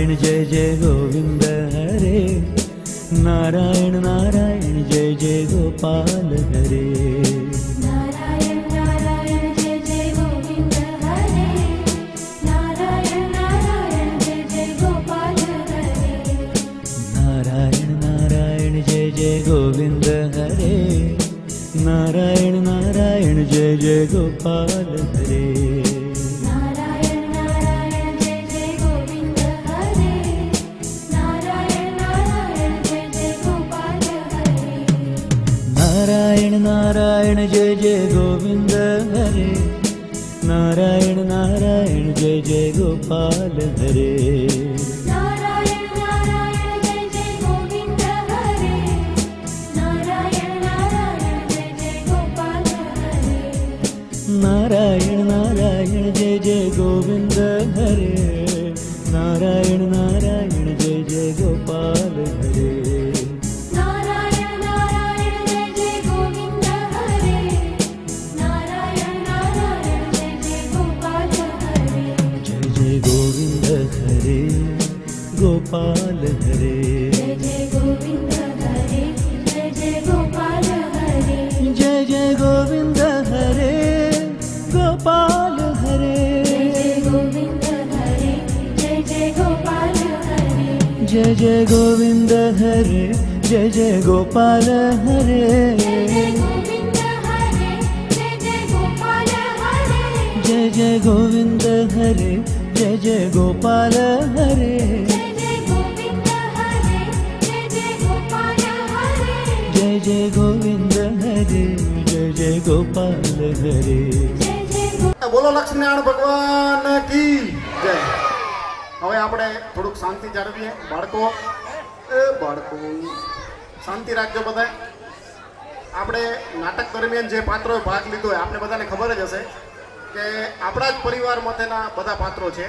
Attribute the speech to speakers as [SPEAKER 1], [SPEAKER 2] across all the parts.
[SPEAKER 1] नारायण जय जय गोविंद हरे नारायण नारायण जय जय गोपाल हरे
[SPEAKER 2] नारायण नारायण जय जय गोविंद हरे नारायण नारायण जय जय गोपाल हरे
[SPEAKER 1] नारायण नारायण जय जय गोविंद हरे नारायण नारायण जय जय गोपाल हरे
[SPEAKER 2] नारायण नारायण जय जय गोविंद हरे नारायण नारायण जय जय गोपाल हरे
[SPEAKER 1] नारायण नारायण जय जय गोविंद हरे नारायण नारायण जय जय गोपाल हरे
[SPEAKER 2] नारायण नारायण जय जय गोविंद हरे नारायण नारायण जय जय गोपाल हरे
[SPEAKER 1] नारायण नारायण जय जय गोविंद हरे नारायण नारायण जय जय गोपाल हरे
[SPEAKER 2] नारायण नारायण जय जय गोविंद हरे नारायण नारायण जय जय गोपाल हरे
[SPEAKER 1] जय जय गोविंद हरे गोपाल हरे
[SPEAKER 2] जय जय गोविंद हरे जय जय गोपाल हरे
[SPEAKER 1] जय जय गोविंद हरे गोपाल हरे
[SPEAKER 2] जय जय गोविंद हरे जय जय गोपाल हरे
[SPEAKER 1] जय जय गोविंद हरे जय जय गोपाल हरे
[SPEAKER 2] जय जय गोविंद हरे जय जय गोपाल हरे
[SPEAKER 1] जय जय गोविंद हरे जय जय गोपाल हरे
[SPEAKER 2] जय जय गोविंद हरे जय जय गोपाल हरे
[SPEAKER 1] जय जय गोविंद हरे जय जय गोपाल हरे
[SPEAKER 2] जय जय
[SPEAKER 3] બોલો લક્ષ્મીનારાયણ ભગવાન કી જય. હવે આપણે થોડુંક શાંતિ જાળવીએ. બાળકો શાંતિ રાખજો બધા. આપણે નાટક દરમિયાન જે પાત્રોએ ભાગ લીધો હોય આપણે બધાને ખબર જ હશે કે આપણા જ પરિવારમાંથીના બધા પાત્રો છે.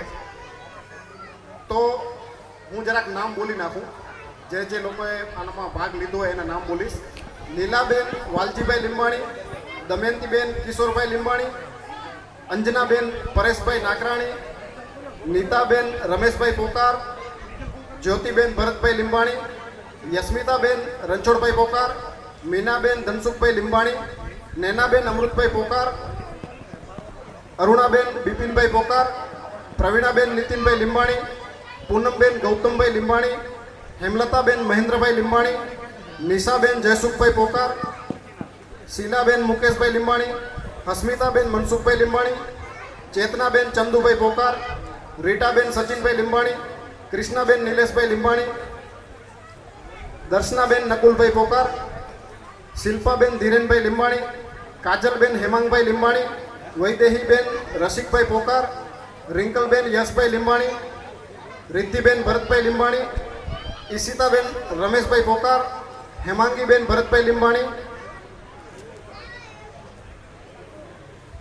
[SPEAKER 3] તો હું જરાક નામ બોલી નાખું. જે લોકોએ આનામાં ભાગ લીધો હોય એના નામ બોલીશ. લીલાબેન વાલજીભાઈ લીંબાણી, દમયંતીબેન કિશોરભાઈ લીંબાણી, અંજનાબેન પરેશભાઈ નાકરાણી, નીતાબેન રમેશભાઈ પોકાર, જ્યોતિબેન ભરતભાઈ લીંબાણી, યસ્મિતાબેન રણછોડભાઈ પોકાર, મીનાબેન ધનસુખભાઈ લીંબાણી, નૈનાબેન અમૃતભાઈ પોકાર, અરુણાબેન બિપિનભાઈ પોકાર, પ્રવીણાબેન નીતિનભાઈ લીંબાણી, પૂનમબેન ગૌતમભાઈ લીંબાણી, હેમલતાબેન મહેન્દ્રભાઈ લીંબાણી, નિશાબેન જયસુખભાઈ પોકાર, શીલાબેન મુકેશભાઈ લીંબાણી, હસ્મિતાબેન મનસુખભાઈ લીંબાણી, ચેતનાબેન ચંદુભાઈ પોકાર, રીટાબેન સચિનભાઈ લીંબાણી, કૃષ્ણાબેન નિલેશભાઈ લીંબાણી, દર્શનાબેન નકુલભાઈ પોકાર, શિલ્પાબેન ધીરેનભાઈ લીંબાણી, કાજલબેન હેમાંગભાઈ લીંબાણી, વૈદેહીબેન રસિકભાઈ પોકાર, રિંકલબેન યશભાઈ લીંબાણી, રિદ્ધિબેન ભરતભાઈ લીંબાણી, ઈશિતાબેન રમેશભાઈ પોકાર, હેમાંગીબેન ભરતભાઈ લીંબાણી,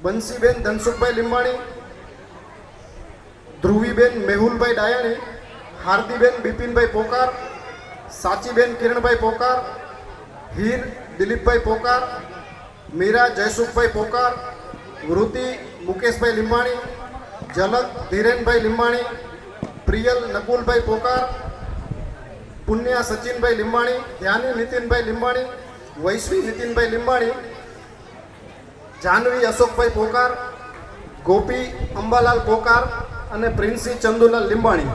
[SPEAKER 3] બંસીબેન ધનસુખભાઈ લીંબાણી, ધ્રુવીબેન મેહુલભાઈ ડાયાણી, હાર્દીબેન બિપિનભાઈ પોકાર, સાચીબેન કિરણભાઈ પોકાર, હીર દિલીપભાઈ પોકાર, મીરા જયસુખભાઈ પોકાર, વૃત્તિ મુકેશભાઈ લીંબાણી, ઝલક ધીરેનભાઈ લીંબાણી, પ્રિયલ નકુલભાઈ પોકાર, પુણ્યા સચિનભાઈ લીંબાણી, ધ્યાની નીતિનભાઈ લીંબાણી, વૈશ્વી નીતિનભાઈ લીંબાણી, જાહ્નવી અશોકભાઈ પોકાર, ગોપી અંબાલાલ પોકાર અને પ્રિન્સી ચંદુલાલ લીંબાણી.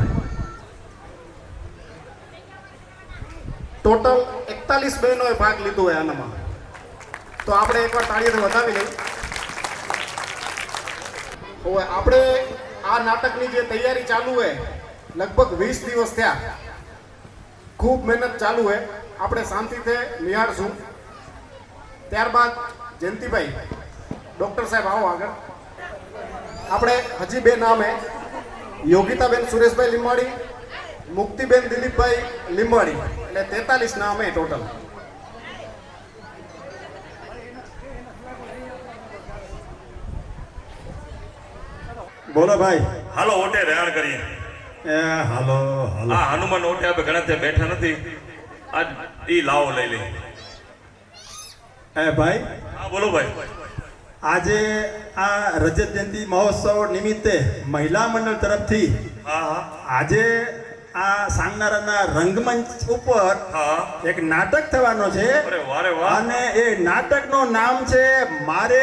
[SPEAKER 3] ટોટલ 41 બહેનોએ ભાગ લીધો હોય આનામાં. તો આપણે એકવાર તાળીઓથી વધાવી લઈએ. હવે આપણે આ નાટકની જે તૈયારી ચાલુ હોય લગભગ 20 દિવસ થયા. ખૂબ મહેનત ચાલુ હોય. આપણે શાંતિથી નિહાળશું. ત્યારબાદ જયંતિભાઈ ડૉક્ટર સાહેબ આવો આગળ. આપણે હજી બે નામ હે, યોગિતાબેન સુરેશભાઈ લીંબાણી, મુક્તિબેન દિલીપભાઈ લીંબાણી, એટલે 43 નામ હે ટોટલ.
[SPEAKER 4] બોલો ભાઈ.
[SPEAKER 5] હાલો ઓટે રેણ કરીએ.
[SPEAKER 4] એ હાલો હાલો.
[SPEAKER 5] આ હનુમાન ઓટે આપણે ઘણા ત્યાં બેઠા નથી. આજ ઈ લાવો લઈ લઈ.
[SPEAKER 4] એ ભાઈ,
[SPEAKER 5] હા બોલો ભાઈ.
[SPEAKER 4] આજે આ રજત જયંતિ મહોત્સવ નિમિત્તે મહિલા મંડળ તરફથી
[SPEAKER 5] હા હા
[SPEAKER 4] આજે આ સાંગનારાના રંગમંચ ઉપર
[SPEAKER 5] હા
[SPEAKER 4] એક નાટક થવાનો છે
[SPEAKER 5] અરે વારે વાહ
[SPEAKER 4] અને એ નાટકનું નામ છે મારે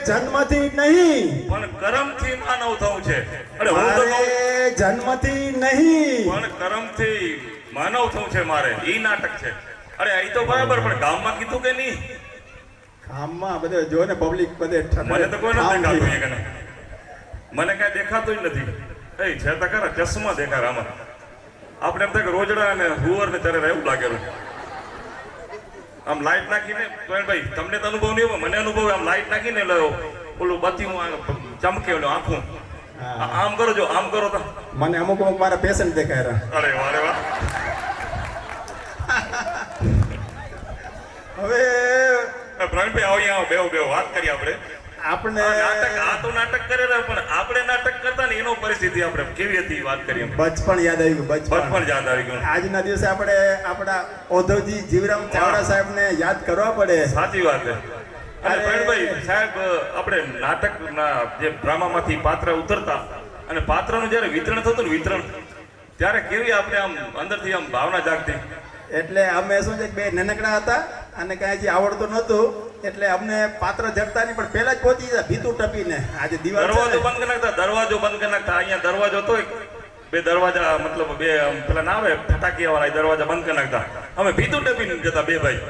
[SPEAKER 4] જન્મથી નહીં,
[SPEAKER 5] પણ કરમથી માનવ થવું છે. અરે હું તો
[SPEAKER 4] મારે
[SPEAKER 5] કહું,
[SPEAKER 4] જન્મથી નહીં.
[SPEAKER 5] પણ કરમથી માનવ થવું છે મારે. ઈ નાટક છે. અરે એ તો બરાબર, પણ ગામમાં કીધું કે નહીં?
[SPEAKER 4] ગામમાં બધે જો ને પબ્લિક બધે
[SPEAKER 5] મને તો કોઈ નથી
[SPEAKER 4] ઠામ
[SPEAKER 5] દેખાતું
[SPEAKER 4] થઈ.
[SPEAKER 5] અહીંયા કને. મને કઈ દેખાતું જ નથી. એ છે તો ખરા, ચશ્મા દેખાય આમાં. આપણે એમ થાય કે રોજડા અને હુવર ને ત્યારે એવું લાગેલું. આમ લાઈટ નાખીને ભાઈ તમને તો અનુભવ નહીં હોય, મને અનુભવ આમ લાઈટ નાખીને ઓલું બત્તી ચમકે ઓલું આંખું
[SPEAKER 4] હા.
[SPEAKER 5] આમ કરો, જો આમ કરો તો
[SPEAKER 4] મને અમુક અમુક મારા પેશન્ટ દેખાય.
[SPEAKER 5] અરે વારે વાહ.
[SPEAKER 4] હવે
[SPEAKER 5] પ્રવીણભાઈ આવો અહીંયા આવો, બેહો બેહો, વાત કરીએ આપણે.
[SPEAKER 4] આપણે
[SPEAKER 5] નાટક આ તો નાટક કરેલા, પણ આપણે નાટક કરતા ને એનો પરિસ્થિતિ આપણે કેવી હતી વાત કરીએ.
[SPEAKER 4] બચપણ યાદ આવી ગયું.
[SPEAKER 5] બચપણ યાદ આવી ગયું.
[SPEAKER 4] આજના દિવસે આપણે આપણા ઔદ્યોગિક જીવરામ ચાવડા સાહેબને યાદ કરવા પડે.
[SPEAKER 5] સાચી વાત છે. અને પ્રવીણભાઈ સાહેબ, આપણે નાટકના જે ડ્રામામાંથી પાત્ર ઉતરતા અને પાત્રનું જ્યારે વિતરણ થતું ને વિતરણ, ત્યારે કેવી આપણે આમ અંદરથી આમ ભાવના જાગતી.
[SPEAKER 4] એટલે અમે શું છે કે બે નાનકડા હતા અને કાંઈ હજી આવડતું નહોતું, એટલે અમને પાત્ર જડતા નહીં, પણ પહેલા જ પહોંચી જાય ભીતું ટપીને. આજે દિવાલ છે
[SPEAKER 5] દરવાજો
[SPEAKER 4] ને,
[SPEAKER 5] બંધ કરી નાખતા, દરવાજો બંધ કરી નાખતા. અહીંયા દરવાજો હતો બે દરવાજા, મતલબ બે પેલા ના આવે ફટાકિયા વાળા, દરવાજા બંધ કરી નાખતા. અમે ભીતું ટપીને જતા બે ભાઈ.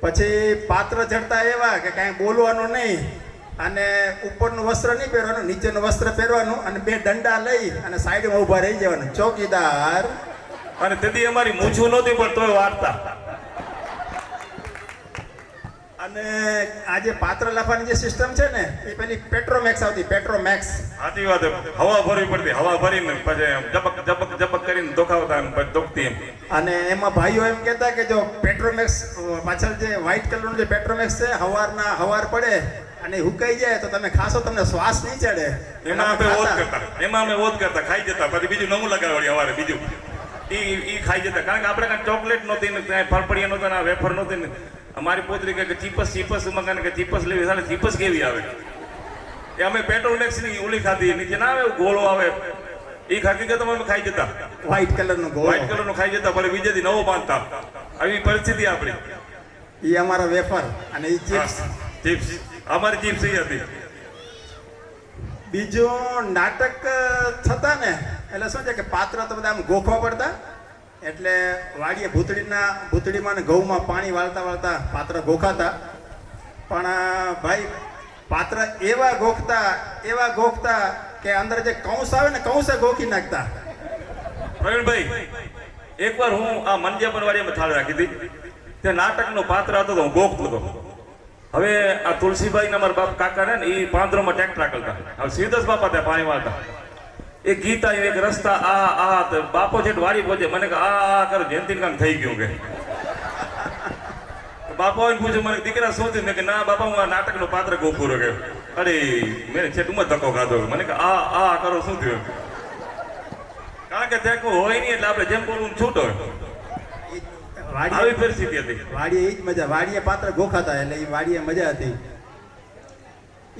[SPEAKER 4] પછી પાત્ર જડતા એવા કે કાંઈ બોલવાનું નહીં અને ઉપરનું વસ્ત્ર નહીં પહેરવાનું, નીચેનું વસ્ત્ર પહેરવાનું અને બે દંડા લઈ અને સાઈડમાં ઊભા રહી જવાનું, ચોકીદાર.
[SPEAKER 5] અને તેથી અમારી મૂછું નહોતી, પણ તોય વાર્તા.
[SPEAKER 4] અને આ જે પાત્ર લખવાની જે સિસ્ટમ છે ને, એ પેલી પેટ્રોમેક્સ આવતી, પેટ્રોમેક્સ.
[SPEAKER 5] સાચી વાત. હવા ભરવી પડતી, હવા ભરીને પછી જબક જબક જબક કરીને ધોખાવતા એમ, પછી ધોકતી એમ.
[SPEAKER 4] અને એમાં ભાઈઓ એમ કહેતા કે જો પેટ્રોમેક્સ પાછળ જે વ્હાઈટ કલરનું જે પેટ્રોમેક્સ છે, હવાર પડે અને હુકાઈ જાય તો તમે ખાશો, તમને શ્વાસ નહીં ચડે.
[SPEAKER 5] એમાં અમે ઓત કરતા, ખાઈ જતા, પછી બીજું નવું લગાવડી અમારે બીજું ઈ ખાઈ જતા. કારણ કે આપણે કાંઈ ચોકલેટ નહોતી ને કાંઈ ફળફળિયા નહોતા ને વેફર નહોતી ને. અમારી પોતરી કે ચીપસ મકાન કે ચીપસ લેવી, સાલે ચીપસ કેવી આવે એ અમે પેટ્રોમેક્સ ની ઓલી ખાધી, નીચે ના આવે ગોળો આવે, એ હકીકત અમે ખાઈ જતા.
[SPEAKER 4] વ્હાઈટ કલરનું ગોળ,
[SPEAKER 5] વ્હાઈટ કલર નું ખાઈ જતા, પછી બીજેથી નવો બાંધતા. આવી પરિસ્થિતિ આપણી.
[SPEAKER 4] એ અમારા વેફર અને એ ચિપ્સ.
[SPEAKER 5] ચિપ્સ, અમારી ચિપ્સ એ હતી.
[SPEAKER 4] બીજું નાટક થતા ને એટલે શું છે કે પાત્ર તો બધા આમ ગોખવા પડતા, એટલે વાડીએ ભૂતળીમાં ને ઘઉંમાં પાણી વાળતા પાત્ર ગોખાતા. પણ ભાઈ પાત્ર એવા ગોખતા કે અંદર જે કૌંસ આવે ને, કૌંસે ગોખી નાખતા.
[SPEAKER 5] પ્રવીણભાઈ, એકવાર હું આ મંજાપર વાડીમાં થાળ રાખી હતી, તે નાટકનો પાત્ર હતો તો હું ગોખતો હતો. હવે આ તુલસીભાઈ ના મારા બાપ કાકા ને એ પાંદરોમાં ટ્રેક્ટર કરતા. હવે સીધસ બાપા ત્યાં પાણી વાળતા. એ ગીત આવ્યું એક રસ્તા આ બાપો છે વાડી પહોંચે, મને કે આ કરો જયંતિ કામ થઈ ગયું કે. બાપા આવીને પૂછ્યું મને, દીકરા શું થયું? મેં કે ના બાપા, હું આ નાટકનો પાત્ર ગોખું રહ્યો. અરે મેં છેટુમાં ધક્કો ખાધો. મને કે આ કરો શું થયું? કારણ કે ત્યાં કોઈ હોય નહીં, એટલે આપણે જેમ બોલવું છૂટ હોય. આવી પરિસ્થિતિ હતી.
[SPEAKER 4] વાડીએ એ જ મજા, વાડીએ પાત્ર ગોખાતા એટલે એ વાડીએ મજા હતી.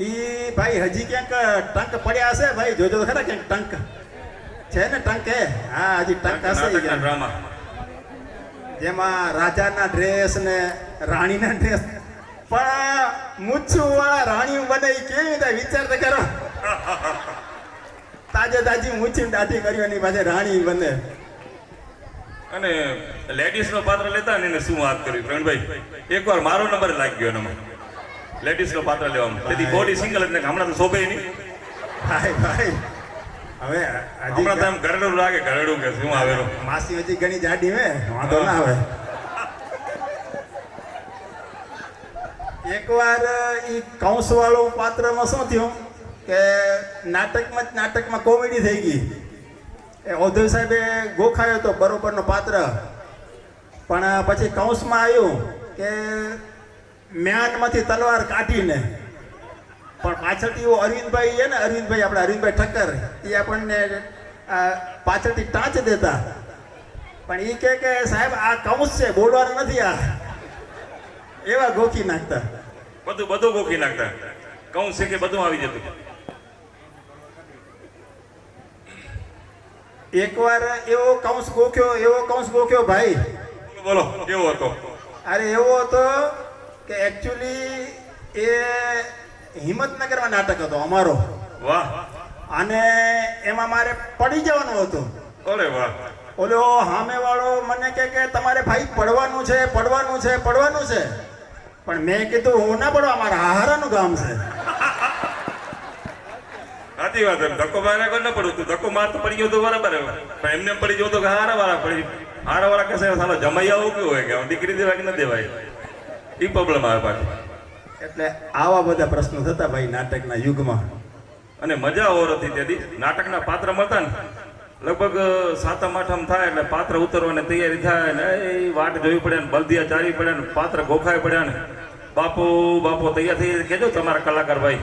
[SPEAKER 4] ઈ ભાઈ હજી ક્યાંક ટંક પડ્યા હશે ભાઈ, જોજો તો ખરા ક્યાંક ટંક છે ને, ટંક હે. હા, હજી ટંક હશે
[SPEAKER 5] નાટકના ડ્રામા
[SPEAKER 4] જેમાં રાજાના ડ્રેસ ને રાણીના ડ્રેસ, પણ મૂછું વાળા રાણી બને ઈ કેવી રીતે વિચાર તો કરો. તાજી મૂછી દાઢી કર્યો ની પાસે રાણી બને.
[SPEAKER 5] અને લેડીઝ નો પાત્ર લેતા ને એને શું વાત કરી પ્રવીણભાઈ, એકવાર મારો નંબર લાગી ગયો એનામાં લેડીઝ નો પાત્ર લેવામાં. તેથી બોડી સિંગલ એટલે હમણાં તો શોભે નહીં.
[SPEAKER 4] ભાઈ હવે
[SPEAKER 5] હમણાં તો એમ ઘરેડું લાગે, ઘરેડું કે શું આવેલું.
[SPEAKER 4] માસી હજી ઘણી જાડી હે, વાંધો ના આવે. એકવાર ઈ કૌંસ વાળું પાત્રમાં શું થયું કે નાટકમાં કોમેડી થઈ ગઈ. એ ઔધવ સાહેબે ગોખાયો તો બરોબરનો પાત્ર, પણ પછી કૌંસમાં આવ્યું કે મ્યાનમાંથી તલવાર કાઢીને, પણ પાછળથી એવો અરવિંદભાઈ છે ને, આપણે અરવિંદભાઈ ઠક્કર, એ આપણને પાછળથી ટાંચ દેતા. પણ એ કે સાહેબ આ કૌંસ છે, બોલવાનું નથી. આ એવા ગોખી નાખતા,
[SPEAKER 5] બધું ગોખી નાખતા. કૌંસ છે કે બધું આવી જતું.
[SPEAKER 4] એકવાર એવો કૌંસ ગોખ્યો ભાઈ.
[SPEAKER 5] બોલો કેવો હતો?
[SPEAKER 4] અરે એવો હતો કે એકચ્યુઅલી એ હિંમતનગરમાં નાટક હતો અમારો,
[SPEAKER 5] વાહ.
[SPEAKER 4] અને એમાં મારે પડી જવાનું હતું.
[SPEAKER 5] અરે વાહ.
[SPEAKER 4] ઓલો સામેવાળો મને કે તમારે ભાઈ પડવાનું છે. પણ મેં કીધું હું ના પડવા, મારા હારાનું ગામ છે.
[SPEAKER 5] સાચી વાત. ધક્કો મારે કોઈ ન પડવું તું, ધક્કો મારતો પડી ગયો તો બરાબર, પણ એમને પડી ગયો તો કે હારા વાળા પડી, હારા વાળા કહેશે સાલો જમાઈ આવું કેવું હોય કે દીકરી દેવા કે ન દેવાય, એ પ્રોબ્લેમ આવે પાછી.
[SPEAKER 4] એટલે આવા બધા પ્રશ્નો થતા ભાઈ નાટકના યુગમાં.
[SPEAKER 5] અને મજા ઓર હતી તેથી નાટકના પાત્ર મળતા ને લગભગ 7મ 8મ થાય એટલે પાત્ર ઉતરવાની તૈયારી થાય ને એ વાટ જોવી પડે ને બલદિયા ચારવી પડે ને પાત્ર ગોખાય પડ્યા ને બાપો તૈયાર થઈ કેજો તમારા કલાકાર ભાઈ,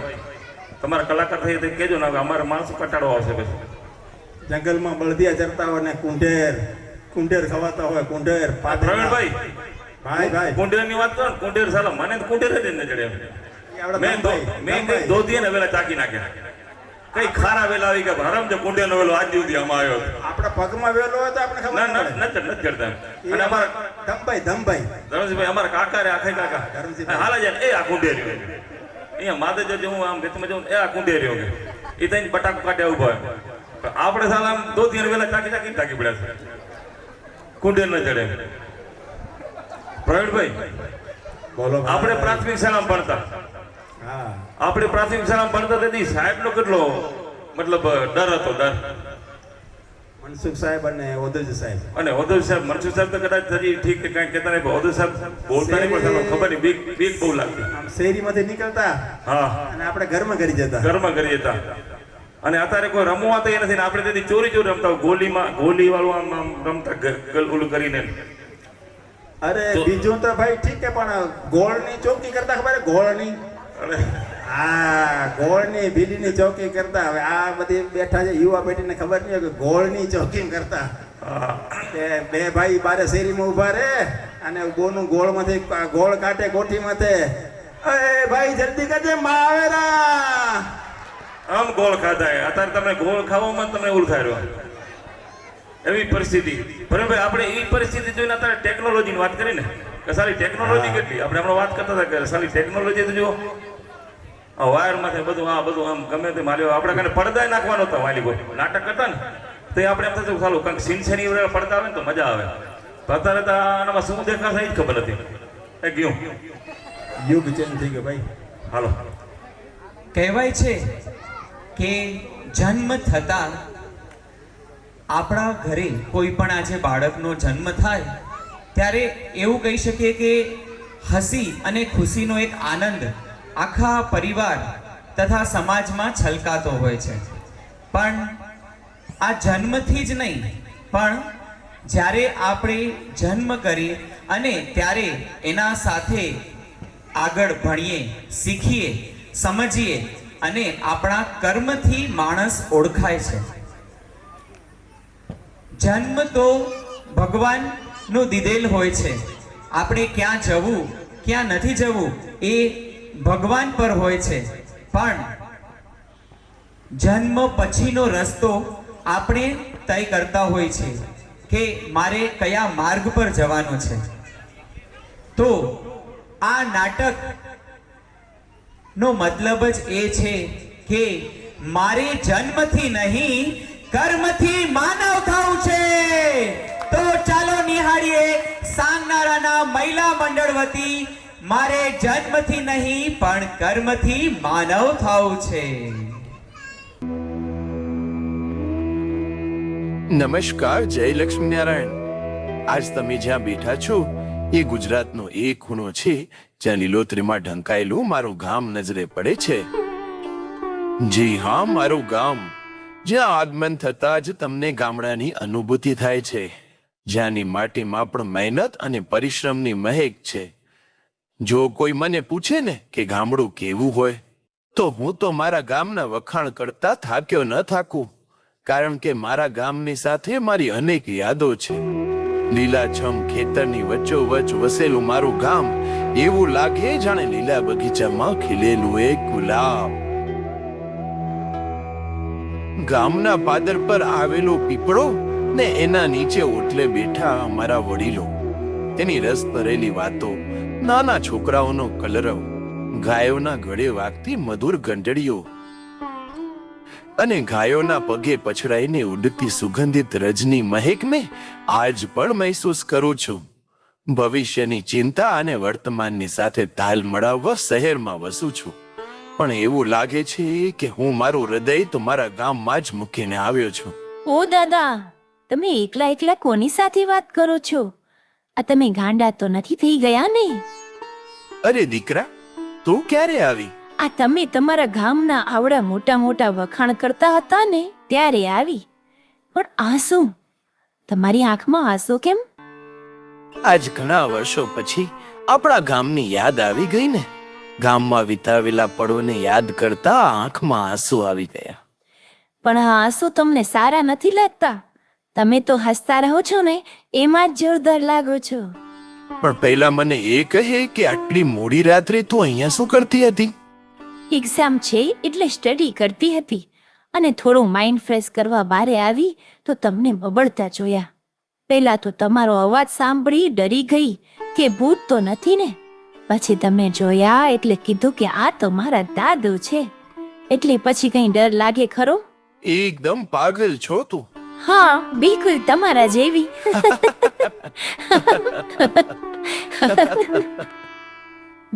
[SPEAKER 5] તમારા કલાકાર થઈ કેજો ને અમારે માણસો કટાડો આવશે પછી.
[SPEAKER 4] જંગલમાં બળદિયા ચરતા હોય ને કુંઢેર ખવાતા હોય.
[SPEAKER 5] પ્રવીણભાઈ
[SPEAKER 4] ભાઈ
[SPEAKER 5] કુંઢેર ની વાત કરો ને, કુંઢેર સાલા મને તો કુંઢેર જ ન ચડે. મેં કઈ ધોતી ને વેલા ચાકી નાખ્યા, કઈ ખારા વેલા આવી ગયા હરામ છે કુંઢેર નો વેલો આજ સુધી આમાં આવ્યો.
[SPEAKER 4] આપણા પગમાં વેલો હોય તો આપણે ખબર
[SPEAKER 5] નથી ચડતા. અને અમારા ધરમસિંહભાઈ અમારા કાકા રે આખે કાકા હાલા જાય એ આ કુંઢેર્યો અહીંયા માથે જો હું આમ રેતમાં જાઉં એ આ કુંઢેર્યો કે એ તઈ બટાકો કાઢ્યા ઉભા હોય. આપણે સાલા આમ ધોતી વેલા ચાકી પડ્યા છે, કુંઢેર ન ચડે. પ્રવીણભાઈ
[SPEAKER 4] બોલો.
[SPEAKER 5] આપણે પ્રાથમિક શાળામાં ભણતા, તેથી સાહેબનો કેટલો મતલબ ડર હતો, ડર.
[SPEAKER 4] મનસુખ સાહેબ અને ઓદજ સાહેબ
[SPEAKER 5] મનસુખ સાહેબ તો કદાચ હજી ઠીક કે કાંઈ કહેતા નહીં, ઓદજ સાહેબ બોલતા નહીં, પણ ખબર નહીં બીક બહુ લાગતી.
[SPEAKER 4] આમ શેરીમાંથી નીકળતા અને આપણે ઘરમાં કરી જતા.
[SPEAKER 5] અને અત્યારે કોઈ રમવા તો એ નથી ને આપણે તેથી ચોરી રમતા, ગોલી વાળું આમ રમતા ઓલું કરીને.
[SPEAKER 4] અરે બીજું તો ભાઈ ઠીક છે, પણ ગોળની ચોકી કરતા ખબર ગોળની? ગોળની ભીલીની ચોકી કરતા. હવે આ બધી બેઠા છે યુવા પેઢીને ખબર નહીં હોય કે ગોળની ચોકી કરતા. કે બે ભાઈ બારે શેરીમાં ઉભા રહે અને ગોળમાંથી ગોળ કાઢે કોઠીમાંથી, એ ભાઈ જલ્દી કરજે માવેરા,
[SPEAKER 5] આમ ગોળ ખાતા. અત્યારે તમે ગોળ ખાવામાં તમને ઓળખાય રહ્યો એવી પરિસ્થિતિ. બરાબર, આપણે એ પરિસ્થિતિ જોઈને અત્યારે ટેકનોલોજીની વાત કરી ને કે સારી ટેકનોલોજી કેટલી. આપણે હમણાં વાત કરતા હતા કે સારી ટેકનોલોજી તો જુઓ, વાયરમાંથી બધું આમ ગમે તે માલ્યો. આપણે કને પડદા નાખવાનો હતા વાલી કોઈ નાટક કરતા ને તો આપણે એમ થતું સારું કંઈક સીનસેની પડતા આવે ને તો મજા આવે. તો અત્યારે તો આનામાં શું દેખાશે એ જ ખબર નથી. એ ગયું
[SPEAKER 4] યુગ ચેન્જ થઈ ગયો ભાઈ.
[SPEAKER 5] હાલો.
[SPEAKER 6] કહેવાય છે કે જન્મ થતા આપણા ઘરે કોઈ પણ આજે બાળકનો જન્મ થાય ત્યારે એવું કહી શકીએ કે હસી અને ખુશીનો એક આનંદ આખા પરિવાર તથા સમાજમાં છલકાતો હોય છે. પણ આ જન્મથી જ નહીં, પણ જ્યારે આપણે જન્મ કરીએ અને ત્યારે એના સાથે આગળ ભણીએ, શીખીએ, સમજીએ અને આપણા કર્મથી માણસ ઓળખાય છે. જન્મ તો ભગવાનનો દીધેલ હોય છે. આપણે ક્યાં જવું ક્યાં નથી જવું એ ભગવાન પર હોય છે, પણ જન્મ પછીનો રસ્તો આપણે તય કરતા હોય છે કે મારે કયા માર્ગ પર જવાનું છે. તો આ નાટક નો મતલબ જ એ છે કે મારે જન્મથી નહીં કર્મથી માનવ થવું છે. તો ચાલો નિહાળીએ સાંગનારાના મહિલા મંડળ વતી મારે જન્મથી નહીં પણ કર્મથી માનવ થવું છે.
[SPEAKER 7] નમસ્કાર, જય લક્ષ્મીનારાયણ. આજ તમે જ્યાં બેઠા છો એ ગુજરાતનો એ ખૂણો છે જ્યાં લીલોતરીમાં ઢંકાયેલું મારું ગામ નજરે પડે છે. જી હા, મારું ગામ, જ્યાં આગમન થતા જ તમને ગામડાની અનુભૂતિ થાય છે, જ્યાંની માટીમાં પણ મહેનત અને પરિશ્રમની મહેક છે. જો કોઈ મને પૂછે ને કે ગામડું કેવું હોય તો હું તો મારા ગામના વખાણ કરતા થાક્યો ન થાકું, કારણ કે મારા ગામની સાથે મારી અનેક યાદો છે. લીલાછમ ખેતરની વચ્ચોવચ્ચ વસેલું મારું ગામ એવું લાગે જાણે લીલા બગીચામાં ખીલેલું એક ગુલાબ. ગામના પાદર પર આવેલો પીપળો ને એના નીચે ઓટલે બેઠા અમારા વડીલો, તેની રસ ભરેલી વાતો, નાના છોકરાઓનો કલરવ, ગાયોના ગળે વાગતી મધુર ઘંટડીઓ અને ગાયોના પગે પછડાઈને ઉડતી સુગંધિત રજની મહેક મેં આજ પણ મહેસૂસ કરું છું. ભવિષ્યની ચિંતા અને વર્તમાનની સાથે તાલ મળાવવા શહેરમાં વસું છું, પણ એવું લાગે છે કે હું મારું હૃદય તો મારા ગામમાં જ મૂકીને આવ્યો છું.
[SPEAKER 8] ઓ દાદા, તમે એકલા એકલા કોની સાથે વાત કરો છો? આ તમે ગાંડા તો નથી થઈ ગયા ને?
[SPEAKER 7] અરે દીકરા, તું ક્યારે આવી?
[SPEAKER 8] આ તમે તમારા ગામના આવડા મોટા મોટા વખાણ કરતા હતા ને ત્યારે આવી. પણ આ શું, તમારી આંખમાં આંસુ કેમ?
[SPEAKER 7] આજ ઘણા વર્ષો પછી આપણા ગામની યાદ આવી ગઈ ને. ગામમાં વિતાવેલા પળોને યાદ કરતા આંખમાં આંસુ આવી ગયા.
[SPEAKER 8] પણ આ આંસુ તમને સારા નથી લાગતા? તમે તો હસતા રહો છો ને, એમાં જ જોરદાર લાગો છો.
[SPEAKER 7] પણ પહેલા મને એ કહે કે આટલી મોડી રાત્રે તું અહીંયા શું કરતી હતી?
[SPEAKER 8] એક્ઝામ છે એટલે સ્ટડી કરતી હતી, અને થોડું માઇન્ડ ફ્રેશ કરવા બારે આવી તો તમને બબડતા જોયા. પહેલા તો તમારો અવાજ સાંભળી ડરી ગઈ કે ભૂત તો નથી ને. પછી તમે જોયા એટલે કીધું કે આ તો મારા દાદુ છે. એટલે પછી કઈ ડર લાગે ખરો?
[SPEAKER 7] એકદમ પાગલ છો તું.
[SPEAKER 8] હા, બિલકુલ તમારા જેવી.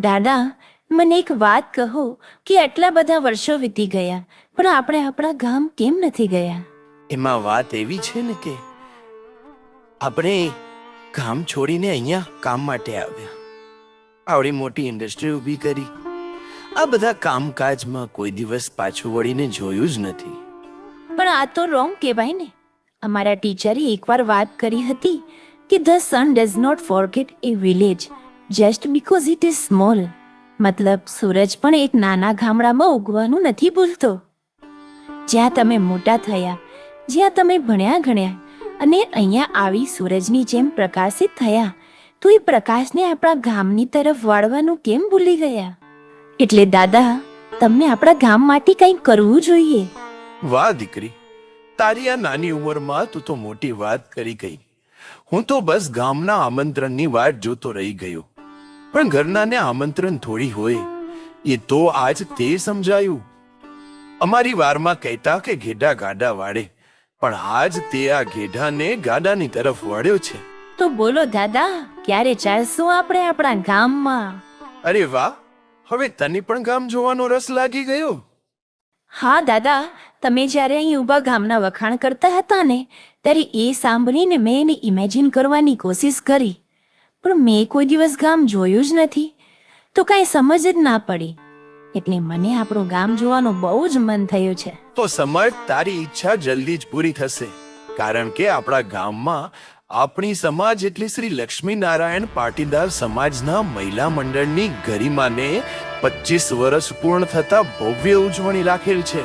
[SPEAKER 8] દાદા, મને એક વાત કહો કે આટલા બધા વર્ષો વીતી ગયા પણ આપણે આપણા ગામ કેમ નથી ગયા?
[SPEAKER 7] એમાં વાત એવી છે ને કે આપણે ગામ છોડીને અહીંયા કામ માટે આવ્યા. આવડી મોટી ઇન્ડસ્ટ્રી ઊભી કરી. આ બધા કામકાજમાં કોઈ દિવસ પાછું વળીને જોયું જ નથી.
[SPEAKER 8] પણ આ તો રોંગ કહેવાય ને. અમારા ટીચરે એકવાર વાત કરી હતી કે the sun does not forget a village just because it is small. મતલબ સૂરજ પણ એક નાના ગામડામાં ઉગવાનું નથી ભૂલતો. જ્યાં તમે મોટા થયા, જ્યાં તમે ભણ્યા ગણ્યા અને અહીંયા આવી સૂરજની જેમ પ્રકાશિત થયા, તો એ પ્રકાશને આપણા ગામની તરફ વાળવાનું કેમ ભૂલી ગયા? એટલે દાદા, તમને આપણા ગામ માટે કંઈક કરવું જોઈએ.
[SPEAKER 7] વાહ દીકરી, તારી આ નાની ઉંમરમાં તું તો મોટી વાત કરી ગઈ. હું તો બસ ગામના આમંત્રણની વાટ જોતો રહી ગયો. પણ ઘરનાને આમંત્રણ થોડી હોય, એ તો આજ તે સમજાયું. અમારી વારમાં કહેતા કે ઘેડા ગાડા વાળે, પણ આજ તે આ ઘેડાને ગાડાની તરફ વળ્યો છે.
[SPEAKER 8] તો બોલો દાદા, ક્યારે ચાલશું આપણે આપણા ગામમાં?
[SPEAKER 7] અરે વાહ, હવે તને પણ ગામ જોવાનો રસ લાગી ગયો.
[SPEAKER 8] હા દાદા, તમે જ્યારે અહીં ઊભા ગામના વખાણ કરતા હતા ને ત્યારે એ સાંભળીને મેં એને ઇમેજિન કરવાની કોશિશ કરી, પણ મેં કોઈ દિવસ ગામ જોયું જ નથી, તો કાંઈ સમજ જ ના પડી. એટલે મને આપણું ગામ જોવાનું બહુ જ મન થયું છે.
[SPEAKER 7] તો સમજ, તારી ઈચ્છા જલ્દી જ પૂરી થશે. કારણ કે આપણા ગામમાં આપણી સમાજ એટલે શ્રી લક્ષ્મી નારાયણ પાટીદાર સમાજના મહિલા મંડળની ગરિમાને 25 વર્ષ પૂર્ણ થતા ભવ્ય ઉજવણી રાખેલ છે.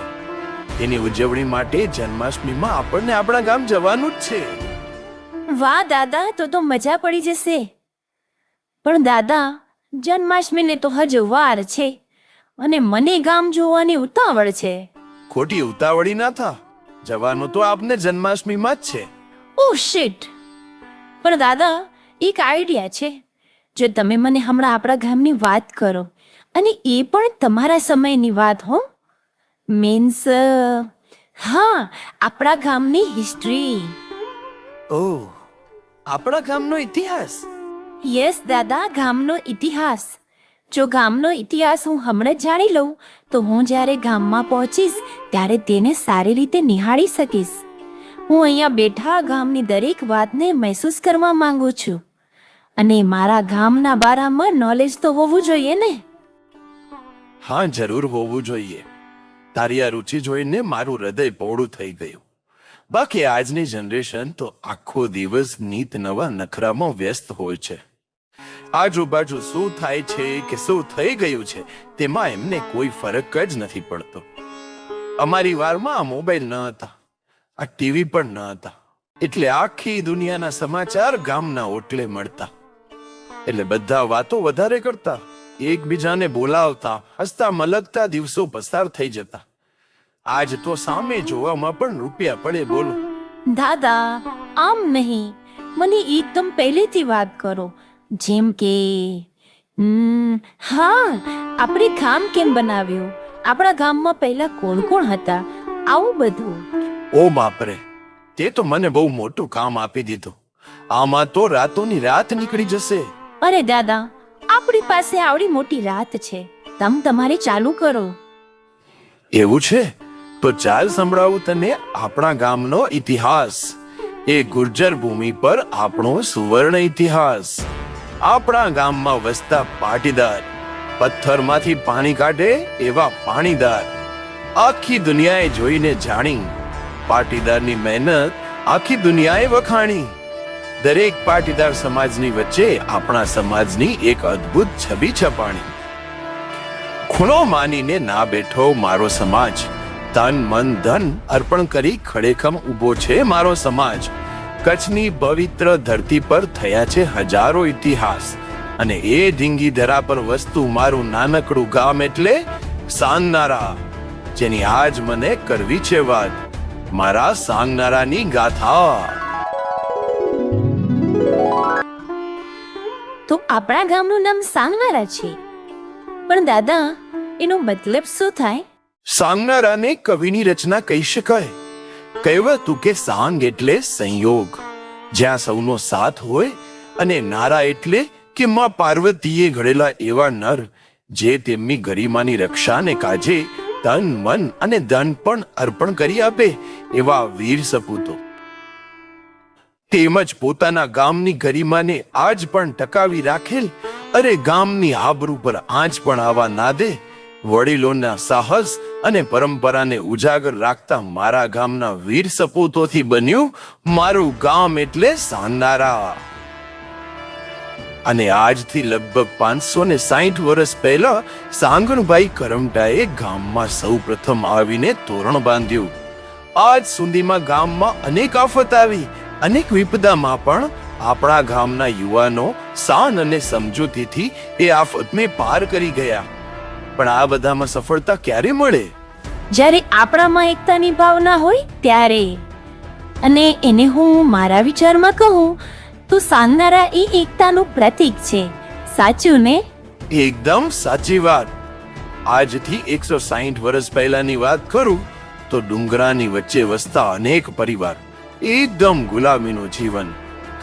[SPEAKER 7] તેની ઉજવણી માટે જન્માષ્ટમીમાં આપણને આપણા ગામ જવાનું જ છે.
[SPEAKER 8] વાહ દાદા, તો મજા પડી જશે. પણ દાદા, જન્માષ્ટમીને તો હજુ વાર છે અને મને ગામ જોવાની ઉતાવળ છે.
[SPEAKER 7] ખોટી ઉતાવળી ના થા, જવાનું તો આપને જન્માષ્ટમીમાં જ છે.
[SPEAKER 8] ઓહ શિટ! પણ દાદા, એક આઈડિયા છે. જો તમે મને હમણાં આપણા ગામની વાત કરો, અને એ પણ તમારા સમયની વાત હો, મીન્સ હા, આપણા ગામની હિસ્ટ્રી.
[SPEAKER 7] ઓહ, આપણા ગામનો ઇતિહાસ?
[SPEAKER 8] યસ દાદા, ગામનો ઇતિહાસ. જો ગામનો ઇતિહાસ હું હમણાં જ જાણી લઉં તો હું જ્યારે ગામમાં પહોંચીશ ત્યારે તેને સારી રીતે નિહાળી શકીશ. હું અહીંયા બેઠા ગામની દરેક વાતને મહેસૂસ કરવા માંગુ છું, અને મારા ગામના બારામાં નોલેજ તો હોવું જોઈએ ને.
[SPEAKER 7] હા, જરૂર હોવું જોઈએ. તારી આ રુચિ જોઈને મારું હૃદય પહોળું થઈ ગયું. બાકી આજની જનરેશન તો આખો દિવસ નીત નવા નખરામાં વ્યસ્ત હોય છે. આજુબાજુ શું થાય છે કે શું થઈ ગયું છે તેમાં એમને કોઈ ફરક જ નથી પડતો. અમારી વારમાં આ મોબાઈલ ન હતા, આ ટીવી પણ ન હતા, એટલે આખી દુનિયાના સમાચાર ગામના ઓટલે મળતા. એટલે બધા વાતો વધારે કરતા, એકબીજાને બોલાવતા, હસતા મલકતા દિવસો પસાર થઈ જતા. આજ તો સામે જોવામાં પણ રૂપિયા પડે. બોલો.
[SPEAKER 8] દાદા આમ નહીં, મને એકદમ પહેલેથી વાત કરો. જેમ કે હા, આપણે ગામ કેમ બનાવ્યું, આપણા ગામમાં પહેલા કોણ કોણ હતા, આવું બધું.
[SPEAKER 7] ઓ બાપરે, તે તો મને બહુ મોટું કામ આપી દીધું. આમાં તો રાતોની રાત નીકળી જશે.
[SPEAKER 8] અરે દાદા, આપણી પાસે આવડી મોટી રાત છે, તમારે ચાલુ કરો.
[SPEAKER 7] એવું છે તો ચાલ સંભળાવું તને આપણા ગામનો ઇતિહાસ. એ ગુર્જર ભૂમિ પર આપણો સુવર્ણ ઇતિહાસ. આપણા ગામમાં વસતા પાટીદાર, પથ્થરમાંથી પાણી કાઢે એવા પાણીદાર. આખી દુનિયાએ જોઈને જાણી, પાટીદારની મહેનત આખી દુનિયાએ વખાણી. દરેક પાટીદાર સમાજની વચ્ચે આપણા સમાજની એક અદ્ભુત છબી છપાણી. ખૂણો માનીને ના બેઠો મારો સમાજ, તન મન ધન અર્પણ કરી ખડેખમ ઊભો છે મારો સમાજ. કચ્છની પવિત્ર ધરતી પર થયા છે હજારો ઇતિહાસ, અને એ ઢીંગી ધરા પર વસતું મારું નાનકડું ગામ એટલે સાંગનારા, જેની આજ મને કરવી છે વાત, મારા સાંગનારાની ગાથા.
[SPEAKER 8] તો આપણા ગામનું નામ સાંગનારા છે, પણ દાદા એનો મતલબ શું થાય?
[SPEAKER 7] સાંગનારાને કવિની રચના કહી શકાય. કહેવાતું કે સાંગ એટલે સંયોગ, જ્યાં સૌનો સાથ હોય, અને નારા એટલે કે માં પાર્વતીએ ઘડેલા એવા નર જે તેમની ગરિમાની રક્ષાને કાજે તન મન અને ધન પણ અર્પણ કરી આપે એવા વીર સપૂતો. તેમજ પોતાના ગામની ગરિમાને આજ પણ ટકાવી રાખેલ, અરે ગામની આબરૂ પર આંચ પણ આવા ના દે, વડીલોના સાહસ અને પરંપરાને ઉજાગર રાખતા મારા ગામના વીર સપૂતોથી બન્યું મારું ગામ એટલે સાંગનારા. અને આજથી લગભગ 560 વર્ષ પહેલા સાંગણભાઈ કરમટાએ ગામમાં સૌ પ્રથમ આવીને તોરણ બાંધ્યું. આજ સુધીમાં ગામમાં અનેક આફત આવી, અનેક વિપદામાં પણ આપણા ગામના યુવાનો શાન અને સમજૂતીથી એ આફતને પાર કરી ગયા. પણ આ બધામાં સફળતા ક્યારે મળે?
[SPEAKER 8] જ્યારે આપણામાં એકતાની ભાવના હોય ત્યારે. અને એને હું મારા વિચારમાં કહું તો સાંગનારા એ એકતાનું પ્રતીક છે, સાચું ને?
[SPEAKER 7] એકદમ સાચી વાત. આજથી 160 વર્ષ પહેલાની વાત કરું તો ડુંગરાની વચ્ચે વસતા અનેક પરિવાર, એકદમ ગુલામીનું જીવન,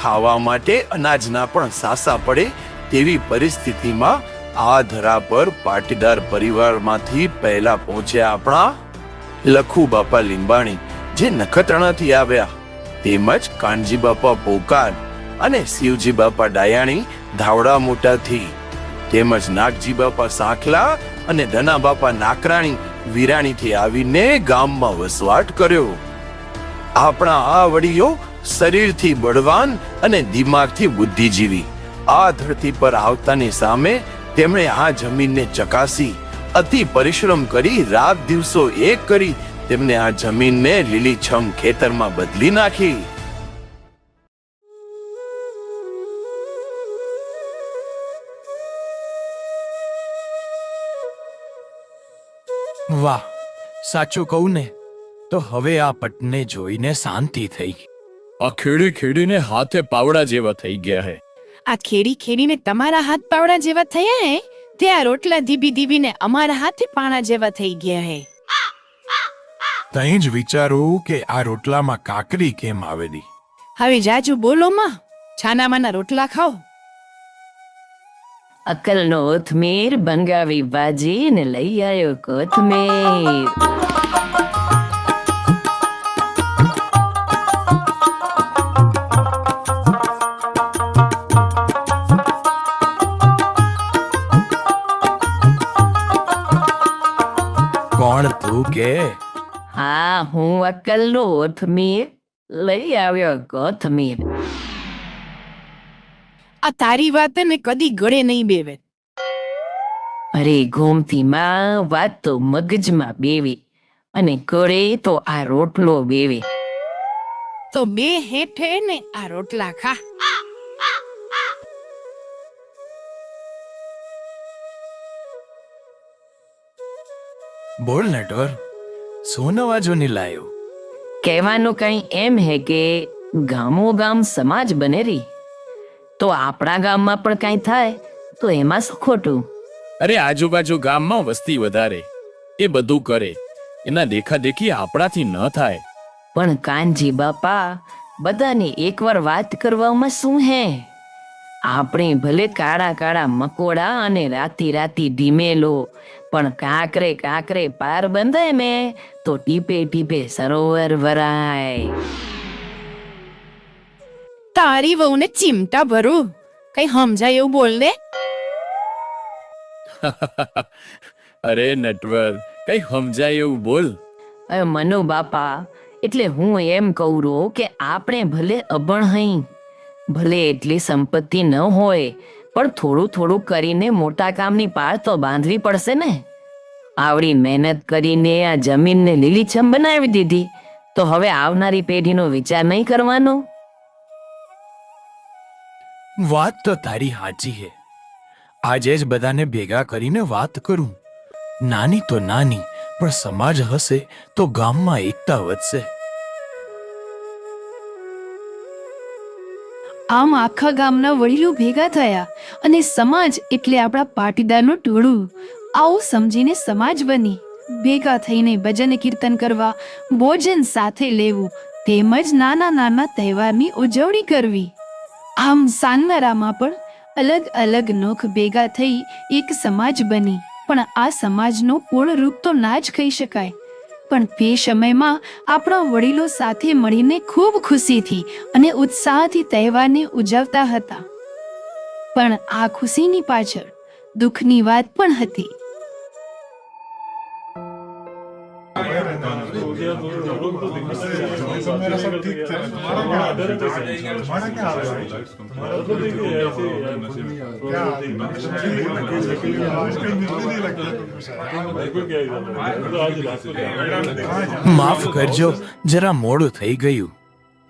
[SPEAKER 7] ખાવા માટે અનાજના પણ સાસા પડે તેવી પરિસ્થિતિમાં આ ધરા પર પાટીદાર પરિવારમાંથી પહેલા પહોંચ્યા આપણા લખુ બાપા લીંબાણી, જે નખત્રાણાથી આવ્યા, તેમજ કાનજી બાપા પોકાર અને શિવજી બાપા ડાયાણી ધાવડા મોટાથી, તેમજ નાગજી બાપા સાંખલા અને ધના બાપા નાકરાણી વિરાણીથી આવીને ગામમાં વસવાટ કર્યો. આપણા આ વડીલો શરીરથી બળવાન અને દિમાગથી બુદ્ધિજીવી, આ ધરતી પર આવતાની સામે તેમણે આ જમીનને ચકાસી, અતિ પરિશ્રમ કરી, રાત દિવસો એક કરી તેમને આ જમીનને લીલીછમ ખેતરમાં બદલી નાખી.
[SPEAKER 1] વાહ, સાચું કહું ને તો હવે આ પટને જોઈને શાંતિ થઈ.
[SPEAKER 9] આ ખેડી ખેડીને હાથે પાવડા જેવા થઈ ગયા હે.
[SPEAKER 10] આ ખેડી ખેડીને તમારા હાથ પાવડા જેવા થયા હે, તે આ રોટલા ધીબી ધીબીને અમારા હાથે પાણા જેવા થઈ ગયા હે.
[SPEAKER 1] તઈ જ વિચારું કે આ રોટલામાં કાકરી કેમ આવેલી.
[SPEAKER 10] હવે જાજુ બોલો માં, છાનામાના રોટલા ખાઓ.
[SPEAKER 11] અકલનો ઓથમીર બંગાવી ભાજી ને લઈ આવ્યો કોથમીર.
[SPEAKER 1] કોણ તું કે?
[SPEAKER 11] હા, હું અકલનો ઓથમીર લઈ આવ્યો કોથમીર.
[SPEAKER 10] આ તારી વાત ને કદી ગળે નહીં બેવે.
[SPEAKER 11] અરે ગોમતી માં, વાત તો મગજમાં બેવી અને કરે તો આ રોટલો બેવે.
[SPEAKER 10] તો બે હેઠે ને આ રોટલા ખા.
[SPEAKER 1] બોલ નટવર,
[SPEAKER 7] શું નવાજોની લાયો?
[SPEAKER 11] કહેવાનું કઈ એમ હે કે ગામો ગામ સમાજ બને રી, તો આપણા ગામમાં પણ કઈ થાય તો એમાં શું ખોટું?
[SPEAKER 9] અરે આજુબાજુ ગામમાં વસ્તી વધારે, એ બધું કરે, એના દેખાદેખી આપણાથી ન થાય.
[SPEAKER 11] પણ કાનજી બાપા, બધાને એકવાર વાત કરવામાં શું હે? આપણે ભલે કાળા કાળા મકોડા અને રાતી રાતી ઢીમેલો, પણ કાંકરે કાંકરે પાર બંધાય ને તો ટીપે ટીપે સરોવર ભરાય.
[SPEAKER 10] તારી વહુને ચીમટા ભરું, કઈ સમજાય એવું બોલ ને.
[SPEAKER 9] અરે નટવર, કઈ સમજાય એવું બોલ.
[SPEAKER 11] હવે મનુ બાપા, એટલે હું એમ કહું રો કે આપણે ભલે અભણ હઈ, ભલે એટલી સંપત્તિ ન હોય, પણ થોડું થોડું કરીને મોટા કામની પાળ તો બાંધવી પડશે ને. આવડી મહેનત કરીને આ જમીનને લીલીછમ બનાવી દીધી, તો હવે આવનારી પેઢીનો વિચાર નહીં કરવાનો?
[SPEAKER 7] વાત તો તારી સાચી હે. આજે જ બધાને ભેગા કરીને વાત કરું. નાની તો નાની, પણ સમાજ હશે તો ગામમાં એકતા વધશે.
[SPEAKER 10] આમ આખા ગામના વડીલો ભેગા થયા અને સમાજ એટલે આપણા પાટીદારનું ટોળું. આવું સમજીને સમાજ બની ભેગા થઈને ભજન કીર્તન કરવા, ભોજન સાથે લેવું, તેમજ નાના નાના તહેવારની ઉજવણી કરવી. આમ સાનનારામાં પણ અલગ અલગ નોખ ભેગા થઈ એક સમાજ બની. પણ આ સમાજનો પૂર્ણ રૂપ તો ના જ કહી શકાય, પણ તે સમયમાં આપણા વડીલો સાથે મળીને ખૂબ ખુશીથી અને ઉત્સાહથી તહેવારને ઉજવતા હતા. પણ આ ખુશીની પાછળ દુઃખની વાત પણ હતી.
[SPEAKER 7] માફ કરજો, જરા મોડું થઈ ગયું.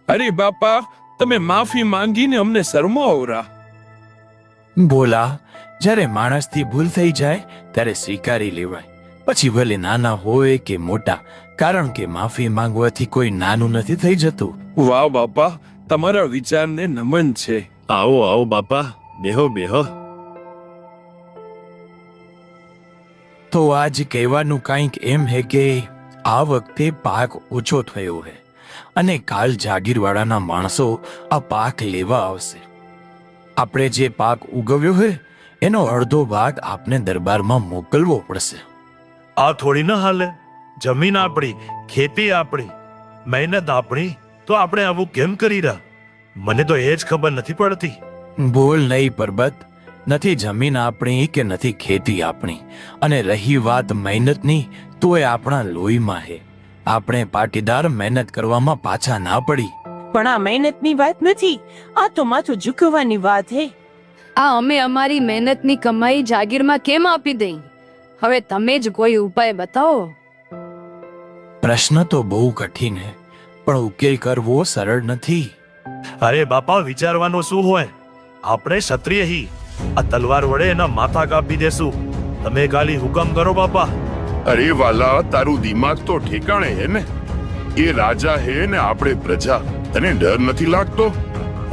[SPEAKER 9] અરે બાપા, તમે માફી માંગીને અમને શરમાવરા.
[SPEAKER 7] બોલા, જ્યારે માણસથી ભૂલ થઈ જાય ત્યારે સ્વીકારી લેવાય, પછી ભલે નાના હોય કે મોટા, કારણ કે માફી માંગવાથી કોઈ નાનું નથી થઈ જતું.
[SPEAKER 9] વાહ બાપા, તમારા વિચારને નમન છે.
[SPEAKER 12] આવો આવો બાપા, બેહો બેહો.
[SPEAKER 7] તો આજ કહેવાનું કંઈક એમ હે કે આ વખતે પાક ઓછો થયો હે અને કાલ જાગીરવાળાના માણસો આ પાક લેવા આવશે. આપણે જે પાક ઉગવ્યો હે એનો અડધો ભાગ આપને દરબારમાં મોકલવો પડશે.
[SPEAKER 12] આ થોડી ના હાલે. જમીન આપણી, ખેતી આપણી, મહેનત આપણી, તો આપણે આવું કેમ કરી રહ્યા? મને તો એ જ ખબર નથી પડતી.
[SPEAKER 7] બોલ નહીં પરબત, નથી જમીન આપણી કે નથી ખેતી આપણી, અને રહી વાત મહેનતની, તો એ આપણા લોહીમાં હે. આપણે પાટીદાર મહેનત કરવામાં પાછા ના પડી.
[SPEAKER 13] પણ આ મહેનતની વાત નથી, આ તો માથું ઝુકવવાની વાત હે.
[SPEAKER 10] આ અમે અમારી મહેનતની કમાઈ જાગીરમાં કેમ આપી દઈ? હવે તમે જ કોઈ ઉપાય બતાવો.
[SPEAKER 7] પ્રશ્ન તો બહુ કઠિન હે, પણ ઉકેલ કરવો સરળ નથી.
[SPEAKER 12] અરે બાપા, વિચારવાનું શું હોય? આપણે ક્ષત્રિય હી, આ તલવાર વડે એના માથા કાપી દેશું. તમે ખાલી હુકમ કરો બાપા.
[SPEAKER 14] અરે વાલા, તારું દિમાગ તો ઠેકાણે હે ને? એ રાજા હે ને આપણે પ્રજા. તને ડર નથી લાગતો?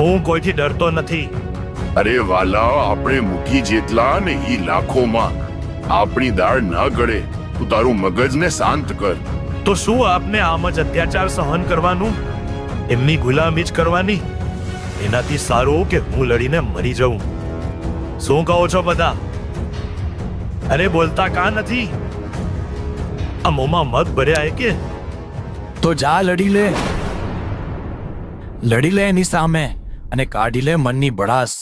[SPEAKER 12] હું કોઈથી ડરતો નથી.
[SPEAKER 14] અરે વાલા, આપણે મુઠ્ઠી જેટલા ને ઈ લાખોમાં. આપણી દાળ ના ગળે. તું તારું મગજને શાંત કર.
[SPEAKER 12] તો શું આપને આમ જ અત્યાચાર સહન કરવાનું, એમની ગુલામી જ કરવાની? એનાથી સારું કે હું લડીને મરી જાઉં. શું કહો છો બધા? અરે બોલતા કા નથી? આ મોંમાં મત ભર્યા હે કે?
[SPEAKER 7] તો જા લડી લે, લડી લે એની સામે અને કાઢી લે મનની બળાસ.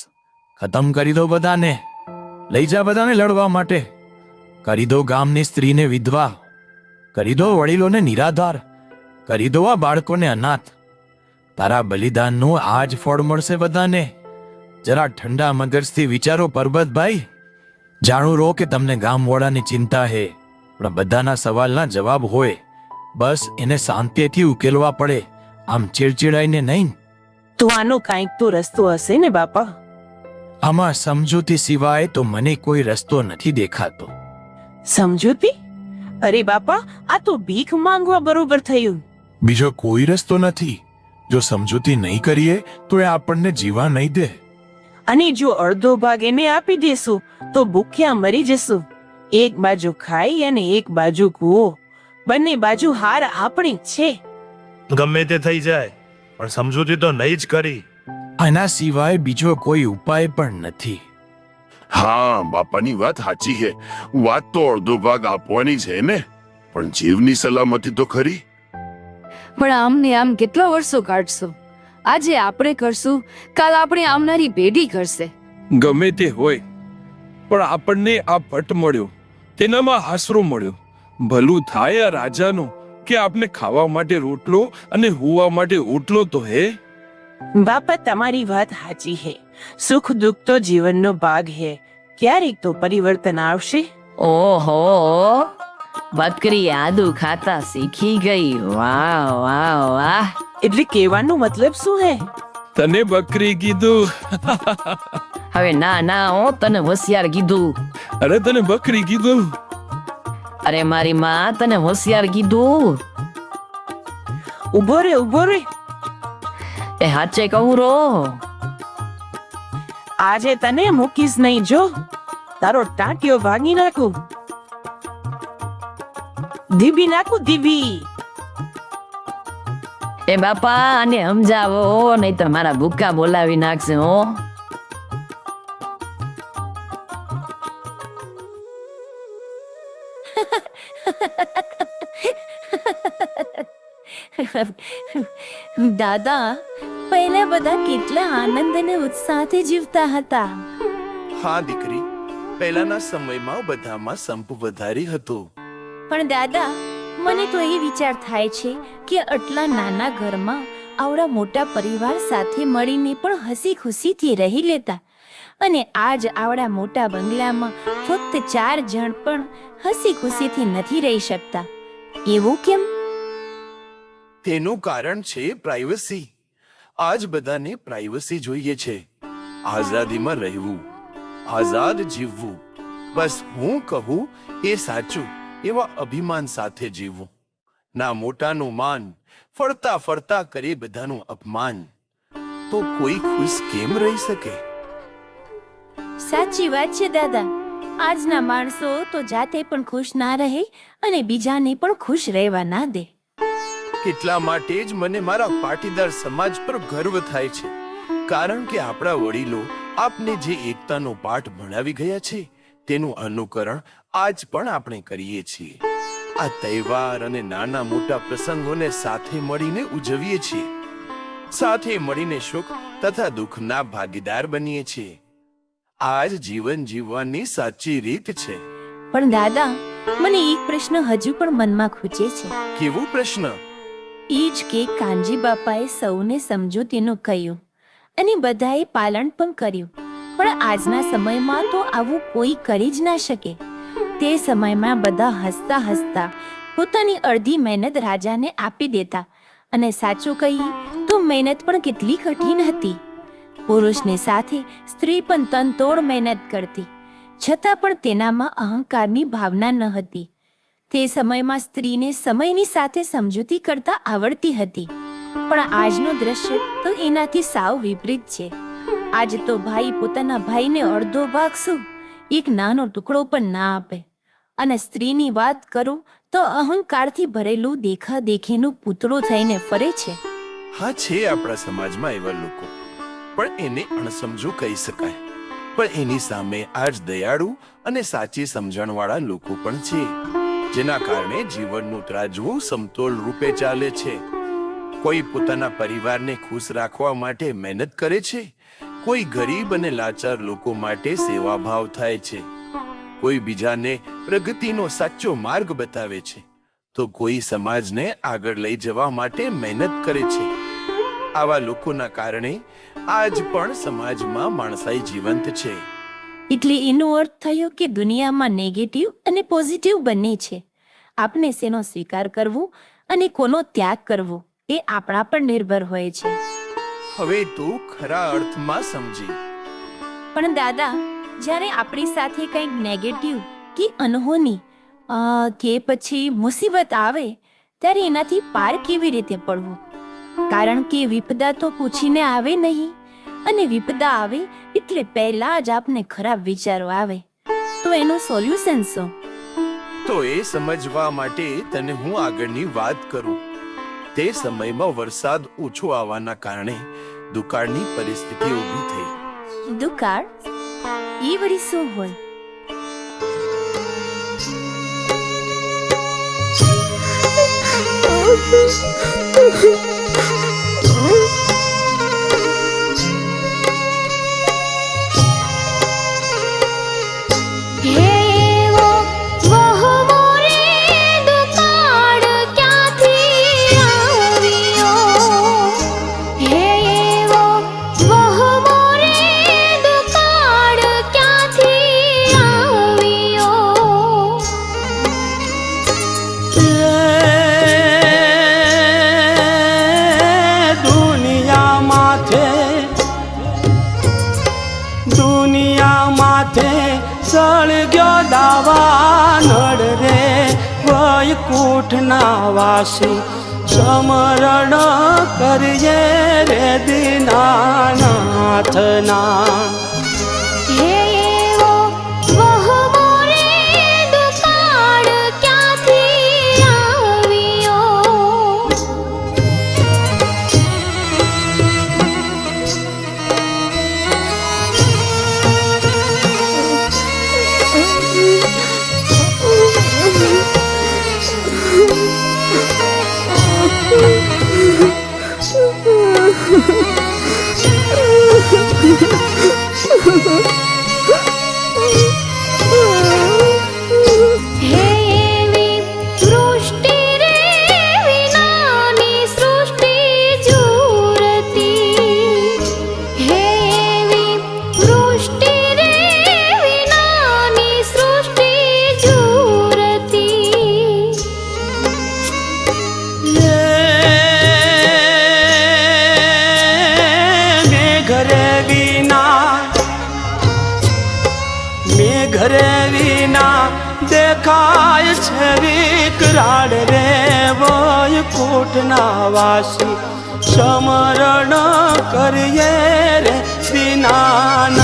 [SPEAKER 7] ખતમ કરી દો બધાને, લઈ જા બધાને લડવા માટે. કરી દો ગામની સ્ત્રીને વિધવા, કરી દો વડીલોને નિરાધાર, કરી દો આ બાળકોને અનાથ. તારા બલિદાનનું આજ ફળ મળશે બધાને. જરા ઠંડા મગજથી વિચારો પરબતભાઈ. જાણું રહો કે તમને ગામવાળાની ચિંતા હે, પણ બધાના સવાલના જવાબ હોય. બસ એને શાંતિથી ઉકેલવા પડે, આમ ચીડચીડાઈને નહીં.
[SPEAKER 13] તો આનો કાંઈક તો રસ્તો હશે ને બાપા?
[SPEAKER 7] આમાં સમજૂતી સિવાય તો મને કોઈ રસ્તો નથી દેખાતો.
[SPEAKER 13] સમજૂતી? અરે બાપા, આ તો ભીખ માંગવા બરોબર થયું.
[SPEAKER 7] બીજો કોઈ રસ્તો નથી. જો સમજૂતી નહીં કરીએ તો એ આપણને જીવા નહીં દે.
[SPEAKER 13] અને જો અડધો ભાગ એને આપી દેશું તો ભૂખ્યા મરી જશું. એક બાજુ ખાઈ અને એક બાજુ કૂવો, બંને બાજુ હાર આપણી જ છે.
[SPEAKER 12] ગમે તે થઈ જાય પણ સમજૂતી તો નહીં જ કરી.
[SPEAKER 9] આના સિવાય બીજો કોઈ ઉપાય પણ નથી.
[SPEAKER 14] હા, બાપાની વાત સાચી છે. વાત તો અડધો ભાગ આપવાની છે ને, પણ જીવની સલામતી તો ખરી.
[SPEAKER 10] પણ આમને આમ કેટલા વર્ષો કાઢશો? આજે આપણે કરશું, કાલ આપણે આવનારી પેઢી કરશે.
[SPEAKER 9] ગમે તે હોય, પણ આપણને આ પટ મળ્યો, તેનામાં આશરો મળ્યો. ભલું થાય આ રાજાનું કે આપને ખાવા માટે રોટલો અને હોવા માટે ઓટલો તો હે.
[SPEAKER 13] બાપા, તમારી વાત સાચી છે. સુખ દુઃખ તો જીવનનો ભાગ છે. ક્યારેક તો પરિવર્તન આવશે.
[SPEAKER 11] ઓહો, બકરી આદુ ખાતા શીખી ગઈ. વાહ વાહ વાહ.
[SPEAKER 13] એટલે કહેવાનો મતલબ શું હે?
[SPEAKER 9] તને બકરી કીધું?
[SPEAKER 11] હવે ના ના, હો તને હોશિયાર કીધું.
[SPEAKER 9] અરે તને બકરી કીધું?
[SPEAKER 11] અરે મારી માં, તને હોશિયાર કીધું.
[SPEAKER 13] ઉભો રે, ઉભો રે.
[SPEAKER 11] એ હાચે કહું રો.
[SPEAKER 13] આજે તને મૂકીશ નહીં, જો તારો ટાંટિયો ભાંગી નાખું. દીબી નાખું, દીબી.
[SPEAKER 11] એ બાપા, આને સમજાવો, નહીં તો મારા ભૂકા બોલાવી નાખશે. હો
[SPEAKER 8] દાદા, પહેલા બધા કેટલા આનંદ અને ઉત્સાહથી જીવતા હતા.
[SPEAKER 7] હા દીકરી, પહેલાના સમયમાં બધામાં સંપ વધારે હતો.
[SPEAKER 8] પણ દાદા, મને તો એ વિચાર થાય છે કે આટલા નાના ઘરમાં આવડા મોટા પરિવાર સાથે મળીને પણ હસી ખુશીથી રહી લેતા, અને આજ આવડા મોટા બંગલામાં ફક્ત 4 જણ પણ હસી ખુશીથી નથી રહી શકતા. એવું કેમ?
[SPEAKER 7] તેનું કારણ છે પ્રાઇવસી. આજ બધાને પ્રાઇવસી જોઈએ છે. આઝાદીમાં રહેવું, આઝાદ જીવવું, બસ હું કહું એ સાચું એવા અભિમાન સાથે જીવવું. ના મોટાનું માન, ફરતા ફરતા કરે બધાનું અપમાન. તો કોઈ ખુશ કેમ રહી શકે?
[SPEAKER 8] સાચી વાત છે દાદા. આજના માણસો તો જાતે પણ ખુશ ના રહે અને બીજાને પણ ખુશ રહેવા ના દે.
[SPEAKER 7] એટલા માટે જ મને મારા પાટીદાર સમાજ પર ગર્વ થાય છે, કારણ કે આપણા વડીલો આપને જે એકતાનો પાઠ ભણાવી ગયા છે તેનું અનુકરણ આજ પણ આપણે કરીએ છીએ. આ તહેવાર અને નાના મોટા પ્રસંગોને સાથે મળીને ઉજવીએ છીએ. સાથે મળીને સુખ તથા દુઃખના ભાગીદાર બનીએ છીએ. આ જ જીવન જીવવાની સાચી રીત છે.
[SPEAKER 8] પણ દાદા, મને એક પ્રશ્ન હજુ પણ મનમાં ખૂંચે છે.
[SPEAKER 7] કેવો પ્રશ્ન?
[SPEAKER 8] એ જ કે કાનજી બાપાએ સૌને સમજૂતીનું કહ્યું અને બધાએ પાલન પણ કર્યું, પણ આજના સમયમાં તો આવું કોઈ કરી જ ના શકે. તે સમયમાં બધા હસતા હસતા પોતાની અડધી મહેનત રાજાને આપી દેતા, અને સાચું કહીએ તો મહેનત પણ કેટલી કઠિન હતી. પુરુષની સાથે સ્ત્રી પણ તનતોડ મહેનત કરતી, છતાં પણ તેનામાં અહંકારની ભાવના ન હતી. તે સમયમાં સ્ત્રીને સમયની સાથે સમજૂતી કરતા આવડતી હતી, પણ આજનું દ્રશ્ય તો એનાથી સાવ વિપરીત છે. આજ તો ભાઈ પોતાના ભાઈને અડધો ભાગ શું, એક નાનો ટુકડો પણ ના આપે. અને સ્ત્રીની વાત કરું તો અહંકારથી ભરેલું દેખાદેખીનું પૂતળું થઈને ફરે છે.
[SPEAKER 7] હા, છે આપણા સમાજમાં એવા લોકો, પણ એને અણસમજુ કહી શકાય. પણ એની સામે આજ દયાળુ અને સાચી સમજણવાળા લોકો પણ છે, જેના કારણે જીવનનું ત્રાજવું સમતોલ રૂપે ચાલે છે. કોઈ પોતાના પરિવારને ખુશ રાખવા માટે મહેનત કરે છે, કોઈ ગરીબ અને લાચાર લોકો માટે સેવાભાવ થાય છે, કોઈ બીજાને પ્રગતિનો સાચો માર્ગ બતાવે છે, તો કોઈ સમાજને આગળ લઈ જવા માટે મહેનત કરે છે. આવા લોકોના કારણે આજ પણ સમાજમાં માણસાઈ જીવંત છે.
[SPEAKER 8] એટલે એનો અર્થ થયો કે દુનિયામાં નેગેટિવ અને પોઝિટિવ બંને છે. આપણે શેનો સ્વીકાર કરવો અને કોનો ત્યાગ કરવો એ આપણા પર નિર્ભર હોય છે.
[SPEAKER 7] હવે તું ખરા અર્થમાં સમજી.
[SPEAKER 8] પણ દાદા, જ્યારે આપણી સાથે કંઈક નેગેટિવ કે અનહોની કે પછી મુસીબત આવે ત્યારે એનાથી પાર કેવી રીતે પડવું? કારણ કે વિપદા તો પૂછીને આવે નહીં, અને વિપદા આવે એટલે પહેલા જ આપને ખરાબ વિચારો આવે. તો એનું સોલ્યુશન શું?
[SPEAKER 7] તો એ સમજવા માટે તને હું આગળની વાત કરું. તે સમયમાં વરસાદ ઓછો આવવાના કારણે દુકાળની પરિસ્થિતિ ઊભી થઈ.
[SPEAKER 8] દુકાળ એ વળી શું હોય?
[SPEAKER 1] સળગ્યો દાવા નળ રે વૈકુંઠના વાસી, સમરણ કરીએ રે દીનાનાથના. ઘરે વિના દેખાય છે વિકરાળ રે વૈકુંઠના વાસી, સમરણ કરીએ રે દીનાનાથના.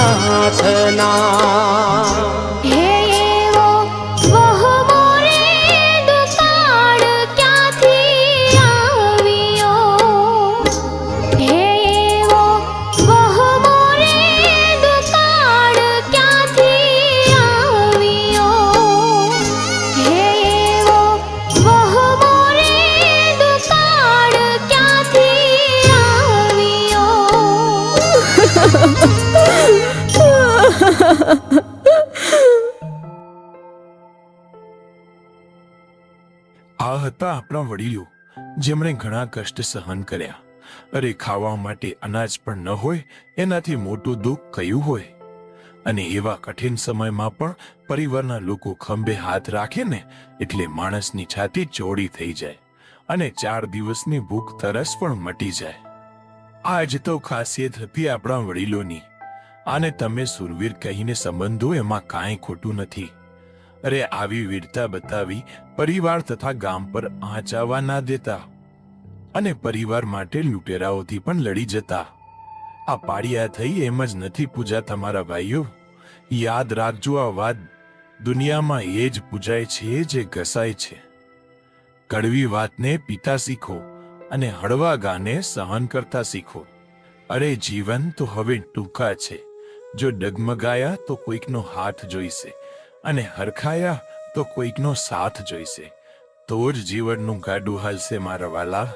[SPEAKER 7] આ હતા આપણા વડીલો, જેમણે ઘણા કષ્ટ સહન કર્યા. અરે ખાવા માટે અનાજ પણ ન હોય એનાથી મોટું દુઃખ કયું હોય? અને એવા કઠિન સમયમાં પણ પરિવારના લોકો ખંભે હાથ રાખે ને એટલે માણસની છાતી ચોડી થઈ જાય અને 4 દિવસની ભૂખ તરસ પણ મટી જાય. આજ તો ખાસિયત હતી આપણા વડીલોની. આને તમે સુરવીર કહીને સંબંધો, એમાં કાંઈ ખોટું નથી. અરે આવી વીરતા બતાવી પરિવાર તથા ગામ પર આંચ આવવા ના દેતા, અને પરિવાર માટે લૂંટેરાઓથી પણ લડી જતા. આ પાડિયા થઈ એમ જ નથી પૂજા તમારા ભાઈઓ. યાદ રાખજો આ વાત, દુનિયામાં એ જ પૂજાય છે જે ઘસાય છે. કડવી વાતને પીતા શીખો અને હળવા ગાને સહન કરતા શીખો. અરે જીવન તો હવે ટૂંકા છે. જો ડગમગાયા તો કોઈકનો હાથ જોઈશે, અને હરખાયા તો કોઈકનો સાથ જોઈશે. તો જ જીવનનું ગાડું હાલશે મારા વાલા.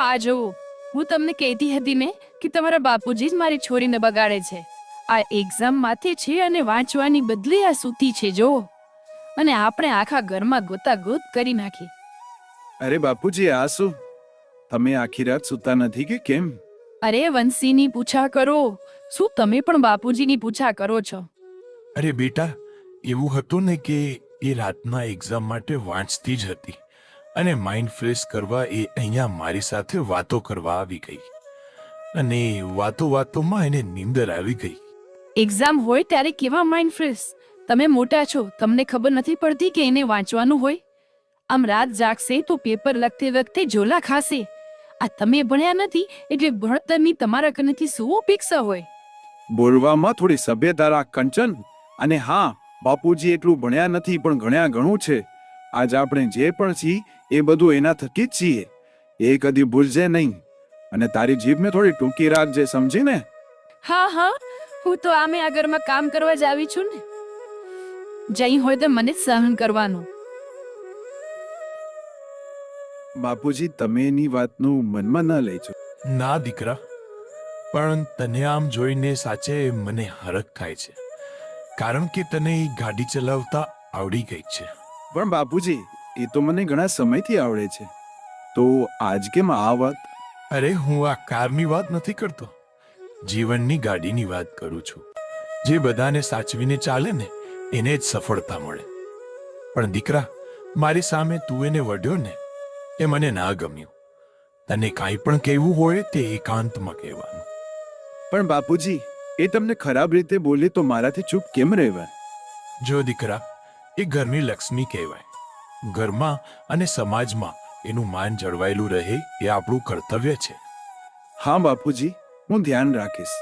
[SPEAKER 10] આ જુઓ, હું તમને કહેતી હતી ને કે તમારા બાપુજી જ મારી છોરીને બગાડે છે. આ એક્ઝામ માથે છે અને વાંચવાની બદલે આ સૂતી છે જો. અને આપણે આખા ઘરમાં ગોતાગોત કરી નાખી.
[SPEAKER 15] અરે બાપુજી, આ શું? તમે આખી રાત સૂતા નથી કે કેમ?
[SPEAKER 10] અરે વંશીની પૂછા કરો. શું તમે પણ બાપુજીની પૂછા કરો છો?
[SPEAKER 7] અરે બેટા, એવું હતું ને કે એ રાતના એક્ઝામ માટે વાંચતી જ હતી અને માઇન્ડ ફ્રેશ કરવા એ અહીંયા મારી સાથે વાતો કરવા આવી ગઈ અને વાતોમાં એને નીંદર આવી ગઈ.
[SPEAKER 10] એક્ઝામ હોય ત્યારે કેવા માઇન્ડ ફ્રેશ? તમે મોટા છો, તમને ખબર નથી પડતી કે એને વાંચવાનું હોય? આમ રાત જાગશે તો પેપર લખતે વખતે ઝોલા ખાશે. આ તમે ભણ્યા નથી એટલે ભણતરની તમારા કનેથી શું અપેક્ષા હોય?
[SPEAKER 15] બોલવામાં થોડી સભ્યતા રાખ કંચન. અને હા, બાપુજી એટલું ભણ્યા નથી પણ ઘણ્યા ઘણું છે. આજ આપણે જે પણ છીએ એ બધું એના થકી જ છીએ. એ કદી ભૂલજે નહીં. અને તારી જીભને થોડી ટૂંકી રાખજે, સમજીને?
[SPEAKER 10] હા, હું તો આમે આ ઘરમાં કામ કરવા જ આવી છું ને. જઈ હોય તો મને જ સહન કરવાનું.
[SPEAKER 15] બાપુજી, તમે એની વાતનું મનમાં ન લેજો.
[SPEAKER 7] ના દીકરા, પણ તને આમ જોઈને સાચે મને હરખ થાય છે, કારણ કે તને એ ગાડી ચલાવતા આવડી ગઈ છે.
[SPEAKER 15] પણ બાપુજી, એ તો મને ઘણા સમયથી આવડે છે. તો આજ કેમ આ વાત?
[SPEAKER 7] અરે, હું આ કારની વાત નથી કરતો, જીવનની ગાડીની વાત કરું છું. જે બધાને સાચવીને ચાલે ને એને જ સફળતા મળે. પણ દીકરા, મારી સામે તું એને વઢ્યો ને એ મને ના ગમ્યું. તને કાંઈ પણ કહેવું હોય તે એકાંતમાં કહેવાનું.
[SPEAKER 15] પણ બાપુજી, એ તમને ખરાબ રીતે બોલે તો મારાથી ચૂપ કેમ રહેવાય?
[SPEAKER 7] જો દીકરા, એ ઘરની લક્ષ્મી કહેવાય. ઘરમાં અને સમાજમાં એનું માન જળવાયેલું રહે એ આપણું કર્તવ્ય છે.
[SPEAKER 15] હા બાપુજી, હું ધ્યાન રાખીશ.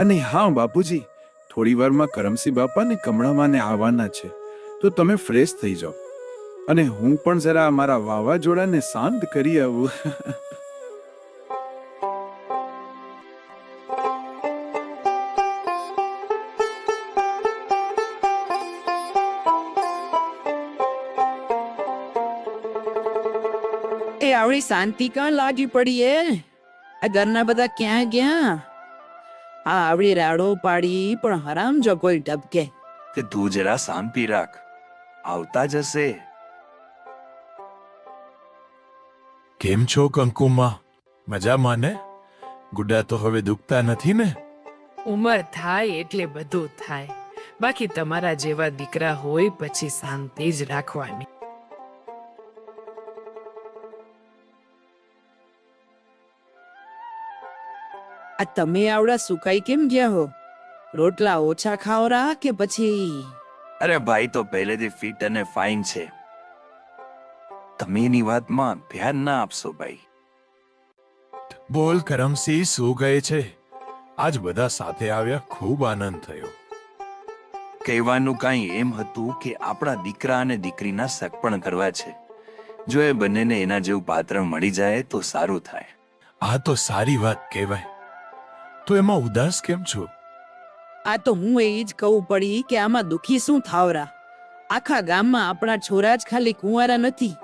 [SPEAKER 15] અને હા બાપુજી, થોડી વારમાં કરમસિંહ બાપા ને કમળામાને આવવાના છે, તો તમે ફ્રેશ થઈ જાઓ. અને હું પણ જરા મારા વાવાઝોડાને શાંત કરી આવું.
[SPEAKER 13] એ આવડી શાંતિ કાં લાગી પડી એ? આ ઘરના બધા ક્યાં ગયા? આ આવડી રાડો પાડી પણ હરામ જો કોઈ ઢબકે.
[SPEAKER 16] તે તું જરા શાંતિ રાખ, આવતા જશે.
[SPEAKER 7] કેમ છો કંકુમાં? મજામાં ને? ગુડા તો હવે દુખતા નથી ને?
[SPEAKER 17] ઉંમર થાય એટલે બધું થાય. બાકી તમારા જેવા દીકરા હોય પછી શાંતિ જ રાખવાની.
[SPEAKER 13] આ તમે આવડા સુકાઈ કેમ ગયા હો? રોટલા ઓછા ખાવરા કે પછી?
[SPEAKER 16] અરે ભાઈ તો પહેલેથી ફિટ અને ફાઇન છે. તમે એની વાતમાં ધ્યાન ના આપશો ભાઈ.
[SPEAKER 7] બોલ કરમસિંહ, શું ગયે છે? આજ બધા સાથે આવ્યા, ખૂબ આનંદ થયો.
[SPEAKER 16] કહેવાનું કાંઈ એમ હતું કે આપણા દીકરા અને દીકરીના સગપણ કરવા છે. જો એ બંનેને એના જેવું પાત્ર મળી જાય તો સારું થાય.
[SPEAKER 7] આ તો સારી વાત કહેવાય. તો એમાં ઉદાસ કેમ છો?
[SPEAKER 13] આ તો હું એ જ કહું પડી કે આમાં દુખી શું થાવરા? આખા ગામમાં આપણા છોરા જ ખાલી કુંવારા નથી.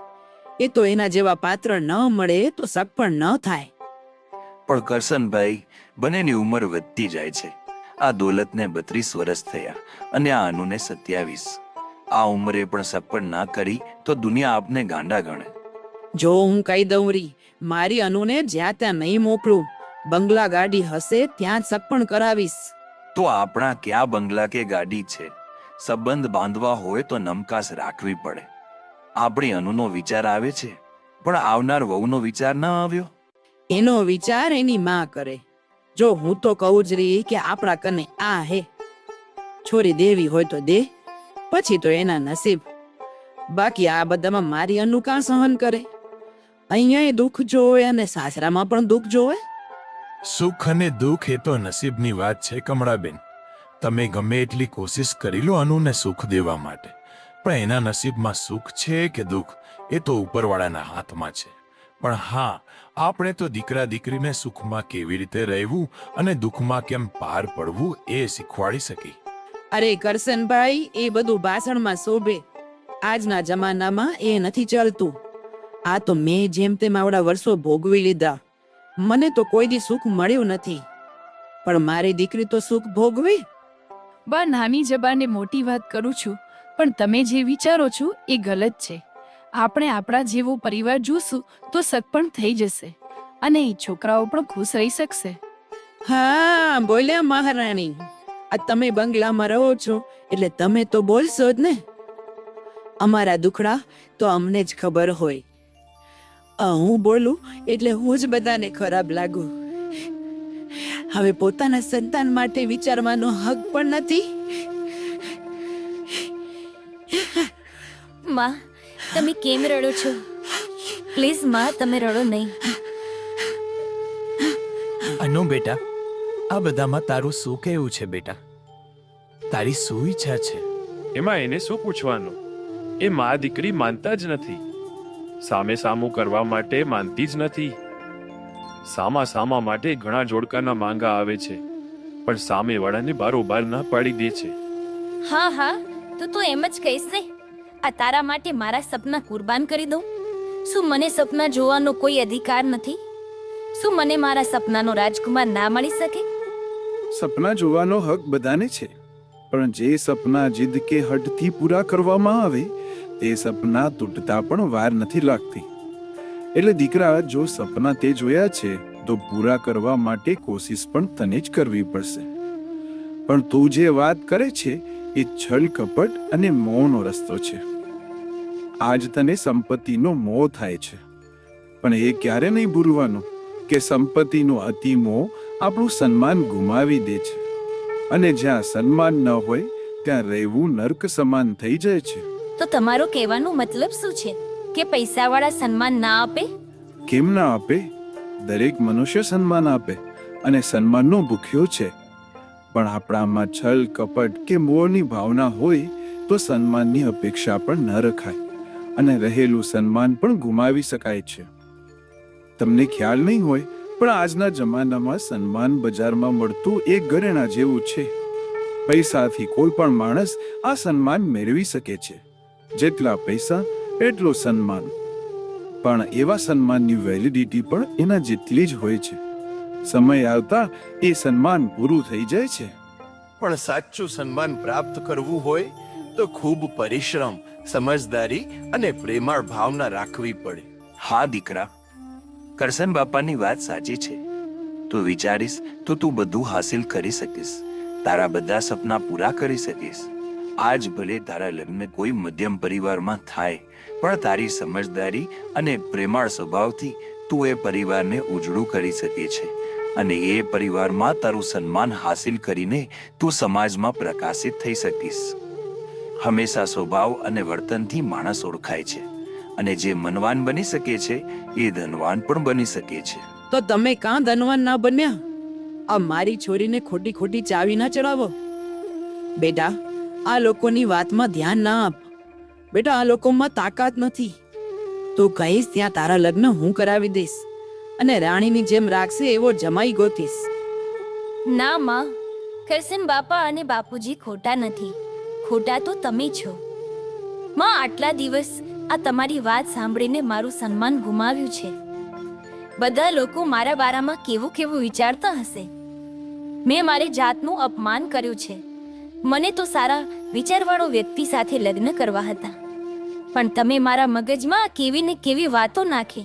[SPEAKER 13] એ તો એના જેવા પાત્ર ન મળે તો સગપણ ન થાય.
[SPEAKER 16] પણ કરશનભાઈ, બંનેની ઉંમર વધતી જાય છે. આ દોલતને 32 વર્ષ થયા અને આ અનુને 27. આ ઉંમરે પણ સગપણ ના કરી તો દુનિયા આપને ગાંડા ગણે.
[SPEAKER 13] જો હું કહી દઉં રી, મારી અનુને જ્યાં ત્યાં નહીં મોકલું. બંગલા ગાડી હશે ત્યાં જ સગપણ કરાવીશ.
[SPEAKER 16] તો આપણા ક્યાં બંગલા કે ગાડી છે? સંબંધ બાંધવા હોય તો નમકાસ રાખવી પડે. આપણી અનુનો વિચાર આવે છે, પણ આવનાર વહુનો વિચાર ન આવ્યો.
[SPEAKER 13] એનો વિચાર એની માં કરે. જો હું તો કહું જ રહી કે આપણા કને આ હે, છોરી દેવી હોય તો દે, પછી તો એના નસીબ. બાકી આ બધામાં મારી અનુ કાં સહન કરે? અહીંયા દુઃખ જોવે અને સાસરામાં પણ દુઃખ જોવે.
[SPEAKER 7] સુખ અને દુઃખ એ તો નસીબની વાત છે કમળાબેન. તમે ગમે એટલી કોશિશ કરી લો અનુને સુખ દેવા માટે, પણ એના નસીબમાં સુખ છે કે દુઃખ એ તો ઉપરવાળાના હાથમાં છે. પણ હા, આપણે તો દીકરા દીકરીને સુખમાં કેવી રીતે રહેવું અને દુઃખમાં કેમ પાર પડવું એ શીખવાડી શકી.
[SPEAKER 13] અરે કરશનભાઈ, એ બધું ભાષણમાં શોભે. આજના જમાનામાં એ નથી ચાલતું. આ તો મેં જેમ તેમ આવડા વર્ષો ભોગવી લીધા. મને તો કોઈ દી સુખ મળ્યું નથી, પણ મારી દીકરી તો સુખ ભોગવી.
[SPEAKER 10] બા, નાની જબાને મોટી વાત કરું છું, પણ તમે જે વિચારો છો એ ગલત છે. આપણે આપણા જેવો પરિવાર જોશું તો સગપણ થઈ જશે અને એ છોકરાઓ પણ ખુશ રહી શકશે.
[SPEAKER 13] હા, બોલ્યા મહારાણી. આ તમે બંગલામાં રહો છો એટલે તમે તો બોલશો જ ને. અમારા દુખડા તો અમને જ ખબર હોય. હું બોલું એટલે હું જ બધાને ખરાબ લાગુ. હવે પોતાના સંતાન માટે વિચારવાનો હક પણ નથી.
[SPEAKER 8] માં, તમે કેમ રડો છો? પ્લીઝ માં, તમે રડો નહીં.
[SPEAKER 7] અનુ બેટા, આ બધામાં તારું શું કહેવું છે બેટા? તારી શું ઈચ્છા છે?
[SPEAKER 9] એમાં એને શું પૂછવાનું? એ મા દીકરી માનતા જ નથી. સામે સામું કરવા માટે માનતી જ નથી. સામા માટે ઘણા જોડકાના માંગા આવે છે, પણ સામેવાળાને બારોબાર ના પાડી દે છે.
[SPEAKER 8] હા, તો એમ જ કહીશ ને, આ તારા માટે મારા સપના કુરબાન કરી દઉં? શું મને સપના જોવાનો કોઈ અધિકાર નથી? શું મને મારા સપનાનો રાજકુમાર ના મળી શકે?
[SPEAKER 15] સપના જોવાનો હક બધાને છે, પણ જે સપના જીદ કે હઠથી પૂરા કરવામાં આવે તે સપના તૂટતા પણ વાર નથી લાગતી. એટલે દીકરા, જો સપના તે જોયા છે તો પૂરા કરવા માટે કોશિશ પણ તને જ કરવી પડશે. પણ તું જે વાત કરે છે એ છલ કપટ અને મોહનો રસ્તો છે. આજ તને સંપત્તિનો મોહ થાય છે, પણ એ ક્યારે નહીં ભૂલવાનું કે સંપત્તિનો અતિ મોહ આપણું સન્માન ગુમાવી દે છે, અને જ્યાં સન્માન ન હોય ત્યાં રહેવું નર્ક સમાન થઈ જાય છે.
[SPEAKER 8] તો તમારો કહેવાનો મતલબ શું છે? કે પૈસાવાળા સન્માન ના આપે?
[SPEAKER 15] કેમ ના આપે? દરેક મનુષ્ય સન્માન આપે અને સન્માનનો ભૂખ્યો છે. પણ આપણામાં છલ કપટ કે મોહની ભાવના હોય તો સન્માનની અપેક્ષા પણ ન રખાય અને રહેલું સન્માન પણ ગુમાવી શકાય છે. તમને ખ્યાલ નહીં હોય, પણ આજના જમાનામાં સન્માન બજારમાં મળતું એક ઘરેણા જેવું છે. પૈસાથી કોઈ પણ માણસ આ સન્માન મેળવી શકે છે. જેટલા પૈસા એટલું સન્માન. પણ એવા સન્માનની વેલિડિટી પણ એના જેટલી જ હોય છે. સમય આવતા એ સન્માન પૂરું થઈ જાય છે.
[SPEAKER 7] પણ સાચું સન્માન પ્રાપ્ત કરવું હોય તો ખૂબ પરિશ્રમ, સમજદારી અને પ્રેમાળ ભાવના રાખવી પડે.
[SPEAKER 16] હા દીકરા, કરશન બાપાની વાત સાચી છે. તું વિચારીશ તો તું બધું હાસિલ કરી શકીશ, તારા બધા સપના પૂરા કરી શકીશ. આજ ભલે તારા લગ્ન કોઈ મધ્યમ પરિવારમાં થાય, પણ તારી સમજદારી અને પ્રેમાળ સ્વભાવથી તું એ પરિવારને ઉજળું કરી શકે છે, અને એ પરિવારમાં તારું સન્માન હાસિલ કરીને તું સમાજમાં પ્રકાશિત થઈ શકીશ. હંમેશા સ્વભાવ અને વર્તનથી માણસ ઓળખાય છે, અને જે મનવાન બની શકે છે એ ધનવાન પણ બની શકે છે.
[SPEAKER 13] તો તમે કાં ધનવાન ના બન્યા? આ મારી છોરીને ખોટી ખોટી ચાવી ના ચડાવો. બેટા, આ લોકોની વાતમાં ધ્યાન ના આપ. બેટા, આ લોકોમાં તાકાત નથી. તું કહીશ ત્યાં તારા લગ્ન હું કરાવી દઈશ, અને રાણીની જેમ રાખશે એવો જમાઈ ગોતીશ.
[SPEAKER 8] ના માં, કરશન બાપા અને બાપુજી ખોટા નથી, ખોટા તો તમે છો. માં, આટલા દિવસ આ તમારી વાત સાંભળીને મારું સન્માન ગુમાવ્યું છે. બધા લોકો મારા બારામાં કેવું કેવું વિચારતા હશે. મેં મારી જાતનું અપમાન કર્યું છે. મને તો સારા વિચારવાળો વ્યક્તિ સાથે લગ્ન કરવા હતા, પણ તમે મારા મગજમાં કેવી ને કેવી વાતો નાખી,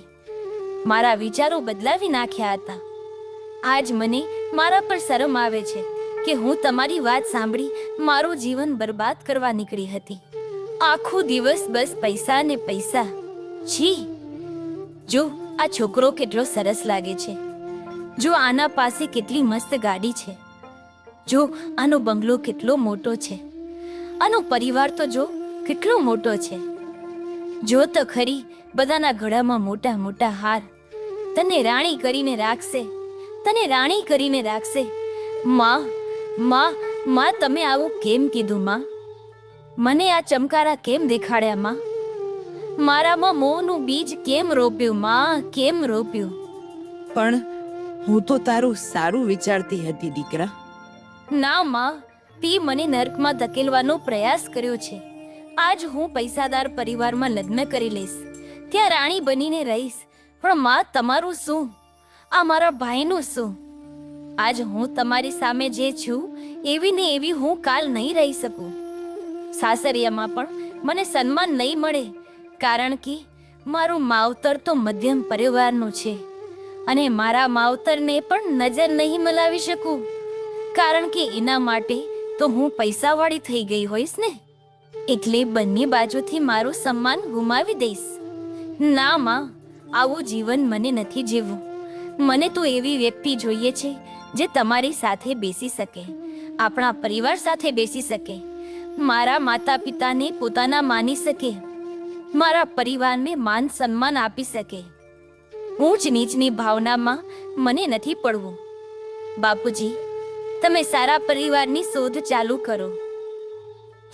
[SPEAKER 8] મારા વિચારો બદલાવી નાખ્યા હતા. આજ મને મારા પર શરમ આવે છે કે હું તમારી વાત સાંભળી મારું જીવન બરબાદ કરવા નીકળી હતી. આખો દિવસ બસ પૈસા ને પૈસા. છી! જો આ છોકરો કેટલો સરસ લાગે છે, જો આના પાસે કેટલી મસ્ત ગાડી છે, જો આનો બંગલો કેટલો મોટો છે, આનો પરિવાર તો જો કેટલો મોટો છે. જો તો ખરી બધાના ગળામાં મોટા મોટા હાર. તને રાણી કરીને રાખશે, તને રાણી કરીને રાખશે. માં, માં, માં, તમે આવું કેમ કીધું? માં, મને આ ચમકારા કેમ દેખાડ્યા? માં, મારામાં મોહનું બીજ કેમ રોપ્યું? માં, કેમ રોપ્યું?
[SPEAKER 13] પણ હું તો તારું સારું વિચારતી હતી દીકરા.
[SPEAKER 8] ના માં, તે મને નર્કમાં ધકેલવાનો પ્રયાસ કર્યો છે. આજ હું પૈસાદાર પરિવારમાં લગ્ન કરી લઈશ, ત્યાં રાણી બનીને રહીશ. પણ માં, તમારું શું? આ મારા ભાઈનું શું? આજ હું તમારી સામે જે છું એવી ને એવી હું કાલ નહીં રહી શકું. સાસરિયામાં પણ મને સન્માન નહીં મળે, કારણ કે મારું માવતર તો મધ્યમ પરિવારનું છે, અને મારા માવતરને પણ નજર નહીં મલાવી શકું, કારણ કે એના માટે તો હું પૈસાવાળી થઈ ગઈ હોઈશ ને. એટલે બંને બાજુથી મારું સન્માન ગુમાવી દઈશ. ના માં, આવું જીવન મને નથી જીવવું. મને તો એવી વ્યક્તિ જોઈએ છે જે તમારી સાથે બેસી શકે, આપણા પરિવાર સાથે બેસી શકે, મારા માતા પિતાને પોતાના માની શકે, મારા પરિવારને માન સન્માન આપી શકે. ઊંચ નીચની ભાવનામાં મને નથી પડવું. બાપુજી, તમે સારા પરિવારની શોધ ચાલુ કરો,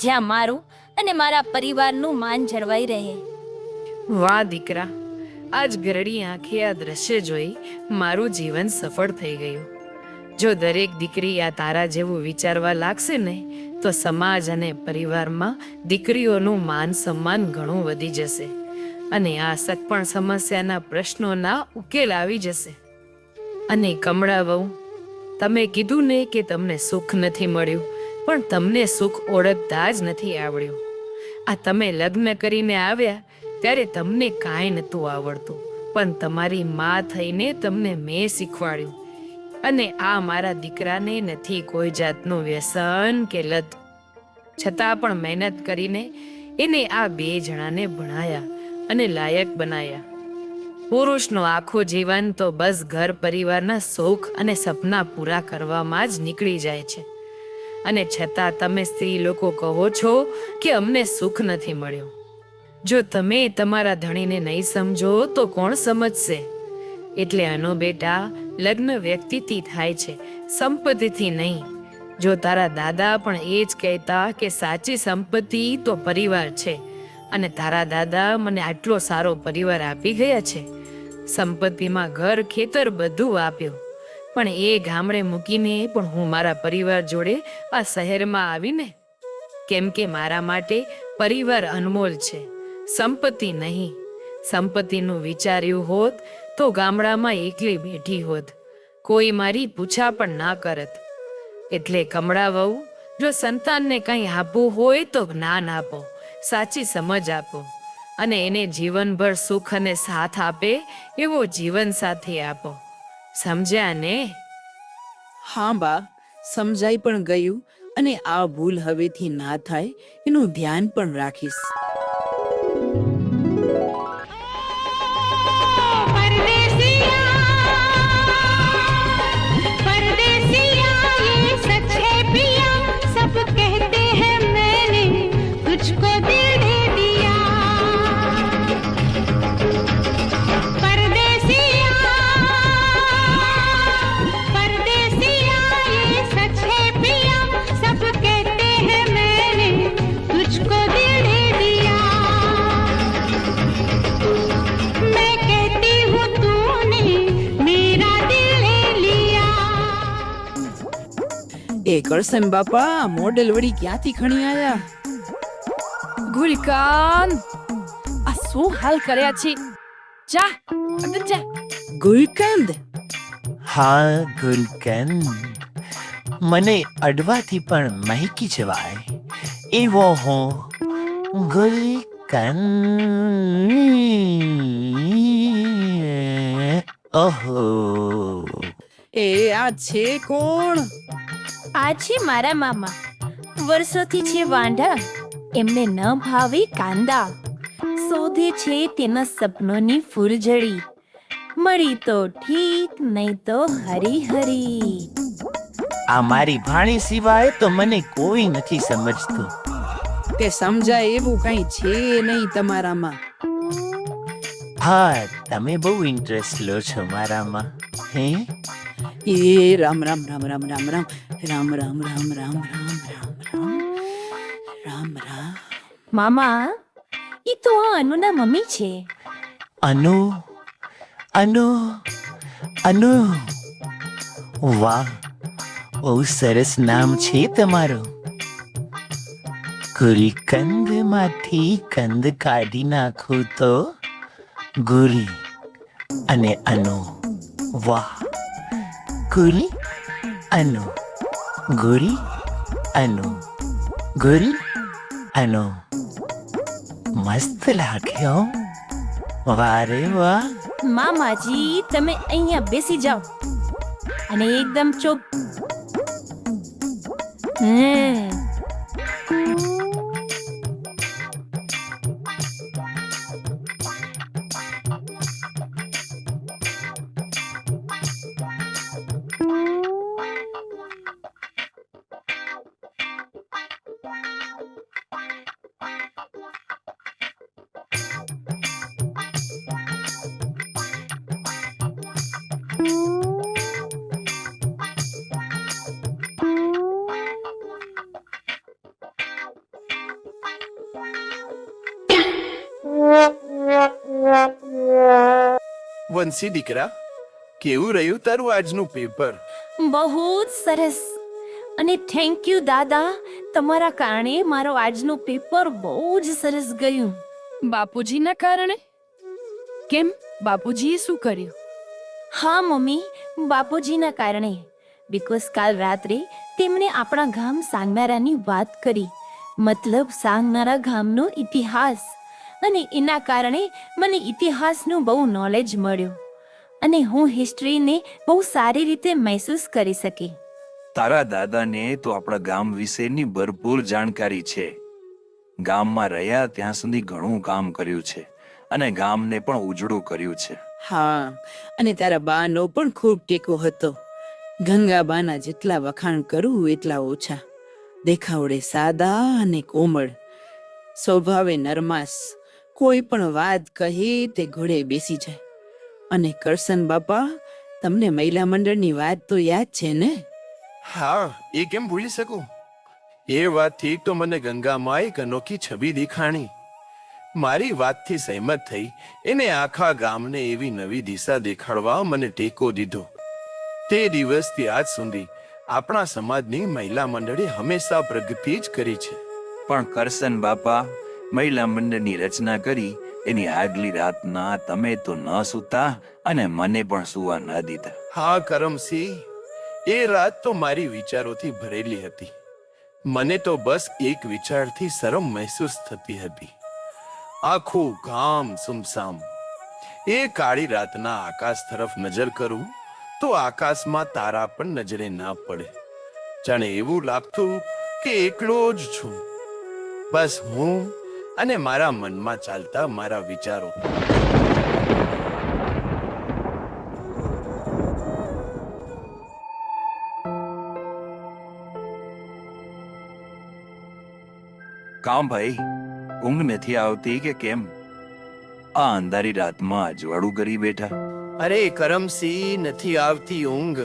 [SPEAKER 8] જ્યાં મારું અને મારા પરિવારનું માન જળવાઈ રહે.
[SPEAKER 17] વાહ દીકરા, આજ ગરડી આંખે આ દ્રશ્ય જોઈ મારું જીવન સફળ થઈ ગયું. જો દરેક દીકરી આ તારા જેવું વિચારવા લાગશે ને તો સમાજ અને પરિવારમાં દીકરીઓનું માન સન્માન ઘણું વધી જશે અને આ સગપણ સમસ્યાના પ્રશ્નોના ઉકેલ આવી જશે. અને કમળા વહુ, તમે કીધું ને કે તમને સુખ નથી મળ્યું, પણ તમને સુખ ઓળખતા જ નથી આવડ્યું. આ તમે લગ્ન કરીને આવ્યા ત્યારે તમને કાંઈ નહોતું આવડતું, પણ તમારી માં થઈને તમને મેં શીખવાડ્યું. અને આ મારા દીકરાને નથી કોઈ જાતનું વ્યસન કે લત, છતાં પણ મહેનત કરીને એને આ 2 જણાને ભણાયા અને લાયક બનાયા. પુરુષનું આખું જીવન તો બસ ઘર પરિવારના સુખ અને સપના પૂરા કરવામાં જ નીકળી જાય છે, અને છતાં તમે સ્ત્રી લોકો કહો છો કે અમને સુખ નથી મળ્યું. જો તમે તમારા ધણીને નહીં સમજો તો કોણ સમજશે? એટલે આનો બેટા, લગ્ન વ્યક્તિથી થાય છે, સંપત્તિથી નહીં. જો તારા દાદા પણ એ જ કહેતા કે સાચી સંપત્તિ તો પરિવાર છે, અને તારા દાદા મને આટલો સારો પરિવાર આપી ગયા છે, સંપત્તિમાં ઘર ખેતર બધું આપ્યું, પણ એ ગામડે મૂકીને પણ હું મારા પરિવાર જોડે આ શહેરમાં આવીને, કેમ કે મારા માટે પરિવાર અનમોલ છે, સંપત્તિ નહીં. સંપત્તિનું વિચાર્યું હોત તો ગામડામાં એકલી બેઠી હોત, કોઈ મારી પૂછા પણ ના કરત. એટલે કમળા વહુ, જો સંતાનને કંઈ આપવું હોય તો જ્ઞાન આપો, સાચી સમજ આપો, અને એને જીવનભર સુખ અને સાથ આપે એવો જીવન સાથી આપો. સમજ્યા ને?
[SPEAKER 13] હા બા, સમજાઈ પણ ગયું, અને આ ભૂલ હવેથી ના થાય એનું ધ્યાન પણ રાખીશ. એ કરસન બાપા, મોડેલ વળી ક્યાંથી ખણી આયા?
[SPEAKER 10] ગુલકાન, આ શું હાલ કર્યા છે? જા અંદર જા.
[SPEAKER 13] ગુલકંદ?
[SPEAKER 18] હા ગુલકંદ, મને અડવાથી પણ મહેકી જવાય એવો હું ગુલકંદ. ઓહો,
[SPEAKER 13] એ આ છે કોણ?
[SPEAKER 8] આ છે મારા મામા, વર્ષોથી છે વાંઢા, એમને ન ભાવે કાંદા, શોધે છે તેના સપનોની ફૂલઝડી, મળી તો ઠીક, નહીં તો હરી હરી.
[SPEAKER 18] આ મારી ભાણી સિવાય તો મને કોઈ નથી સમજતું.
[SPEAKER 13] કે સમજાય એવું કઈ છે નહીં તમારામાં.
[SPEAKER 18] હા, તમે બહુ ઇન્ટરેસ્ટ લો છો મારામાં. હે
[SPEAKER 13] એ રામ રામ રામ રામ રામ રામ રામ રામ રામ રામ રામ રામ રામ રામ રામ.
[SPEAKER 8] મામા, ઈ તો આ અનુના મમ્મી છે.
[SPEAKER 18] અનુ? અનુ? અનુ? વાહ, બહુ સરસ નામ છે તમારું. ગુલકંદમાંથી કંદ કાઢી નાખું તો ગુલ અને અનુ. વાહ, ગુલ અનુ, ગુલ અનુ, ગુલ અનુ. મસ્ત લાગ્યો. વાહ રે વાહ.
[SPEAKER 8] મામાજી, તમે અહીંયા બેસી જાઓ અને એકદમ ચૂપ.
[SPEAKER 7] વંશી દીકરા, કેવું રહ્યું તારું આજનું પેપર?
[SPEAKER 8] બહુ જ સરસ. અને થેન્ક યુ દાદા, તમારા કારણે મારો આજનું પેપર બહુ જ સરસ ગયું.
[SPEAKER 10] બાપુજીના કારણે? કેમ, બાપુજીએ શું કર્યું?
[SPEAKER 8] હા મમ્મી, બાપુજીના કારણે. બીકોઝ કાલ રાત્રે તેમણે આપણા ગામ સાંગનારાની વાત કરી, મતલબ સાંગનારા ગામનો ઇતિહાસ. અને એના કારણે મને ઇતિહાસનું બહુ નોલેજ મળ્યું અને હું હિસ્ટ્રીને બહુ સારી રીતે મહેસૂસ કરી શકી.
[SPEAKER 16] તારા દાદાને તો આપણા ગામ વિશેની ભરપૂર જાણકારી છે. ગામમાં રહ્યા ત્યાં સુધી ઘણું કામ કર્યું છે અને ગામને પણ ઉજળું કર્યું છે.
[SPEAKER 13] હા, અને તારા બાનો પણ ખૂબ ટેકો હતો. ગંગાબાના જેટલા વખાણ કરું એટલા ઓછા. દેખાવડે સાદા અને કોમળ, સ્વભાવે નરમાસ. કોઈ પણ વાત કહી તે ઘોડે બેસી જાય. અને કરશન બાપા, તમને મહિલા મંડળની વાત તો યાદ છે ને?
[SPEAKER 7] હા, એ કેમ ભૂલી શકું? એ વાતથી તો મને ગંગામાં એક અનોખી છબી દેખાણી. મારી વાતથી સહેમત થઈ એને આખા ગામને એવી નવી દિશા દેખાડવા મને ટેકો દીધો. તે દિવસથી આજ સુધી આપણા સમાજની મહિલા મંડળે હંમેશા પ્રગતિ જ કરી છે.
[SPEAKER 16] પણ કરશન બાપા, મહિલા મંડળની રચના કરી એની આગલી રાતના તમે તો ન સૂતા અને મને પણ સુવા ન દીધા.
[SPEAKER 7] હા કરમસિંહ, એ રાત તો મારી વિચારોથી ભરેલી હતી. મને તો બસ એક વિચારથી શરમ મહેસૂસ થતી હતી. આખું ગામ સુમસામ. એ કાળી રાતના આકાશ તરફ નજર કરું તો આકાશમાં તારા પણ નજરે ના પડે. જાણે એવું લાગતું કે એકલો જ છું, બસ હું અને મારા મનમાં ચાલતા મારા વિચારો.
[SPEAKER 16] કામ ભાઈ, ઊંઘ નથી આવતી કે કેમ? આ અંધારી રાતમાં અજવાળું કરી બેઠા.
[SPEAKER 7] અરે કરમસિંહ, નથી આવતી ઊંઘ.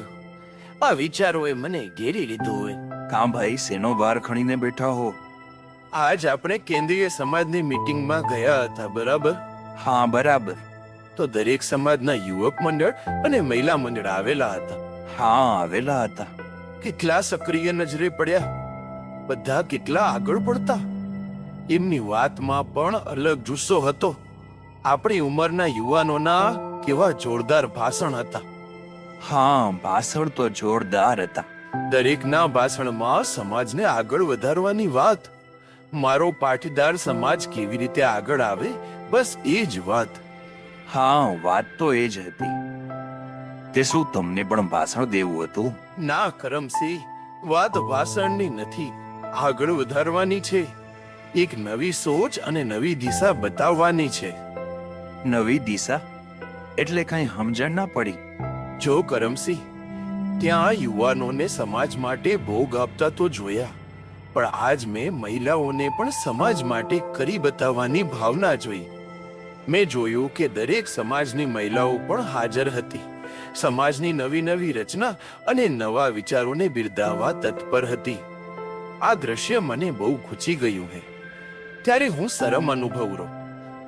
[SPEAKER 7] આ વિચારોએ મને ઘેરી લીધો હોય.
[SPEAKER 16] કામ ભાઈ, શેનો ભાર ખણીને બેઠા હો?
[SPEAKER 7] આજ આપણે કેન્દ્રીય સમાજની મીટિંગમાં ગયા હતા, બરાબર?
[SPEAKER 16] હા, બરાબર.
[SPEAKER 7] તો દરેક સમાજના યુવક મંડળ અને મહિલા મંડળ આવેલા હતા.
[SPEAKER 16] હા, આવેલા હતા.
[SPEAKER 7] કેટલા સક્રિય નજરે પડ્યા, બધા કેટલા આગળ પડતા. એમની વાતમાં પણ અલગ જુસ્સો હતો. આપણી ઉંમરના યુવાનોના કેવા જોરદાર ભાષણ હતા.
[SPEAKER 16] હા, ભાષણ તો જોરદાર હતા.
[SPEAKER 7] દરેકના ભાષણમાં સમાજને આગળ વધારવાની વાત. મારો પાટીદાર સમાજ કેવી રીતે આગળ આવે, બસ એ જ વાત.
[SPEAKER 16] હા, વાત તો એ જ હતી. તે શું તમને પણ ભાષણ દેવું હતું?
[SPEAKER 7] ના કરમસિંહ, વાત ભાષણની નથી, આગળ વધારવાની છે. એક નવી સોચ અને નવી દિશા બતાવવાની છે.
[SPEAKER 16] નવી દિશા એટલે કઈ સમજણ ના પડી.
[SPEAKER 7] જો કરમસિંહ, ત્યાં યુવાનોને સમાજ માટે ભોગ આપતા તો જોયા, પણ આજ મેં મહિલાઓને પણ સમાજ માટે કરી બતાવવાની ભાવના જોઈ. મેં જોયું કે દરેક સમાજની મહિલાઓ પણ હાજર હતી. સમાજની નવી નવી રચના અને નવા વિચારોને બિરદાવવા તત્પર હતી. આ દ્રશ્ય મને બહુ ખૂચી ગયું છે. ત્યારે હું શરમ અનુભવું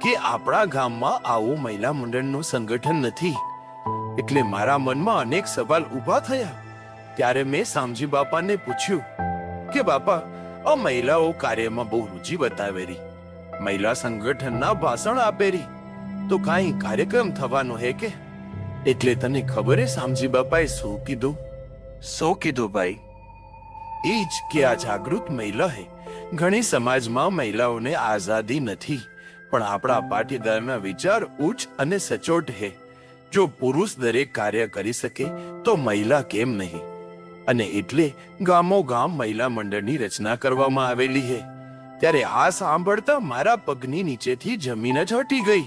[SPEAKER 7] કે આપણા ગામમાં આવું મહિલા મંડળનું સંગઠન નથી. એટલે મારા મનમાં અનેક સવાલ ઊભા થયા. ત્યારે મેં શામજી બાપાને પૂછ્યું કે બાપા, આ મહિલાઓ કાર્યમાં બહુ રુચિ બતાવેરી, મહિલા સંગઠનના ભાષણ આપેરી, તો કાંઈ કાર્યક્રમ થવાનો હે કે? એટલે તને ખબર હે શામજી બાપાએ શું કીધું?
[SPEAKER 16] શું કીધું ભાઈ?
[SPEAKER 7] એ જ કે આ જાગૃત મહિલા હે. ઘણી સમાજમાં મહિલાઓને આઝાદી નથી, પણ આપણા પાટીદારના વિચાર ઉચ્ચ અને સચોટ હે. જો પુરુષ દરેક કાર્ય કરી શકે તો મહિલા કેમ નહીં? અને એટલે ગામો ગામ મહિલા મંડળની રચના કરવામાં આવેલી છે. ત્યારે આ સાંભળતા મારા પગની નીચેથી જમીન જ હટી ગઈ.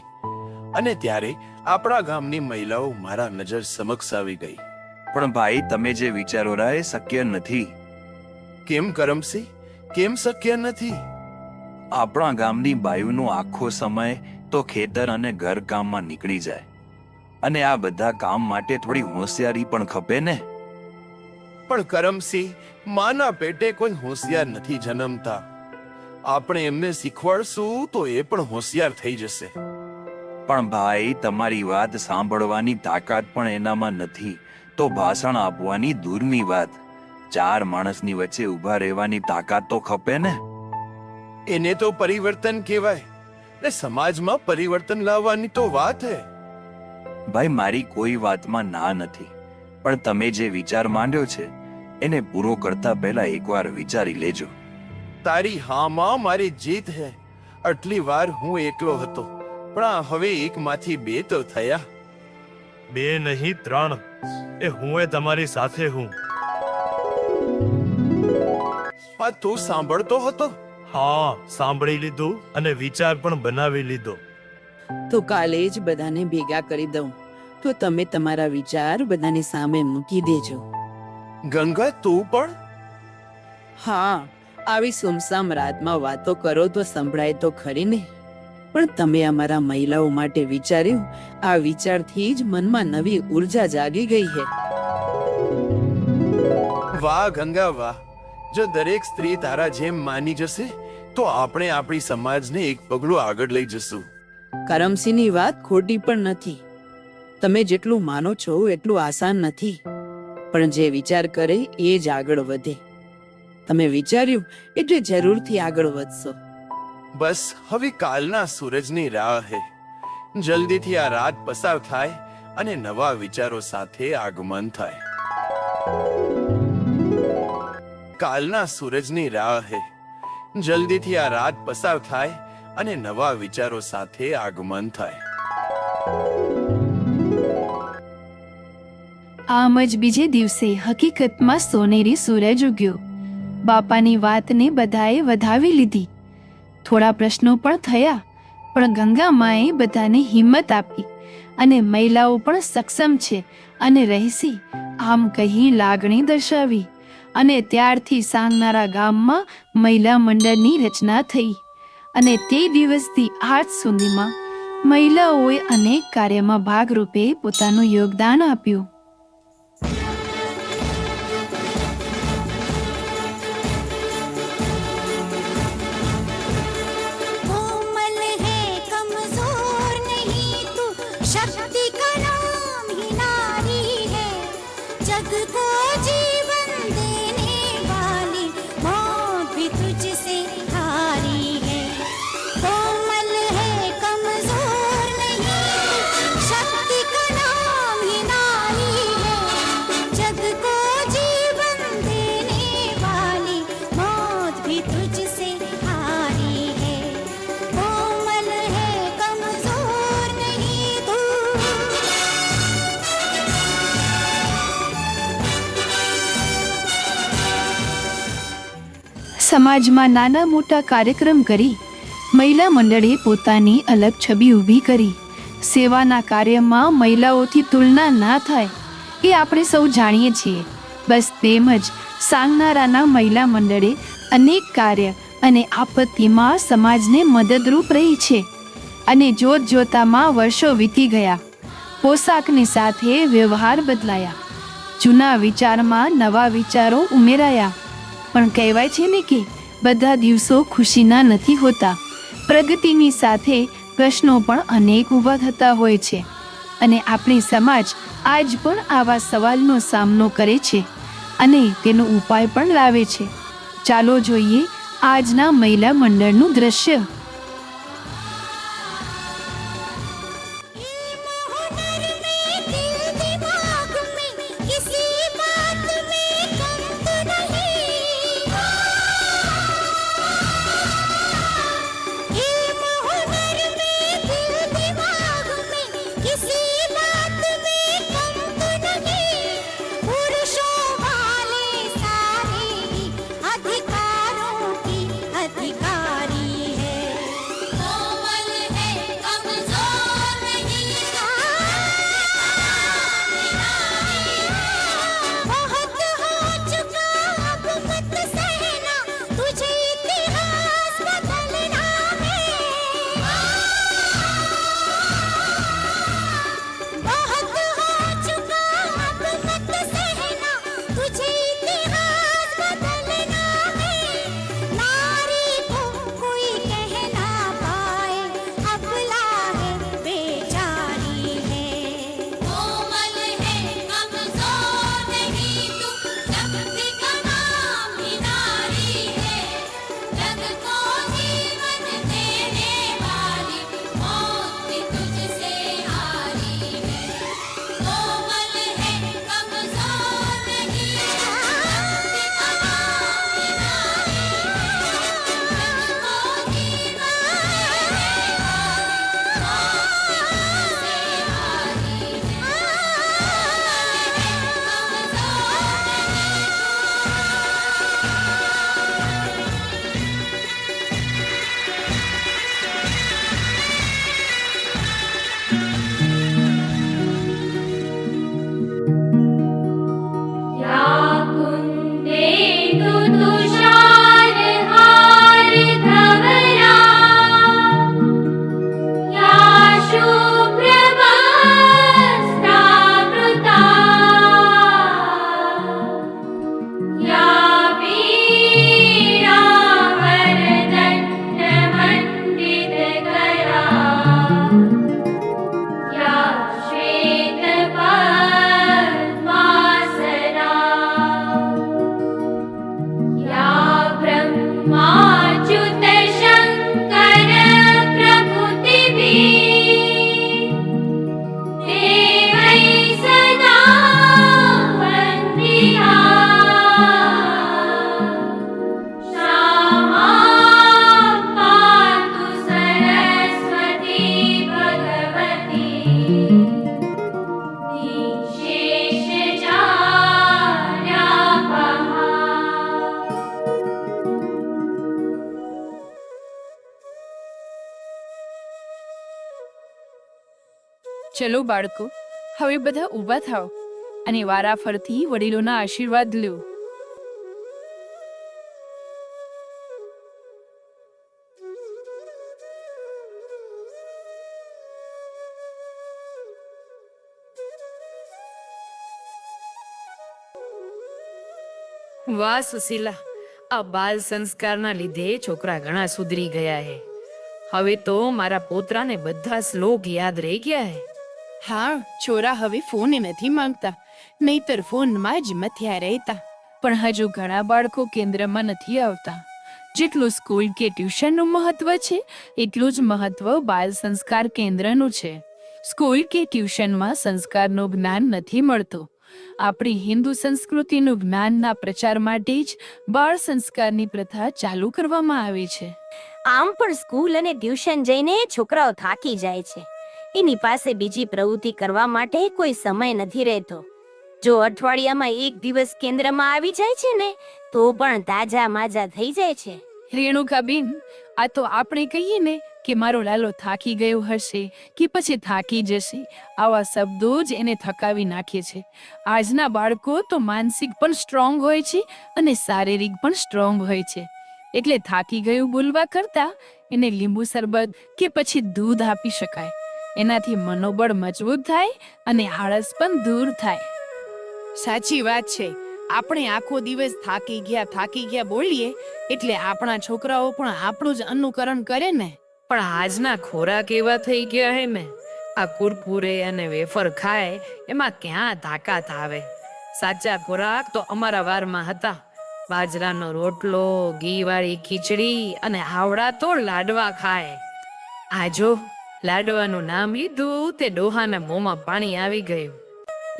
[SPEAKER 7] અને ત્યારે આપણા ગામની મહિલાઓ મારા નજર સમક્ષ આવી ગઈ.
[SPEAKER 16] પણ ભાઈ, તમે જે વિચારો રહ્યા એ શક્ય નથી.
[SPEAKER 7] કેમ કરમસિંહ, કેમ શક્ય નથી?
[SPEAKER 16] આપણા ગામની બાયુનો આખો સમય તો ખેતર અને ઘર કામમાં નીકળી જાય, અને આ બધા કામ માટે થોડી હોશિયારી પણ ખપે ને.
[SPEAKER 7] પણ કરમસિંહ, માના પેટે કોઈ હોશિયાર નથી જન્મતા. આપણે એમને શીખવાડશું તો એ પણ હોશિયાર થઈ જશે.
[SPEAKER 16] પણ ભાઈ તમારી વાત સાંભળવાની તાકાત પણ એનામાં નથી તો ભાષણ આપવાની દૂરની વાત. 4 માણસની વચ્ચે ઊભા રહેવાની તાકાત તો ખપે ને.
[SPEAKER 7] એને તો પરિવર્તન કહેવાય ને સમાજમાં પરિવર્તન લાવવાની તો વાત હે.
[SPEAKER 16] ભાઈ મારી કોઈ વાતમાં ના નથી, પણ તમે જે વિચાર માંડ્યો છે એને પૂરો કરતા પહેલા એકવાર વિચારી લેજો.
[SPEAKER 7] તારી હામાં મારી જીત હે. આટલી વાર હું એકલો હતો, પણ આ હવે એકમાંથી 2 તો થયા.
[SPEAKER 12] 2 નહીં 3. એ હું તમારી સાથે હું.
[SPEAKER 7] આ તું સાંભળતો હતો?
[SPEAKER 12] હા, સાંભળી લીધું અને વિચાર પણ બનાવી લીધો.
[SPEAKER 13] તો કાલે જ બધાને ભેગા કરી દઉં, તો તમે તમારા વિચાર બધાની સામે મૂકી દેજો.
[SPEAKER 7] ગંગા તું પણ?
[SPEAKER 13] હા, આવી સુમસામ રાતમાં વાતો કરો તો સંભળાય તો ખરી ને. પણ તમે અમારા મહિલાઓ માટે વિચાર્યું, આ વિચારથી જ મનમાં નવી ઉર્જા જાગી ગઈ છે.
[SPEAKER 7] વાહ ગંગા વાહ. જો દરેક સ્ત્રી તારા જેમ માની જશે તો આપણે આપણી સમાજને એક પગલું આગળ લઈ જશું.
[SPEAKER 13] કરમસિંહની વાત ખોટી પણ નથી. તમે જેટલું માનો છો એટલું આસાન નથી, પણ જે વિચાર કરે એ જ આગળ વધે. તમે વિચાર્યું એટલે જરૂરથી આગળ વધશો.
[SPEAKER 7] બસ હવે કાલના સૂરજની રાહ હે. જલ્દીથી આ રાત પસાર થાય અને નવા વિચારો સાથે આગમન થાય. કાલના સૂરજની રાહ હે. જલ્દીથી આ રાત પસાર થાય અને નવા વિચારો સાથે આગમન થાય.
[SPEAKER 10] આમ જ બીજે દિવસે હકીકતમાં સોનેરી સૂરજ ઉગ્યો. બાપાની વાતને બધાએ વધાવી લીધી. થોડા પ્રશ્નો પણ થયા, પણ ગંગામાએ બધાને હિંમત આપી અને મહિલાઓ પણ સક્ષમ છે અને રહેશે આમ કહી લાગણી દર્શાવી. અને ત્યારથી સાંગનારા ગામમાં મહિલા મંડળની રચના થઈ અને તે દિવસથી આજ સુધીમાં મહિલાઓએ અનેક કાર્યમાં ભાગરૂપે પોતાનું યોગદાન આપ્યું.
[SPEAKER 2] कोमल है कमजोर नहीं तू शक्ति का नाम ही नारी है जग को जीवन देने वाली मौत भी तुझसे हारी है कोमल है कमजोर नहीं शक्ति का नाम ही नारी है जग को जीवन देने वाली मौत भी तुझसे हारी है कोमल है कमजोर नहीं तू
[SPEAKER 10] સમાજમાં નાના મોટા કાર્યક્રમ કરી મહિલા મંડળે પોતાની અલગ છબી ઊભી કરી. સેવાના કાર્યમાં મહિલાઓથી તુલના ના થાય એ આપણે સૌ જાણીએ છીએ. બસ તેમ જ સાંગનારાના મહિલા મંડળે અનેક કાર્ય અને આપત્તિમાં સમાજને મદદરૂપ રહી છે. અને જોત જોતામાં વર્ષો વીતી ગયા. પોશાકની સાથે વ્યવહાર બદલાયા, જૂના વિચારમાં નવા વિચારો ઉમેરાયા. પણ કહેવાય છે ને કે બધા દિવસો ખુશીના નથી હોતા. પ્રગતિની સાથે પ્રશ્નો પણ અનેક ઊભા થતા હોય છે અને આપણી સમાજ આજ પણ આવા સવાલનો સામનો કરે છે અને તેનો ઉપાય પણ લાવે છે. ચાલો જોઈએ આજના મહિલા મંડળનું દ્રશ્ય.
[SPEAKER 2] दिमाग में किसी बात में कम तो नहीं इल्म हुनर में दिल दिमाग में किसी बात में कम तो नहीं पुरुषों वाले सारे ही अधिकारों की अधिकारी है
[SPEAKER 10] ચલો બાળકો, હવે બધા ઊભા થાઓ અને વારાફરતી વડીલોના આશીર્વાદ લ્યો.
[SPEAKER 17] વાહ સુશીલા, આ બાલ સંસ્કારના લીધે છોકરા ઘણા સુધરી ગયા હે. હવે તો મારા પોતરાને બધા શ્લોક યાદ રહી ગયા હે.
[SPEAKER 13] હા, છોરા હવે ફોન નથી માંગતા, નહીતર ફોનમાં જ મથ્યા રહેતા.
[SPEAKER 10] પણ હજુ ઘણા બાળકો કેન્દ્રમાં નથી આવતા. જેટલું સ્કૂલ કે ટ્યુશનનું મહત્વ છે, એટલું જ મહત્વ બાલ સંસ્કાર કેન્દ્રનું છે. સ્કૂલ કે ટ્યુશનમાં સંસ્કારનું જ્ઞાન નથી મળતું. આપણી હિન્દુ સંસ્કૃતિનું જ્ઞાનના પ્રચાર માટે જ બાળ સંસ્કારની પ્રથા ચાલુ કરવામાં આવી છે.
[SPEAKER 8] આમ પણ સ્કૂલ અને ટ્યુશન જઈને છોકરાઓ થાકી જાય છે. એની પાસે બીજી પ્રવૃત્તિ કરવા માટે કોઈ સમય નથી રહેતો. જો અઠવાડિયામાં એક દિવસ કેન્દ્રમાં આવી જાય છે ને, તો પણ તાજા માજા થઈ જાય છે.
[SPEAKER 10] રેણુકાબેન, આ તો આપણે કહીએ ને કે મારો લાલો થાકી ગયો હશે કે પછી થાકી જશે, આવા શબ્દો જ એને થકાવી નાખે છે. આજના બાળકો તો માનસિક પણ સ્ટ્રોંગ હોય છે અને શારીરિક પણ સ્ટ્રોંગ હોય છે. એટલે થાકી ગયું બોલવા કરતા એને લીંબુ શરબત કે પછી દૂધ આપી શકાય. એનાથી મનોબળ મજબૂત થાય અને આળસ પણ દૂર થાય.
[SPEAKER 13] સાચી વાત છે. આપણે આખો દિવસ થાકી ગયા બોલીએ એટલે આપણા છોકરાઓ પણ આપણું જ અનુકરણ કરે ને.
[SPEAKER 17] પણ આજના ખોરાક એવા થઈ ગયા હે ને, આ કુરકુરે અને વેફર ખાય એમાં ક્યાં તાકાત આવે. સાચા ખોરાક તો અમારા વારમાં હતા. બાજરાનો રોટલો, ઘીવાળી ખીચડી અને આવડા તો લાડવા ખાય. આ જો લાડવાનું નામ લીધું તે ડોહાના મોંમાં પાણી આવી ગયું.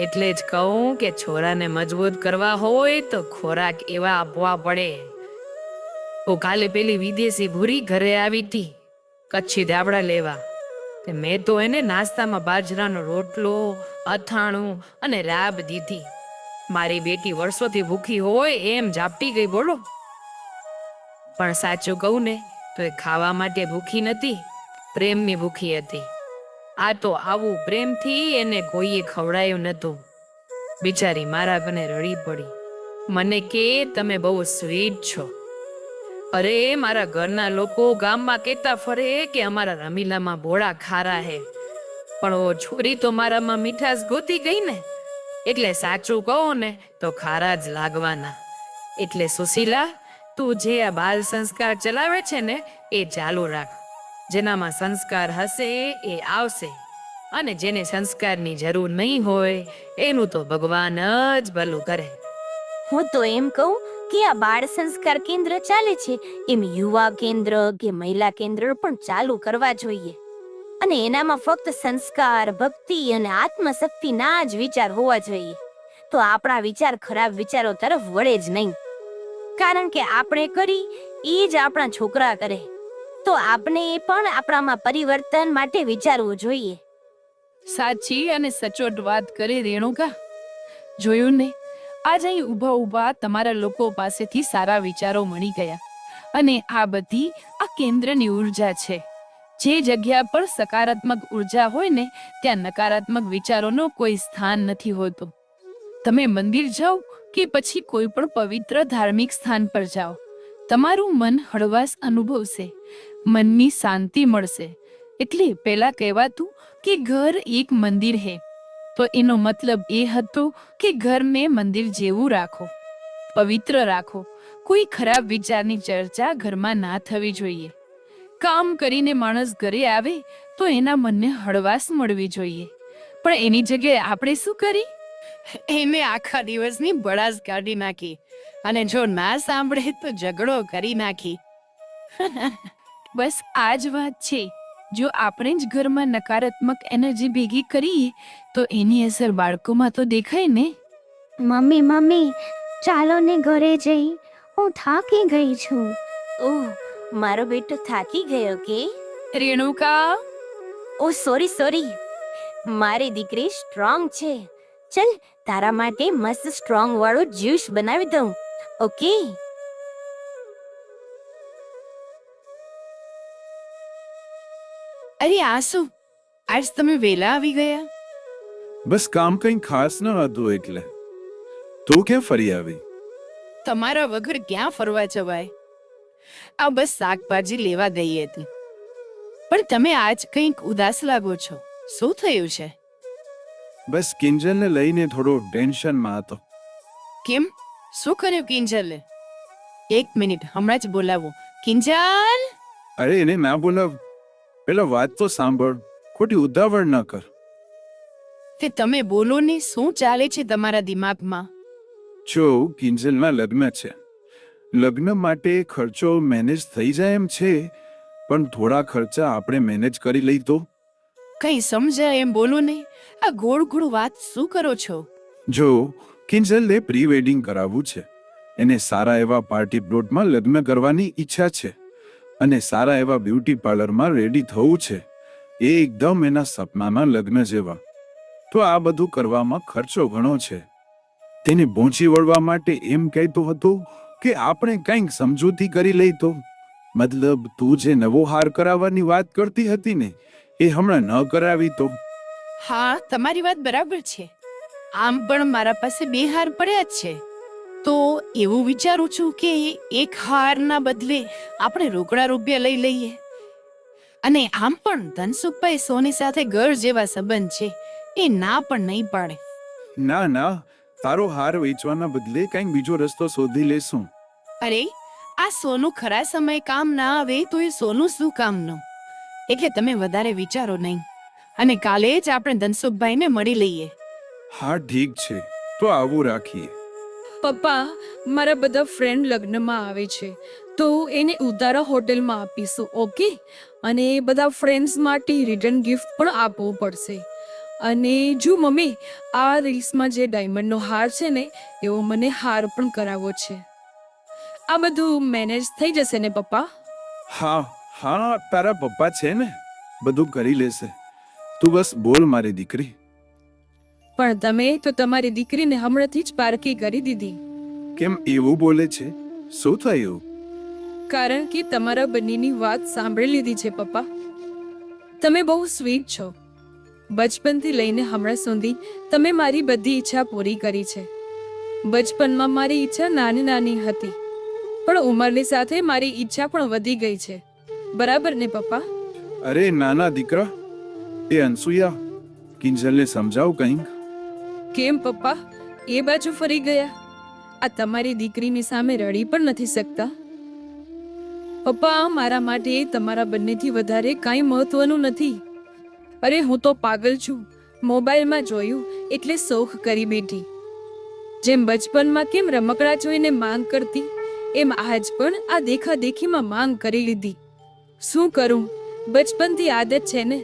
[SPEAKER 17] એટલે જ કહું કે છોરાને મજબૂત કરવા હોય તો ખોરાક એવા આપવા પડે. હું કાલે પેલી વિદેશી ભૂરી ઘરે આવી હતી કચ્છી ધાબળા લેવા. તે મેં તો એને નાસ્તામાં બાજરાનો રોટલો, અથાણું અને રાબ દીધી. મારી બેટી વર્ષોથી ભૂખી હોય એમ ઝાપટી ગઈ બોલો. પણ સાચું કહું ને તો એ ખાવા માટે ભૂખી નથી, પ્રેમની ભૂખી હતી. આ તો આવું પ્રેમથી એને કોઈએ ખવડાયું નતું. બિચારી મારા કને રડી પડી. મને કે તમે બહુ સ્વીટ છો. અરે મારા ઘરના લોકો ગામમાં કહેતા ફરે કે અમારા રમીલામાં ભોળા ખારા હે. પણ ઓ છોરી તો મારામાં મીઠાશ ગોતી ગઈ ને, એટલે સાચું કહો ને તો ખારા જ લાગવાના. એટલે સુશીલા, તું જે આ બાલ સંસ્કાર ચલાવે છે ને એ ચાલુ રાખ. જેનામાં સંસ્કાર હશે એ આવશે, અને જેને સંસ્કારની જરૂર નહીં હોય એનું તો ભગવાન જ ભલું કરે.
[SPEAKER 8] હું તો એમ કહું કે આ બાળ સંસ્કાર કેન્દ્ર ચાલે છે, એમ યુવા કેન્દ્ર કે મહિલા કેન્દ્ર પણ ચાલુ કરવા જોઈએ. અને એનામાં ફક્ત સંસ્કાર, ભક્તિ અને આત્મશક્તિના જ વિચાર હોવા જોઈએ. તો આપણા વિચાર ખરાબ વિચારો તરફ વળે જ નહીં. કારણ કે આપણે કરી એ જ આપણા છોકરા કરે. તો આપણે પણ આપણામાં પરિવર્તન માટે વિચારવું જોઈએ.
[SPEAKER 10] સાચી અને સચોટ વાત કરી રેણુકા. જોયું ને, આજ અહીં ઊભા ઊભા તમારા લોકો પાસેથી સારા વિચારો મળી ગયા. અને આ બધી આ કેન્દ્રની ઉર્જા છે. જે જગ્યા પર સકારાત્મક ઉર્જા હોય ને, ત્યાં નકારાત્મક વિચારોનો કોઈ સ્થાન નથી હોતું. તમે મંદિર જાઓ કે પછી કોઈ પણ પવિત્ર ધાર્મિક સ્થાન પર જાઓ, તમારું મન હળવાશ અનુભવશે, મનની શાંતિ મળશે. એટલે પેલા કહેવાતું કે ઘર એક મંદિર હે, તો એનો મતલબ એ હતો કે ઘરને મંદિર જેવું રાખો, પવિત્ર રાખો. કોઈ ખરાબ વિચારની ચર્ચા ઘરમાં ના થવી જોઈએ. કામ કરીને માણસ ઘરે આવે તો એના મનને હળવાશ મળવી જોઈએ. પણ એની જગ્યાએ આપણે શું કરી?
[SPEAKER 13] એને આખા દિવસની બળાસ કાઢી નાખી, અને જો ના સાંભળે તો ઝઘડો કરી નાખી.
[SPEAKER 10] બસ આ જ વાત છે. જો આપણે જ ઘરમાં નકારાત્મક એનર્જી ભેગી કરીએ તો એની અસર બાળકોમાં તો દેખાય ને.
[SPEAKER 2] મમ્મી ચાલો ને ઘરે જઈ, હું થાકી ગઈ છું.
[SPEAKER 8] ઓહ, મારો બેટો થાકી ગયો કે?
[SPEAKER 10] રેણુકા,
[SPEAKER 8] ઓ સોરી, મારી દીકરી સ્ટ્રોંગ છે. ચલ, તારા માટે મસ્ત સ્ટ્રોંગ વાળો જ્યુસ બનાવી દઉં. ઓકે?
[SPEAKER 13] અરે આ શું, આજ તમે વેલા આવી ગયા?
[SPEAKER 15] બસ કામ કંઈ ખાસ ન હતું એટલે. તું ક્યાં ફરી આવી?
[SPEAKER 13] તમારા વગર ક્યાં ફરવા જવાય? આ બસ શાકભાજી લેવા ગઈ હતી. પણ તમે આજ કંઈક ઉદાસ લાગો છો. શું થયું છે?
[SPEAKER 15] બસ કિંજલને લઈને થોડો ટેન્શનમાં હતો.
[SPEAKER 13] કેમ? શું કર્યું કિંજલે? 1 મિનિટ, હમણાં જ બોલાવો. કિંજલ!
[SPEAKER 15] અરે એને ના બોલાવ, પેલા વાત તો સાંભળ, ખોટી ઉતાવળ ન કર.
[SPEAKER 13] તે તમે બોલો ને, શું ચાલે છે તમારા દિમાગમાં?
[SPEAKER 15] જો કિંજલના લગ્ન છે, લગ્ન માટે ખર્ચો મેનેજ થઈ જાય એમ છે, પણ થોડા ખર્ચા આપણે મેનેજ કરી લઈ તો?
[SPEAKER 13] કઈ સમજાય એમ બોલો ને. આ ગોળ ગોળ વાત શું કરો છો?
[SPEAKER 15] જો કિંજલને પ્રી વેડિંગ કરાવવું છે, એને સારા એવા પાર્ટી પ્લોટમાં લગ્ન કરવાની ઈચ્છા છે, અને સારા એવા બ્યુટી પાર્લરમાં રેડી થવું છે, એકદમ એના સપનાના લગ્ન જેવા. તો આ બધું કરવામાં ખર્ચો ઘણો છે. તેને પહોંચી વળવા માટે એમ કહેતો હતો કે આપણે કંઈક સમજૂતી કરી લઈ તો. મતલબ તું જે નવો હાર કરાવવાની વાત કરતી હતી ને, એ હમણાં ન કરાવી તો?
[SPEAKER 13] હા, તમારી વાત બરાબર છે. આમ પણ મારા પાસે 2 હાર પડ્યા જ છે. તો એવું વિચારું છું કે એક હારના બદલે આપણે રોકડા રૂપિયા લઈ લઈએ. અને આમ પણ ધનસુખભાઈ સોની સાથે ઘર જેવા સંબંધ છે, એ ના પણ નહીં પાડે.
[SPEAKER 15] ના ના, તારો હાર વેચવાના બદલે કંઈક બીજો રસ્તો શોધી લેશું.
[SPEAKER 13] અરે, આ સોનું ખરા સમય કામ ના આવે તો એ સોનું શું કામનું? એટલે તમે વધારે વિચારો નહીં, અને કાલે જ આપણે ધનસુખભાઈને મળી લઈએ.
[SPEAKER 15] હા ઠીક છે, તો આવું રાખીએ.
[SPEAKER 17] પપ્પા, મારા બધા ફ્રેન્ડ લગ્નમાં આવે છે, તો એને ઉધારા હોટેલમાં આપીશું, ઓકે? અને બધા ફ્રેન્ડ્સ માટે રિટર્ન ગિફ્ટ પણ આપવું પડશે. અને જો મમ્મી, આ રીલ્સમાં જે ડાયમંડનો હાર છે ને, એવો મને હાર પણ કરાવવો છે. આ બધું મેનેજ થઈ જશે ને પપ્પા?
[SPEAKER 15] હા હા, તારા પપ્પા છે ને, બધું કરી લેશે. તું બસ બોલ મારી દીકરી.
[SPEAKER 17] પણ તમે તો તમારી દીકરીને હમણાંથી જ પારકી કરી દીધી.
[SPEAKER 15] કેમ એવું બોલે છે? શું થયું?
[SPEAKER 17] કારણ કે તમારા બંનેની વાત સાંભળી લીધી છે પપ્પા. તમે બહુ સ્વીટ છો. બચપનથી લઈને હમણાં સુધી તમે મારી બધી ઈચ્છા પૂરી કરી છે. બચપનમાં મારી ઈચ્છા નાની નાની હતી, પણ ઉંમરની સાથે મારી ઈચ્છા પણ વધી ગઈ છે. બરાબર ને પપ્પા?
[SPEAKER 15] અરે નાના દીકરા, એ અનસુયા, કિંજલને સમજાવ કંઈક.
[SPEAKER 17] કેમ પપ્પા, એ બાજુ ફરી ગયા? આ તમારી દીકરીની સામે રડી પણ નથી શકતા? પપ્પા, મારા માટે તમારા બંનેથી વધારે કાંઈ મહત્વનું નથી. અરે, હું તો પાગલ છું. મોબાઈલમાં જોયું એટલે શોખ કરી બેઠી. જેમ બચપનમાં કેમ રમકડા જોઈને માંગ કરતી, એમ આજ પણ આ દેખાદેખીમાં માંગ કરી લીધી. શું કરું, બચપનથી આદત છે ને.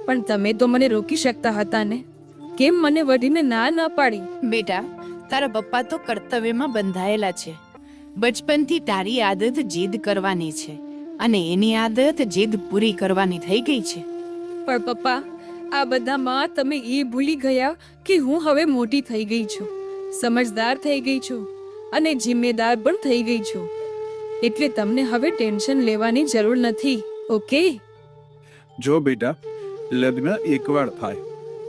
[SPEAKER 17] પણ તમે તો મને રોકી શકતા હતા ને, કેમ મને વઢીને ના પાડી?
[SPEAKER 13] બેટા, તારા પપ્પા તો કર્તવ્યમાં બંધાયેલા છે. બચપનથી તારી આદત જીદ કરવાની છે, અને એની આદત જીદ પૂરી કરવાની થઈ ગઈ છે.
[SPEAKER 17] પણ પપ્પા, આ બધામાં તમે એ ભૂલી ગયા કે હું હવે મોટી થઈ ગઈ છું, સમજદાર થઈ ગઈ છું, અને જિમ્મેદાર પણ થઈ ગઈ છું. એટલે તમને હવે ટેન્શન લેવાની જરૂર નથી, ઓકે?
[SPEAKER 15] જો બેટા, લગ્ન એકવાર થાય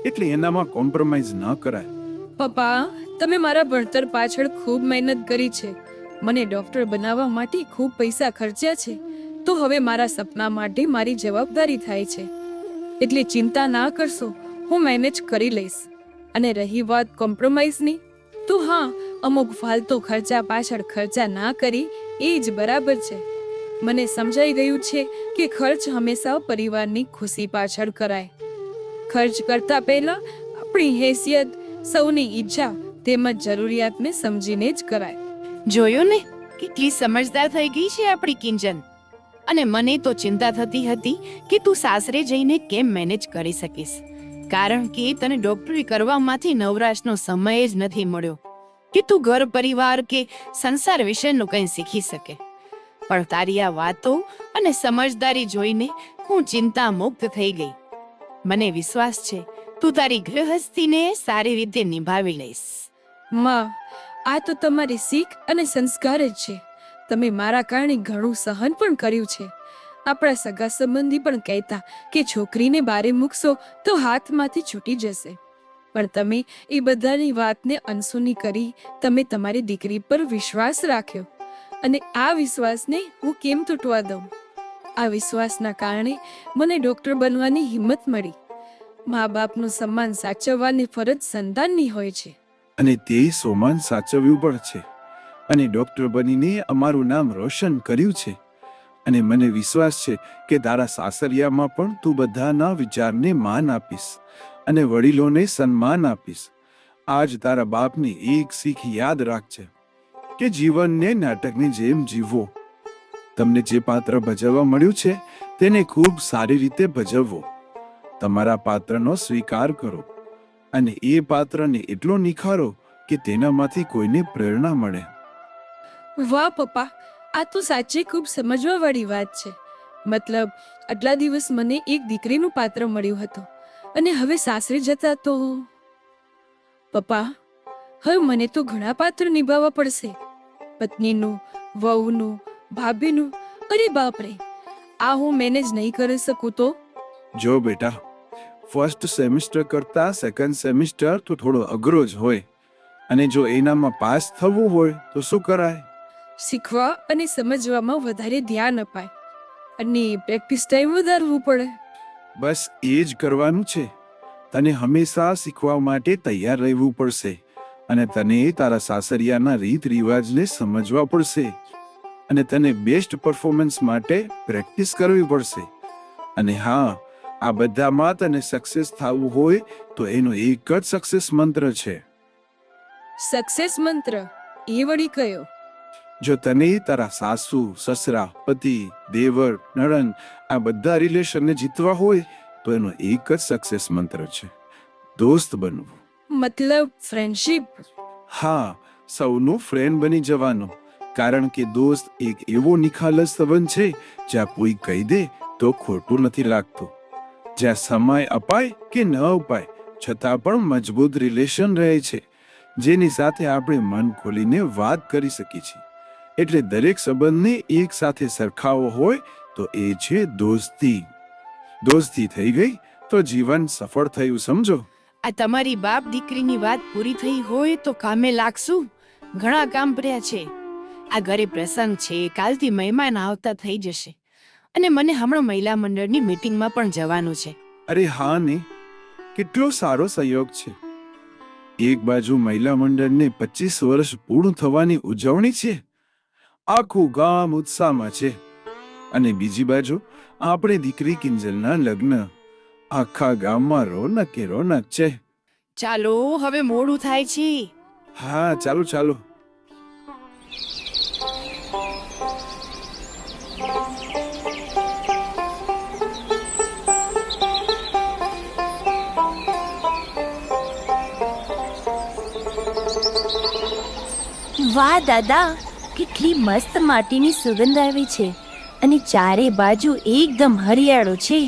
[SPEAKER 15] એટલે એનામાં કોમ્પ્રોમાઇઝ ન કરાય.
[SPEAKER 17] પપ્પા, તમે મારા ભણતર પાછળ ખૂબ મહેનત કરી છે, મને ડોક્ટર બનાવવા માટે ખૂબ પૈસા ખર્ચ્યા છે, તો હવે મારા સપના માટે મારી જવાબદારી થાય છે. એટલે ચિંતા ના કરશો, હું મેનેજ કરી લઈશ. અને રહી વાત કોમ્પ્રોમાઇઝની, તો હા, અમુક ફાલતુ ખર્ચા પાછળ ખર્ચા ના કરી એ જ બરાબર છે. મને સમજાઈ ગયું છે કે ખર્ચ હંમેશા પરિવારની ખુશી પાછળ કરાય. ખર્ચ કરતા પહેલા આપણી હેસિયત, સૌની ઈચ્છા તેમજ જરૂરિયાતને સમજીને જ કરાય.
[SPEAKER 13] જોયું ને, કેટલી સમજદાર થઈ ગઈ છે આપણી કિંજલ. અને મને તો ચિંતા થતી હતી કે તું સાસરે જઈને કેમ મેનેજ કરી શકીશ, કારણ કે તને ડોક્ટરી કરવામાંથી નવરાશનો સમય જ નથી મળ્યો કે તું ઘર પરિવાર કે સંસાર વિશેનું કંઈ શીખી શકે. પણ તારી આ વાતો અને સમજદારી જોઈને હું ચિંતા મુક્ત થઈ ગઈ. મને વિશ્વાસ છે તું તારી ગૃહસ્થીને સારી રીતે નિભાવી લઈશ.
[SPEAKER 17] માં, આ તો તમારી શીખ અને સંસ્કાર જ છે. તમે મારા કારણે ઘણું સહન પણ કર્યું છે. આપણા સગા સંબંધી પણ કહેતા કે છોકરીને બારે મૂકશો તો હાથમાંથી છૂટી જશે, પણ તમે એ બધાની વાતને અનસુની કરી તમે તમારી દીકરી પર વિશ્વાસ રાખ્યો, અને આ વિશ્વાસને હું કેમ તૂટવા દઉં? આ વિશ્વાસના કારણે મને ડૉક્ટર બનવાની હિંમત મળી. મા બાપનું સન્માન સાચવવાની ફરજ સંતાનની હોય છે,
[SPEAKER 15] અને તે સોમાન સાચવ્યું પણ છે, અને ડોક્ટર બનીને અમારું નામ રોશન કર્યું છે. અને મને વિશ્વાસ છે કે તારા સાસરિયામાં પણ તું બધાના વિચારને માન આપીશ અને વડીલોને સન્માન આપીશ. આજ તારા બાપની એક શીખ યાદ રાખજે કે જીવનને નાટકની જેમ જીવવો. તમને જે પાત્ર ભજવવા મળ્યું છે તેને ખૂબ સારી રીતે ભજવવો. તમારા પાત્રનો સ્વીકાર કરો અને એ પાત્રને એટલો નિખારો કે તેનામાંથી કોઈને પ્રેરણા મળે.
[SPEAKER 17] વાહ પપ્પા, આ તો સાચે ખૂબ સમજવાવાળી વાત છે. મતલબ આટલા દિવસ મને એક દીકરીનું પાત્ર મળ્યું હતું, અને હવે સાસરે જતા તો પપ્પા હવે મને તો ઘણા પાત્ર નિભાવવા પડશે. પત્નીનું, વહુનું, ભાભીનું. અરે બાપરે, આ હું મેનેજ નહીં કરી શકું તો?
[SPEAKER 15] જો બેટા, ફર્સ્ટ સેમિસ્ટર કરતા સેકન્ડ સેમિસ્ટર તો થોડો અઘરો જ હોય, અને જો એનામાં પાસ થવું હોય તો શું કરાય?
[SPEAKER 17] શીખવા અને સમજવામાં વધારે ધ્યાન અપાય, અને પ્રેક્ટિસ ટાઈમ વધારવું પડે.
[SPEAKER 15] બસ એ જ કરવાનું છે. તને હંમેશા શીખવા માટે તૈયાર રહેવું પડશે, અને તને તારા સાસરિયાના રીત રિવાજને સમજવા પડશે, અને તને બેસ્ટ પરફોર્મન્સ માટે પ્રેક્ટિસ કરવી પડશે. અને હા, આ બધામાં તને સક્સેસ થવું હોય તો એનો એક જ સક્સેસ મંત્ર છે.
[SPEAKER 17] સક્સેસ મંત્ર? એ વળી કયો?
[SPEAKER 15] જો તને તારા સાસુ, સસરા, પતિ, દેવર, નણંદ આ બધા રિલેશનને જીતવા હોય તો એનો એક જ સક્સેસ મંત્ર છે, દોસ્ત બનવું.
[SPEAKER 17] મતલબ ફ્રેન્ડશિપ?
[SPEAKER 15] હા, સૌનું ફ્રેન્ડ બની જવાનું. કારણ કે દોસ્ત એક એવો નિખાલસ સંબંધ છે જ્યાં કોઈ કહી દે તો ખોટું નથી લાગતું, જ્યાં સમય અપાય કે ન અપાય છતાં પણ મજબૂત રિલેશન રહે છે, જેની સાથે આપણે મન ખોલીને વાત કરી શકીએ છીએ. એટલે દરેક સંબંધને એક સાથે સરખાવવો હોય તો એ છે દોસ્તી. દોસ્તી થઈ ગઈ તો જીવન સફળ થયું, સમજો.
[SPEAKER 13] આ તમારી બાપ દીકરીની વાત પૂરી થઈ હોય તો કામે લાગશું. ઘણા કામ પડ્યા છે. આ ઘરે પ્રસંગ છે, કાલથી મહેમાન આવતા થઈ જશે, અને મને હમણાં મહિલા મંડળની મીટિંગમાં પણ જવાનું છે.
[SPEAKER 15] અરે હા ને, કેટલો સારો સંયોગ છે. એક બાજુ મહિલા મંડળને 25 વર્ષ પૂર્ણ થવાની ઉજવણી છે, આખું ગામ ઉત્સાહમાં છે, અને બીજી બાજુ આપણે દીકરી કિંજલના લગ્ન. આખા ગામમાં રોનક કે રોનક છે.
[SPEAKER 13] ચાલો, હવે મોડું થાય છે.
[SPEAKER 15] હા, ચાલો ચાલો.
[SPEAKER 8] વાહ દાદા, કેટલી મસ્ત માટીની સુગંધ આવે છે, અને ચારે બાજુ એકદમ હરિયાળો છે.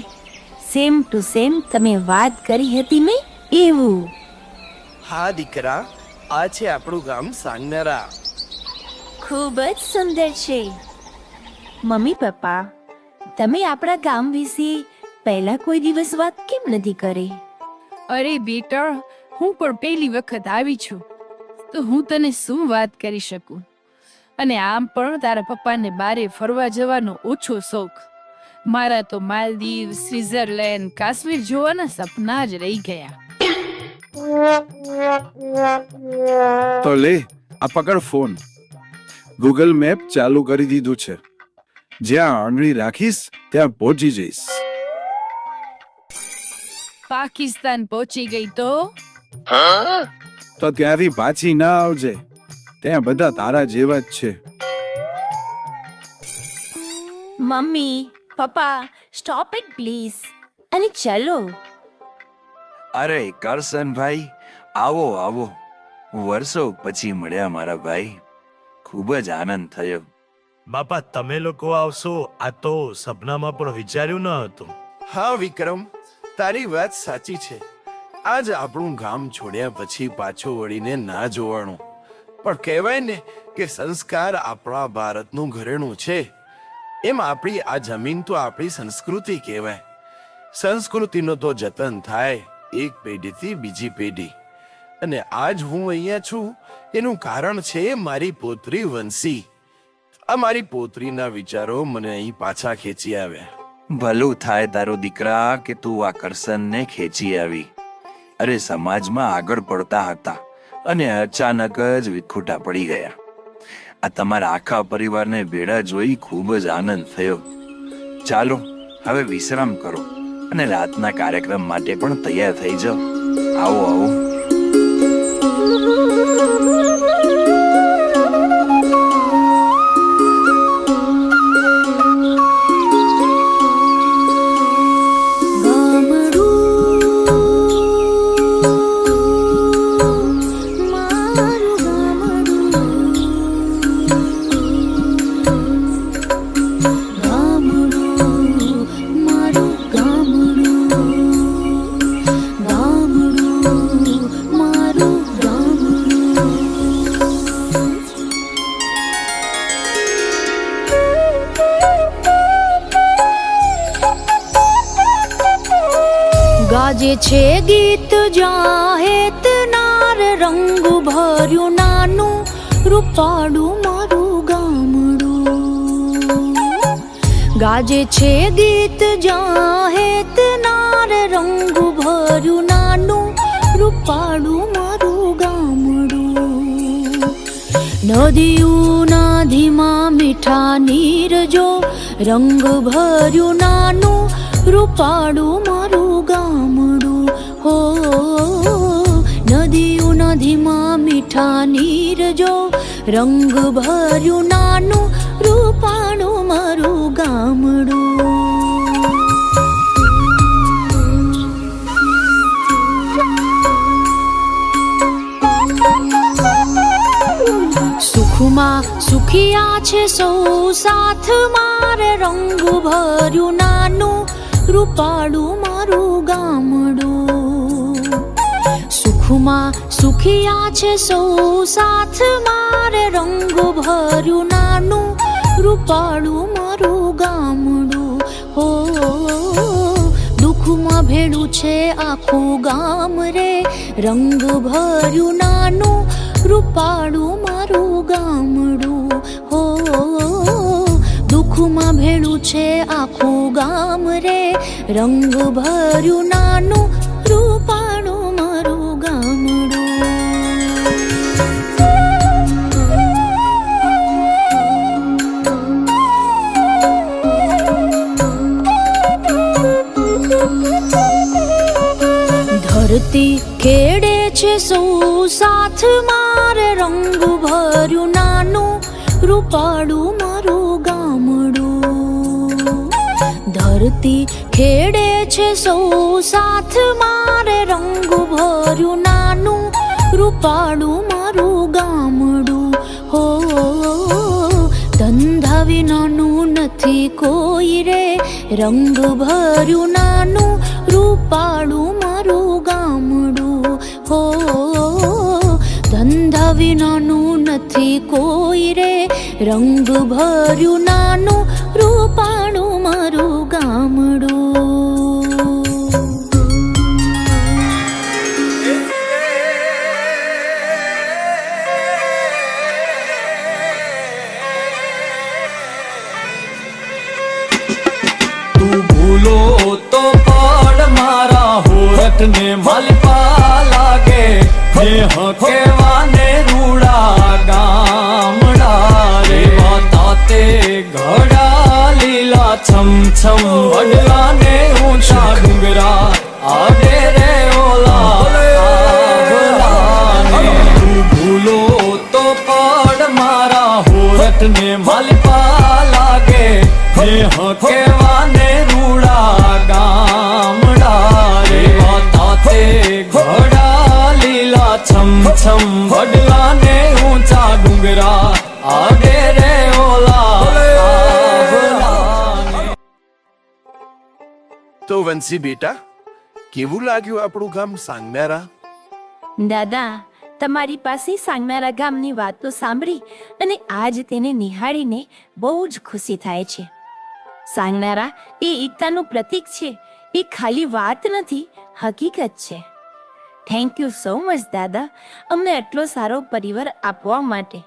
[SPEAKER 8] સેમ ટુ સેમ તમે વાત કરી હતી મેં એવું.
[SPEAKER 7] હા દીકરા, આ છે આપણું ગામ સાંગનેરા.
[SPEAKER 8] ખૂબ જ સુંદર છે. મમ્મી પપ્પા, તમે આપણા ગામ વિશે પહેલા કોઈ દિવસ વાત કેમ નથી કરી?
[SPEAKER 10] અરે બેટા, હું પણ પહેલી વખત આવી છું, તો હું તને શું વાત કરી શકું? અને આમ પણ તારા પપ્પાને બારે ફરવા જવાનો ઓછો શોખ. મારા તો માલદીવ, સ્વિટ્ઝરલેન્ડ, કાશ્મીર જોવાના સપના જ રહી ગયા.
[SPEAKER 15] તો લે, આ પકડ ફોન. ગૂગલ મેપ ચાલુ કરી દીધું છે. જ્યાં આંગળી રાખીશ ત્યાં પહોંચી જઈશ.
[SPEAKER 10] પાકિસ્તાન પહોંચી ગઈ તો?
[SPEAKER 15] તો ત્યાંથી પાછી ના આવજે, ત્યાં બધા તારા જેવા જ છે.
[SPEAKER 8] Mummy papa, stop it please, અને ચલો.
[SPEAKER 16] અરે કરસનભાઈ, આવો આવો. વર્ષો પછી મળ્યા મારા ભાઈ. ખૂબ જ આનંદ થયો.
[SPEAKER 12] બાપા, તમે લોકો આવશો આ તો સપનામાં પણ વિચાર્યું ન હતું.
[SPEAKER 7] હા વિક્રમ, તારી વાત સાચી છે. આજ આપણું ગામ છોડ્યા પછી પાછો વળીને ના જોવાનું. પણ કહેવાય ને કે સંસ્કાર આપણા ભારતનું ઘરેણું છે, એમ આપણી આ જમીન તો આપણી સંસ્કૃતિ કહેવાય. સંસ્કૃતિનો તો જતન થાય એક પેઢીથી બીજી પેઢી. અને આજ હું અહીંયા છું એનું કારણ છે મારી પોતરી વંશી. આ મારી પોતરીના વિચારો મને અહીં પાછા ખેંચી આવ્યા.
[SPEAKER 16] ભલું થાય તારો દીકરા કે તું આ કરસનને ખેંચી આવી. અરે સમાજમાં આગળ પડતા હતા અને અચાનક જ વિખૂટા પડી ગયા. આ તમારા આખા પરિવારને ભેળા જોઈ ખૂબ જ આનંદ થયો. ચાલો હવે વિશ્રામ કરો અને રાતના કાર્યક્રમ માટે પણ તૈયાર થઈ જાઓ. આવો આવો.
[SPEAKER 2] ગાજે છે ગીત જાહેત નાર રંગ ભર્યું નાનું રૂપાળું મારું ગામડું. ગાજે છે ગીત જાહેત નાર રંગ ભર્યું નાનું રૂપાળું મારું ગામડું. નદીઓના ધીમા મીઠા નીર જો રંગ ભર્યું નાનું રૂપાળું મારું ગામડું. હો નદીઓના ધીમા મીઠા નીર જો રંગ ભર્યું નાનું રૂપાળું મારું ગામડું. સુખમાં સુખિયા છે સૌ સાથ મારે રંગ ભર્યું નાનું રૂપાળું મારું ગામડું. સુખમાં સુખિયા છે સૌ સાથ મારે રંગ ભર્યું નાનું રૂપાળું મારું ગામડું. હો દુઃખમાં ભેળું છે આખું ગામ રે રંગ ભર્યું નાનું રૂપાળું મારું ગામડું. હો દુઃખમાં ભેળું છે આખું ગામ રે રંગ ભર્યું નાનું રૂપાળું મારું ગામડું. ધરતી ખેડે છે સૌ સાથ મારે રંગ ભર્યું નાનું રૂપાળું મારું ગામડું. ધરતી ખેડે છે સૌ સાથ મારે રંગ ભર્યું નાનું રૂપાળું મારું ગામડું. હો ધંધા વિનાનું નથી કોઈ રે રંગ ભર્યું નાનું રૂપાળું મારું ગામડું. હો ધંધા વિનાનું નથી કોઈ રે રંગ ભર્યું નાનું રૂપાળું મારું ગામડું.
[SPEAKER 1] તું ભૂલો તો પડ મારા હોરઠ ને માલપા લાગે જે હકેવાને રૂડા ગામડા રે તાતે ઘડા લીલા છમ છમ વડલાને ઊંચા ડુંગરા આડે રે ઓલા તું ભૂલો તો પડ મારા હોરઠ ને માલપા લાગે જે હકેવાને રૂડા ગામડા રે તાતે ઘડા લીલા છમ છમ વડલાને ઊંચા ડુંગરા આડે રે ઓલા.
[SPEAKER 7] તો વંશી બેટા, કેવું લાગ્યું આપણું ગામ સાંગમેરા?
[SPEAKER 8] દાદા, તમારી પાસે સાંગમેરા ગામની વાતો સાંભળી અને આજ તેને નિહાળીને બહુ જ ખુશી થાય છે. સાંગમેરા એ એકતાનું પ્રતીક છે. એ ખાલી વાત નથી, હકીકત છે. થેન્ક યુ સો મચ દાદા, અમને આટલો સારો પરિવાર આપવા માટે,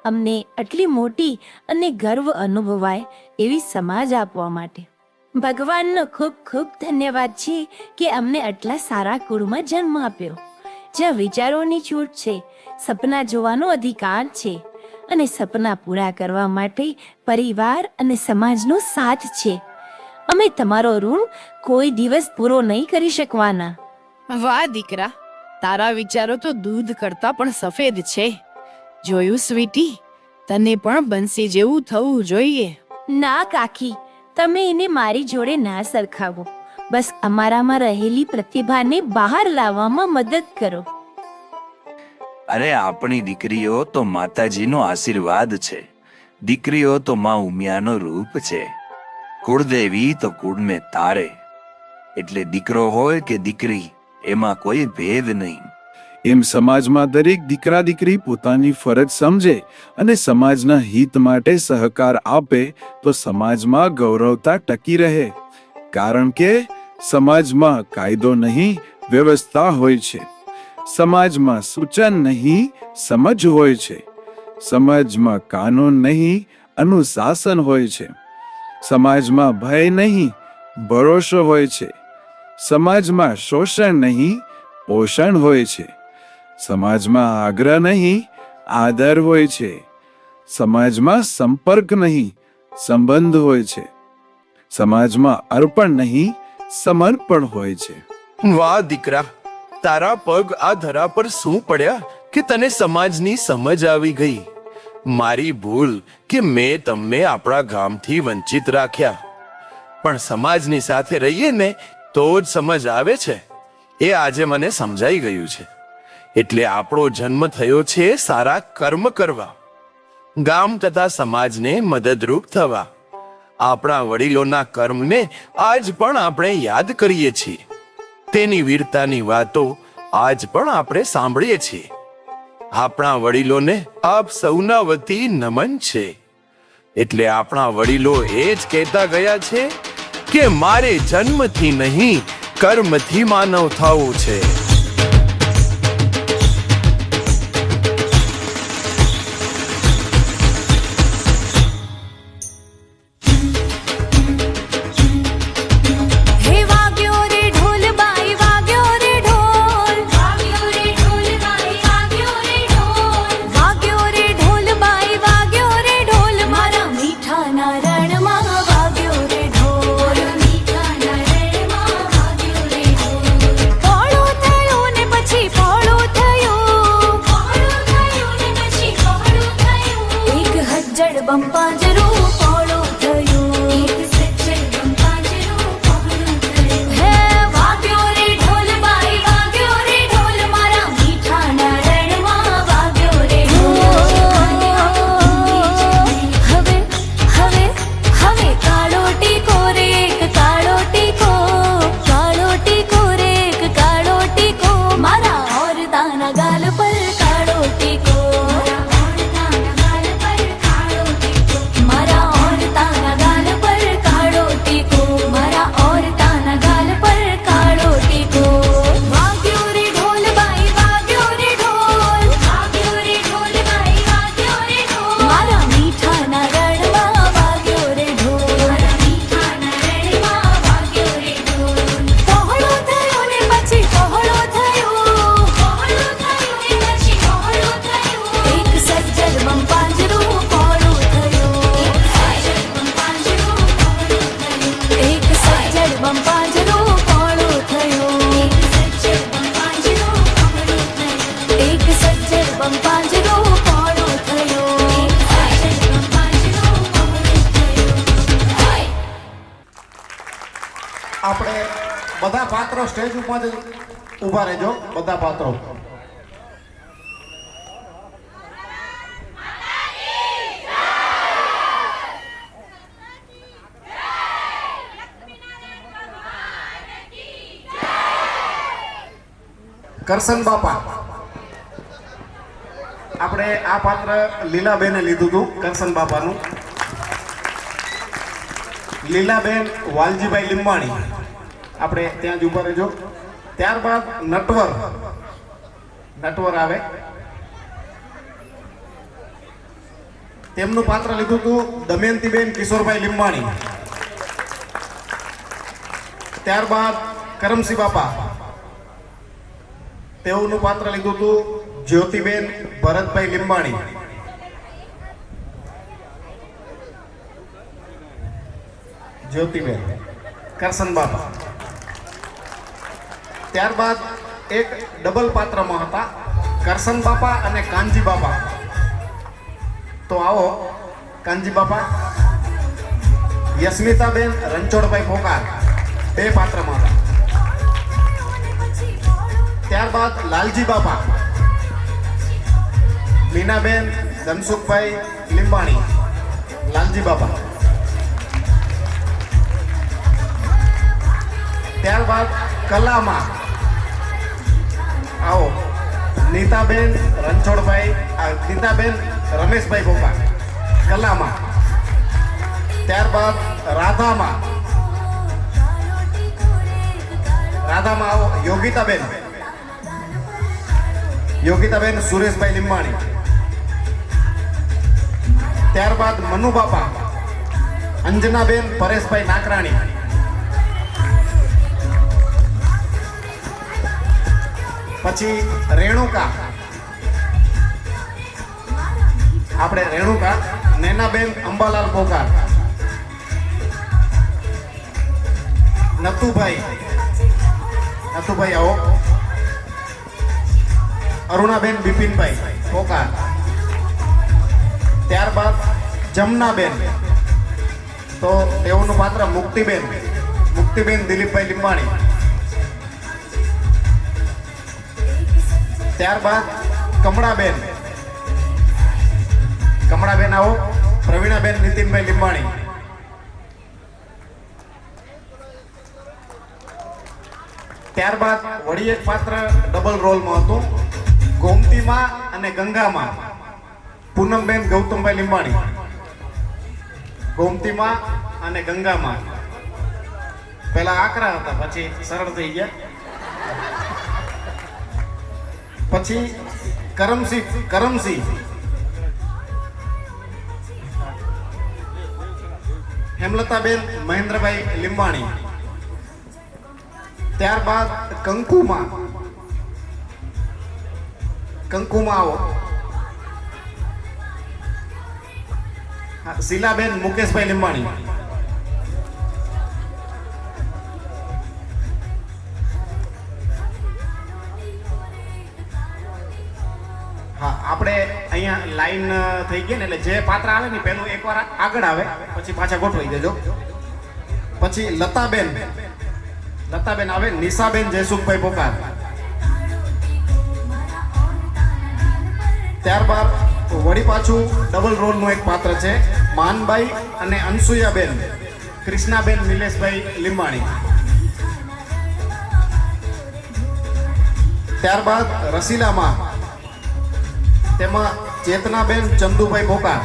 [SPEAKER 8] અમને આટલી મોટી અને ગર્વ અનુભવાય એવી સમાજ આપવા માટે. ભગવાનનો ખૂબ ખૂબ ધન્યવાદ છે કે અમને આટલા સારા કુળમાં જન્મ આપ્યો, જ્યાં વિચારોની છૂટ છે, સપના જોવાનો અધિકાર છે અને સપના પૂરા કરવા માટે પરિવાર અને સમાજનો સાથ છે. અમે તમારો ઋણ કોઈ દિવસ પૂરો નહીં કરી શકવાના.
[SPEAKER 13] વાહ દીકરા, તારા વિચારો તો દૂધ કરતા પણ સફેદ છે. જોયું સ્વીટી, તને પણ બંસી જેવું થવું જોઈએ.
[SPEAKER 8] ના કાકી, તમે એને મારી જોડે ના સરખાવો. બસ અમારામાં રહેલી પ્રતિભાને બહાર લાવવામાં મદદ કરો.
[SPEAKER 16] અરે આપણી દીકરીઓ તો માતાજીનો આશીર્વાદ છે. દીકરીઓ તો માં ઉમિયાનો રૂપ છે. કુળદેવી તો કુળને તારે. એટલે દીકરો હોય કે દીકરી, એમાં કોઈ ભેદ નહીં.
[SPEAKER 15] એમ સમાજમાં દરેક દીકરા દીકરી પોતાની ફરજ સમજે અને સમાજના હિત માટે સહકાર આપે તો સમાજમાં ગૌરવતા ટકી રહે. કારણ કે સમાજમાં કાયદો નહીં, વ્યવસ્થા હોય છે. સમાજમાં સૂચન નહીં, સમજ હોય છે. સમાજમાં કાનૂન નહીં, અનુશાસન હોય છે. સમાજમાં ભય નહીં, ભરોસો હોય છે. સમાજમાં શોષણ નહીં, પોષણ હોય છે. સમાજમાં આગ્રહ નહીં, આદર હોય છે. સમાજમાં સંપર્ક નહીં, સંબંધ હોય છે. સમાજમાં અર્પણ નહીં, સમર્પણ હોય છે.
[SPEAKER 7] વાહ દીકરા, તારા પગ આ ધરા પર શું પડ્યા કે તને સમાજની સમજ આવી ગઈ. મારી ભૂલ કે મેં તમને આપણા ગામથી વંચિત રાખ્યા. પણ સમાજની સાથે રહીએ ને તો જ સમજ આવે છે, એ આજે મને સમજાઈ ગયું છે. એટલે આપણો જન્મ થયો છે સારા કર્મ કરવા, ગામ તથા સમાજને મદદરૂપ થવા. આપણા વડીલોના કર્મને આજ પણ આપણે યાદ કરીએ છીએ. તેની વીરતાની વાતો આજ પણ આપણે સાંભળીએ છીએ. આપણા વડીલોને આપ સૌના વતી નમન છે. એટલે આપણા વડીલો એ જ કહેતા ગયા છે કે મારે જન્મથી નહીં, કર્મથી માનવ થવું છે.
[SPEAKER 3] આપણે બધા પાત્રો સ્ટેજ ઉપર ઊભા રહેજો. બધા પાત્રો કરશન બાપા, આપણે આ પાત્ર લીલાબેને લીધું હતું. કરશન બાપાનું લીલાબેન વાલજીભાઈ લીંબાણી, આપણે ત્યાં જ ઊભા રહેજો. ત્યારબાદ નટવર આવે. તેમનું પાત્ર લીધું હતું દમયંતીબેન કિશોરભાઈ લીંબાણી. ત્યારબાદ કરમસિંહ બાપા, તેઓનું પાત્ર લીધું હતું જ્યોતિબેન ભરતભાઈ લીંબાણી. જ્યોતિબેન કરશન બાપા. ત્યારબાદ એક ડબલ પાત્રમાં હતા કરશન બાપા અને કાનજી બાપા. તો આવો કાનજી બાપા. યસ્મિતાબેન રણછોડભાઈ પોકાર, 2 પાત્રમાં હતા. ત્યારબાદ લાલજી બાપા, મીનાબેન ધનસુખભાઈ લીંબાણી, લાલજી બાપા. ત્યારબાદ કલામાં આવો નીતાબેન રણછોડભાઈ, નીતાબેન રમેશભાઈ પોકાર, કલામાં. ત્યારબાદ રાધામાં આવો યોગિતાબેન સુરેશભાઈ લીંબાણી. ત્યારબાદ મનુ બાપા, અંજનાબેન પરેશભાઈ નાકરાણી. પછી રેણુકા, આપણે રેણુકા નૈનાબેન અંબાલાલ પોકાર. નથુભાઈ આવો અરુણાબેન બિપિનભાઈ પોકાર. ત્યારબાદ જમનાબેન, તો તેઓનું પાત્ર મુક્તિબેન દિલીપભાઈ લીંબાણી. ત્યારબાદ કમળાબેન આવો પ્રવીણાબેન નીતિનભાઈ લીંબાણી. ત્યારબાદ વળી એક પાત્ર ડબલ રોલમાં હતું ગોમતીમાં અને ગંગામાં, પૂનમબેન ગૌતમભાઈ લીંબાણી. ગોમતીમાં અને ગંગામાં પહેલા આકરા હતા, પછી સરળ થઈ ગયા. પછી કરમસિંહ હેમલતાબેન મહેન્દ્રભાઈ લીંબાણી. ત્યારબાદ કંકુમાં આવો શીલાબેન મુકેશભાઈ લીંબાણી. હા, આપણે અહીંયા લાઈન થઈ ગઈ ને, એટલે જે પાત્ર આવે ને પેલું એકવાર આગળ આવે, પછી પાછા ગોઠવાઈ દેજો. પછી લતાબેન આવે નિશાબેન જયસુખભાઈ પોકાર. ત્યારબાદ વળી પાછું ડબલ રોલનું એક પાત્ર છે માનભાઈ અને અનસુયાબેન કૃષ્ણાબેન નિલેશભાઈ લીંબાણી. ત્યારબાદ રસીલામાં, તેમાં ચેતનાબેન ચંદુભાઈ પોકાર.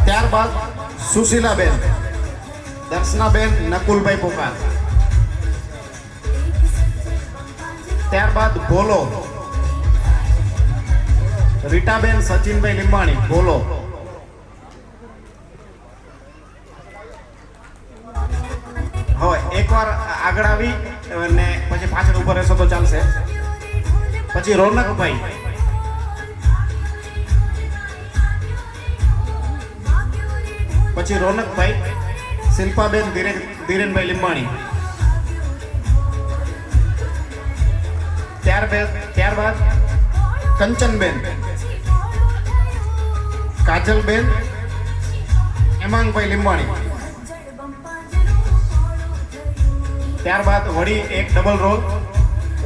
[SPEAKER 3] ત્યારબાદ સુશીલાબેન દર્શનાબેન નકુલભાઈ પોકાર. ત્યારબાદ ભોલો રીટાબેન સચિનભાઈ લીંબાણી, ભોલો. હવે એકવાર આગળ આવી અને પછી પાછળ ઉભો રહેશો તો ચાલશે. પછી રોનકભાઈ, શિલ્પાબેન ધીરેનભાઈ લીંબાણી. ત્યારબાદ કંચનબેન, કાજલબેન હેમાંગભાઈ લીંબાણી. ત્યારબાદ વળી એક ડબલ રોલ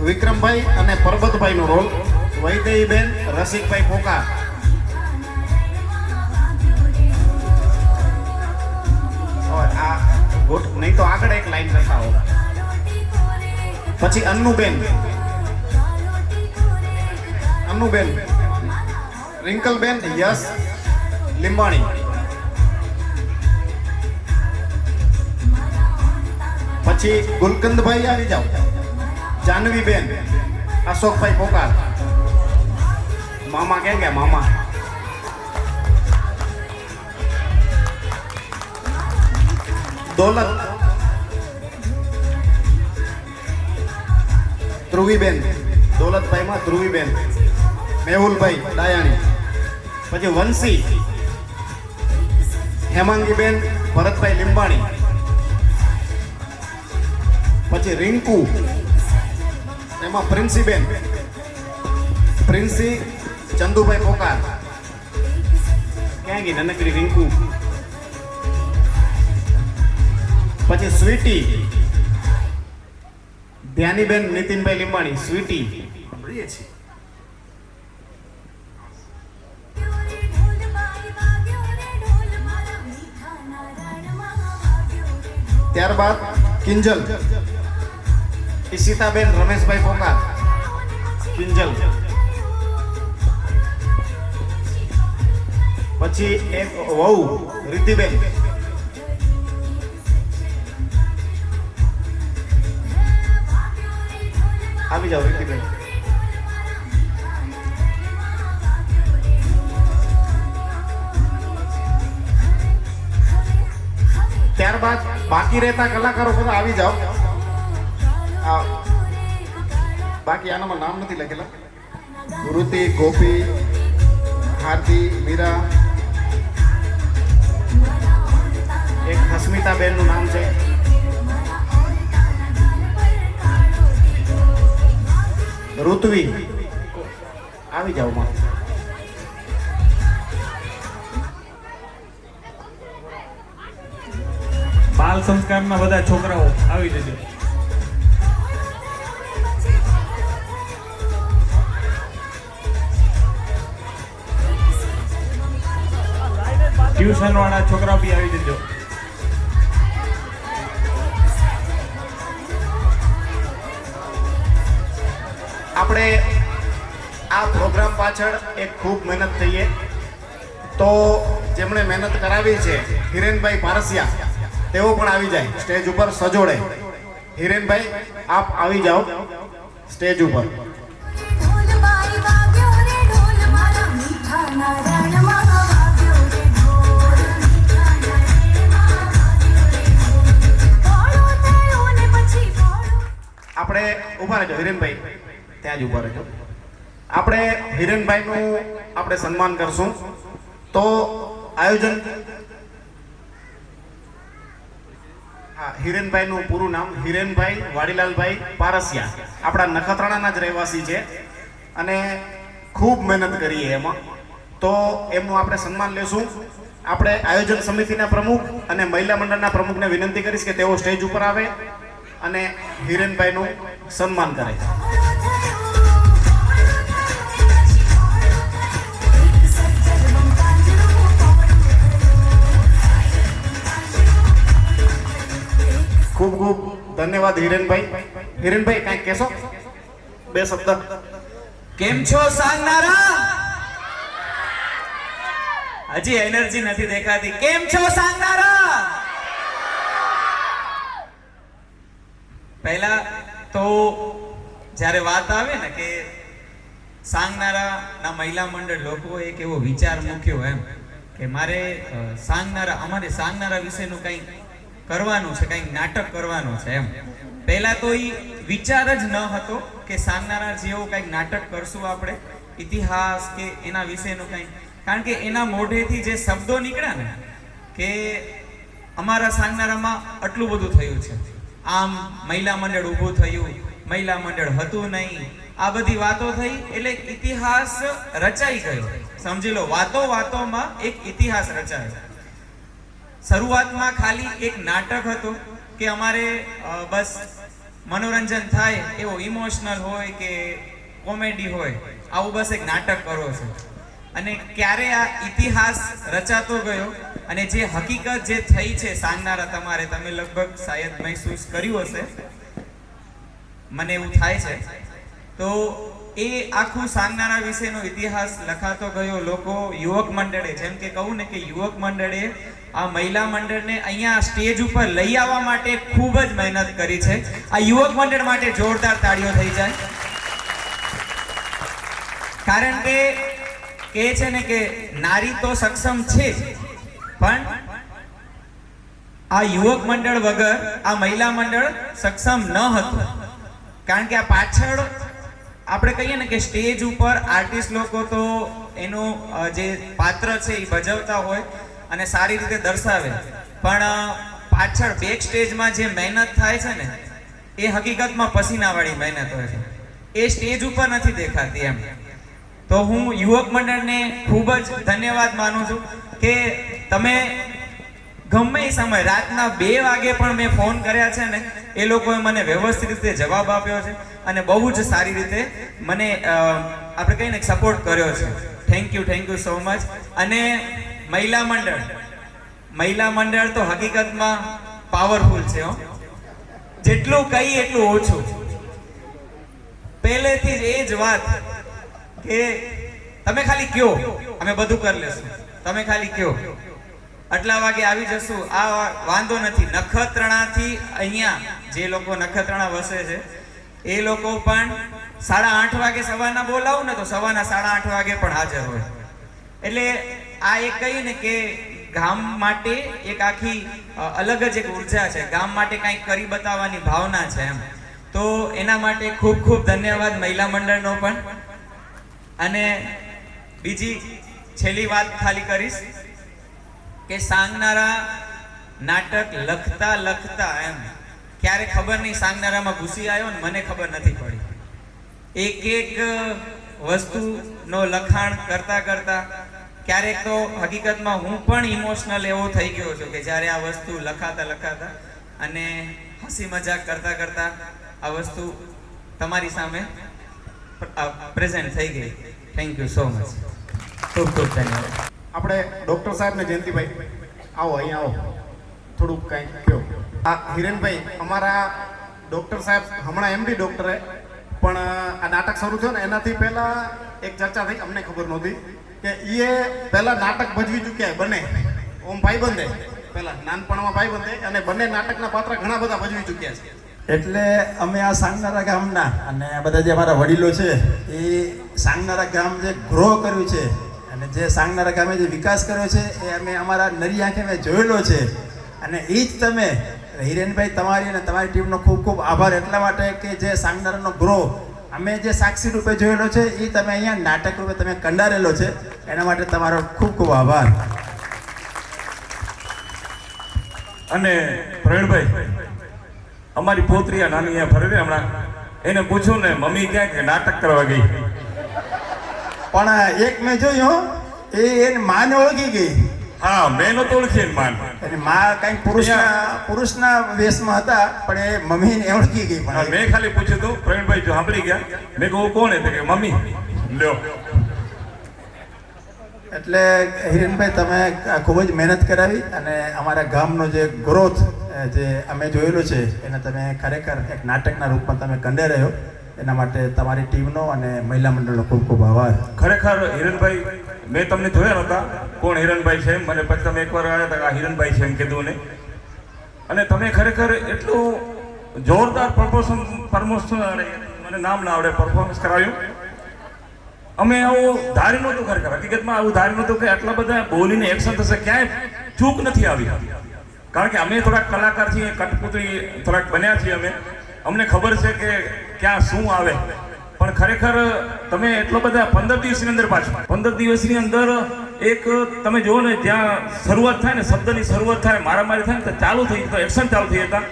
[SPEAKER 3] વિક્રમભાઈ અને પરબતભાઈ નો રોલ વૈદેહીબેન રસિકભાઈ પોકાર. નહીં તો આગળ એક લાઈન બતાવો. પછી અન્નુબેન રિંકલબેન યશ લીંબાણી. પછી ગુલકંદભાઈ આવી જાઓ. જાનવીબેન અશોકભાઈ પોકાર. મામા ક્યાં ગયા મામા? દોલત ધ્રુવીબેન. દોલતભાઈમાં ધ્રુવીબેન. મેહુલભાઈ ડાયાણી. પછી વંશી હેમાંગીબેન ભરતભાઈ લીંબાણી. પછી રિંકુ એમાં પ્રિન્સીબેન. પ્રિન્સી ચંદુભાઈ પોકાર. ક્યાં ગઈ નાનકડી રિંકુ? પછી સ્વીટી ધ્યાનીબેન નીતિનભાઈ લીંબાણી. સ્વીટી સાંભળીએ છીએ. ત્યારબાદ કિંજલ ઈશિતાબેન રમેશભાઈ પોકાર. કિંજલ. પછી એક વહુ રિદ્ધિબેન. આવી જાઓ રિદ્ધિબેન. ત્યારબાદ બાકી રહેતા કલાકારો બધા આવી જાઓ. બાકી આનામાં નામ નથી લખેલા. ગુરુતિ, ગોપી, હાર્દી, મીરા. એક હસ્મિતાબેન નું નામ છે. ઋત્વી આવી જાઓ માં.
[SPEAKER 19] બાલ સંસ્કારના બધા છોકરાઓ આવી જજો. ટ્યુશન વાળા છોકરાઓ બી આવી જજો.
[SPEAKER 3] આપણે આ પ્રોગ્રામ પાછળ એક ખૂબ મહેનત થઈએ તો જેમણે મહેનત કરાવી છે હિરેનભાઈ પારસિયા તેઓ પણ આવી જાય સ્ટેજ ઉપર સજોડે. હિરેનભાઈ આપ આવી જાઓ સ્ટેજ ઉપર. આપણે ઉભા રહેજો હિરેનભાઈ, ત્યાં જ ઉભા રહેજો. આપણે હિરેનભાઈનું આપણે સન્માન કરશું. તો આયોજન હિરેનભાઈનું પૂરું નામ હિરેનભાઈ વાડીલાલભાઈ પારસિયા. આપણા નખત્રાણાના જ રહેવાસી છે અને ખૂબ મહેનત કરીએ એમાં. તો એમનું આપણે સન્માન લેશું. આપણે આયોજન સમિતિના પ્રમુખ અને મહિલા મંડળના પ્રમુખને વિનંતી કરીશ કે તેઓ સ્ટેજ ઉપર આવે અને હિરેનભાઈનું સન્માન કરે. ખૂબ ખૂબ ધન્યવાદ હિરેનભાઈ. હિરેનભાઈ કાંઈક કહેશો? બે શબ્દ.
[SPEAKER 6] કેમ છો સાંગનારા? હજી એનર્જી નથી દેખાતી. કેમ છો સાંગનારા? પહેલા તો જ્યારે વાત આવે ને કે સાંગનારાના મહિલા મંડળ લોકો એક એવો વિચાર મૂક્યો એમ કે મારે અમારે સાંગનારા વિશેનું કંઈક કરવાનું છે, કંઈક નાટક કરવાનું છે એમ. પહેલા તો એ વિચાર જ ન હતો કે સાંગનારા જેવું કંઈક નાટક કરશું આપણે, ઇતિહાસ કે એના વિશેનું કંઈક. કારણ કે એના મોઢેથી જે શબ્દો નીકળ્યા ને કે અમારા સાંગનારામાં આટલું બધું થયું છે, આમ મહિલા મંડળ ઊભું થયું, મહિલા મંડળ હતું નહીં, આ બધી વાતો થઈ એટલે ઇતિહાસ રચાઈ ગયો. સમજી લો, વાતો વાતોમાં એક ઇતિહાસ રચાયો. શરૂઆતમાં ખાલી એક નાટક હતું કે અમારે બસ મનોરંજન થાય એવો, ઇમોશનલ હોય કે કોમેડી હોય, આવું બસ એક નાટક કરો છો. અને ક્યારે આ ઇતિહાસ રચાતો ગયો અને જે હકીકત જે થઈ છે સાંગનારા તમારે, તમે લગભગ શાયદ મહેસૂસ કર્યું હશે, મને એવું થાય છે. તો એ આખું સાંગનારા વિશેનો ઇતિહાસ લખાતો ગયો. લોકો યુવક મંડળે, જેમ કે કહું ને કે યુવક મંડળે આ મહિલા મંડળને અહીંયા સ્ટેજ ઉપર લઈ આવવા માટે ખૂબ જ મહેનત કરી છે. આ યુવક મંડળ માટે જોરદાર તાળીઓ થઈ જાય. કારણ કે કહે છે ને કે નારી તો સક્ષમ છે જ, પણ આ યુવક મંડળ વગર આ મહિલા મંડળ સક્ષમ ન હતું. કારણ કે આ પાછળ આપણે કહીએ ને કે સ્ટેજ ઉપર આર્ટિસ્ટ લોકો તો એનું જે પાત્ર છે એ ભજવતા હોય અને સારી રીતે દર્શાવે, પણ પાછળ બેક સ્ટેજમાં જે મહેનત થાય છે ને એ હકીકતમાં પસીનાવાળી મહેનત હોય છે. એ સ્ટેજ ઉપર નથી દેખાતી એમ. તો હું યુવક મંડળને ખૂબ જ ધન્યવાદ માનું છું કે તમે ગમે એ સમય રાતના 2 વાગે પણ મેં ફોન કર્યા છે ને એ લોકોએ મને વ્યવસ્થિત રીતે જવાબ આપ્યો છે અને બહુ જ સારી રીતે મને આપણે કહીએ ને સપોર્ટ કર્યો છે. Thank you so much. અને મહિલા મંડળ તો હકીકતમાં પાવરફુલ છે હો. જેટલું કહી એટલું ઓછું. પહેલેથી જ એ જ વાત કે તમે ખાલી કયો, અમે બધું કરી લેશું. તમે ખાલી કયો, આટલા વાગે આવી જશું, આ વાંધો નથી. નખત્રાણાથી અહીંયા જે લોકો નખત્રાણા વસે છે એ લોકો પણ 8:30 વાગે સવારના બોલાવું ને તો સવારના 8:30 વાગે પણ હાજર હોય. એટલે આ એક કહીએ ને કે ગામ માટે એક આખી અલગ જ એક ઉર્જા છે. ગામ માટે કંઈક કરી બતાવવાની ભાવના છે એમ. તો એના માટે ખૂબ ખૂબ ધન્યવાદ મહિલા મંડળનો પણ. અને બીજી છેલ્લી વાત ખાલી કરીશ કે સાંગનારા નાટક લખતા એમ ક્યારે ખબર નહીં સાંગનારામાં ઘૂસી આવ્યો ને મને ખબર નથી પડી. એક વસ્તુનો લખાણ કરતા ક્યારેક તો હકીકતમાં હું પણ ઇમોશનલ એવો થઈ ગયો છું કે જ્યારે આ વસ્તુ લખાતા અને હસી મજાક કરતા આ વસ્તુ તમારી સામે પ્રેઝન્ટ થઈ ગઈ. Thank you so much. ખૂબ ધન્યવાદ.
[SPEAKER 3] આપણે ડૉક્ટર સાહેબને જયંતિભાઈ આવો અહીંયા આવો, થોડુંક કંઈક કહો. આ હિરેનભાઈ અમારા ડૉક્ટર સાહેબ હમણાં MD ડૉક્ટરે પણ આ નાટક શરૂ થયું ને એનાથી પહેલાં એક ચર્ચા થઈ, અમને ખબર નહોતી કે એ પહેલાં નાટક ભજવી ચૂક્યા બંને. ઓમ ભાઈબંધે પહેલાં નાનપણમાં ભાઈબંધે અને બંને નાટકના પાત્ર ઘણા બધા ભજવી ચૂક્યા છે.
[SPEAKER 4] એટલે અમે આ સાંગનારા ગામના અને આ બધા જે અમારા વડીલો છે એ સાંગનારા ગામ જે ગ્રો કર્યું છે અને જે સાંગનારા ગામે જે વિકાસ કર્યો છે એ અમે અમારા નરી આંખે મેં જોયેલો છે. અને એ જ તમે હિરેનભાઈ તમારી અને તમારી ટીમનો ખૂબ ખૂબ આભાર એટલા માટે કે જે સાંગનારાનો ગ્રો અમે જે સાક્ષી રૂપે જોયેલો છે એ તમે અહીંયા નાટક રૂપે તમે કંડારેલો છે. એના માટે તમારો ખૂબ ખૂબ આભાર.
[SPEAKER 5] અને પ્રવીણભાઈ, અમારી પોતરી નાની અહીંયા ફરે હમણાં, એને પૂછ્યું ને મમ્મી ક્યાં કે નાટક કરવા ગઈ.
[SPEAKER 4] પણ એક મેં જોયું એની માને ઓળખી ગઈ.
[SPEAKER 5] હા, મેં નતો ઓળખી એની માન.
[SPEAKER 4] એની માં કઈ પુરુષના વેશમાં હતા પણ એ મમ્મીને ઓળખી ગઈ. પણ
[SPEAKER 5] મેં ખાલી પૂછ્યું હતું પ્રવીણભાઈ જો સાંભળી ગયા, મેં કહું કોણ એટલે કે મમ્મી લ્યો.
[SPEAKER 4] એટલે હિરેનભાઈ તમે ખૂબ જ મહેનત કરાવી અને અમારા ગામનો જે ગ્રોથ જે અમે જોયેલો છે એને તમે ખરેખર એક નાટકના રૂપમાં તમે કંડે રહ્યો. એના માટે તમારી ટીમનો અને મહિલા મંડળનો ખૂબ ખૂબ આભાર.
[SPEAKER 5] ખરેખર હિરણભાઈ, મેં તમને જોયા નહોતા કોણ હિરણભાઈ છે, મને પછી તમે એકવાર આવ્યા હતા આ હિરણભાઈ છે એમ કીધું ને. અને તમે ખરેખર એટલું જોરદાર પરફોર્મન્સ મને નામ ના આવડે પરફોર્મન્સ કરાવ્યું. અમે આવું ધાર્યું નહોતું, ખરેખર હકીકતમાં આવું ધાર્યું નહોતું કે આટલા બધા બોલીને એક્શન થશે. ક્યાંય ચૂક નથી આવી. કારણ કે અમે થોડાક કલાકાર છીએ, કઠપુતળી થોડાક બન્યા છીએ અમે. અમને ખબર છે કે ક્યાં શું આવે. પણ ખરેખર તમે એટલો બધા 15 દિવસની અંદર પાછું 15 દિવસની અંદર એક તમે જુઓ ને ત્યાં શરૂઆત થાય ને, શબ્દની શરૂઆત થાય, મારામારી થાય ને તો ચાલુ થઈ તો એક્શન ચાલુ થઈ જતા.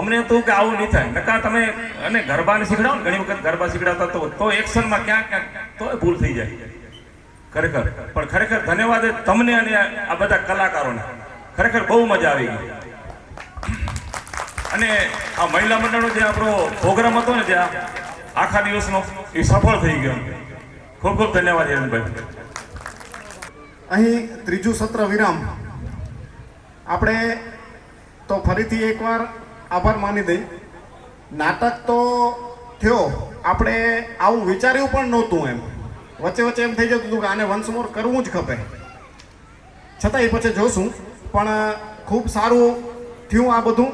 [SPEAKER 5] અમને હતું કે આવું નહીં થાય. નકા તમે અને ગરબાને શીખડાવો ને, ઘણી વખત ગરબા શીખડાવતા તો એક્શનમાં ક્યાંક તો ભૂલ થઈ જાય ખરેખર. પણ ખરેખર ધન્યવાદ તમને અને આ બધા કલાકારોને. ખરેખર બહુ મજા આવી ગઈ. અને આ મહિલા મંડળનો જે આપણો પ્રોગ્રામ હતો ને ત્યાં આખા દિવસનો એ સફળ થઈ ગયો. ખૂબ ખૂબ ધન્યવાદ હિરણભાઈ.
[SPEAKER 3] અહીં ત્રીજું સત્ર વિરામ. આપણે તો ફરીથી એકવાર આભાર માની દઈ. નાટક તો થયો આપણે આવું વિચાર્યું પણ નહોતું એમ વચ્ચે વચ્ચે એમ થઈ જતું હતું કે આને વન્સ મોર કરવું જ ખપે છતાંય પછી જોશું પણ ખૂબ સારું થયું આ બધું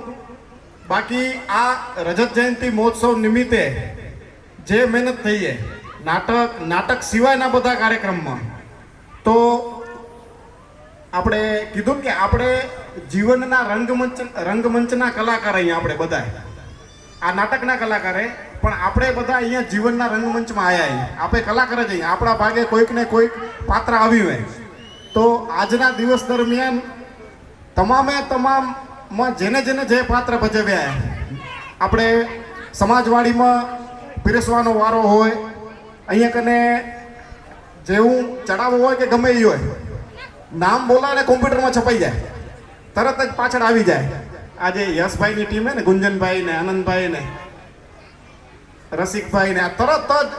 [SPEAKER 3] બાકી આ રજત જયંતિ મહોત્સવ નિમિત્તે જે મહેનત થઈ છે નાટક સિવાયના બધા કાર્યક્રમમાં તો આપણે કીધું કે આપણે જીવનના રંગમંચના કલાકાર અહીંયા આપણે બધા આ નાટકના કલાકારે પણ આપણે બધા અહીંયા જીવનના રંગમંચમાં આવ્યા આપણે કલાકાર જ અહીંયા આપણા ભાગે કોઈક ને કોઈક પાત્ર આવ્યું હોય તો આજના દિવસ દરમિયાન તમામમાં જેને જે પાત્ર ભજવ્યા આપણે સમાજવાડીમાં પીરસવાનો વારો હોય અહીંયા કને જેવું ચડાવવું હોય કે ગમે એ હોય નામ બોલાવે કોમ્પ્યુટરમાં છપાઈ જાય તરત જ પાછળ આવી જાય આજે યશભાઈની ટીમ હે ને ગુંજનભાઈ ને આનંદભાઈ ને રસિકભાઈ ને આ તરત જ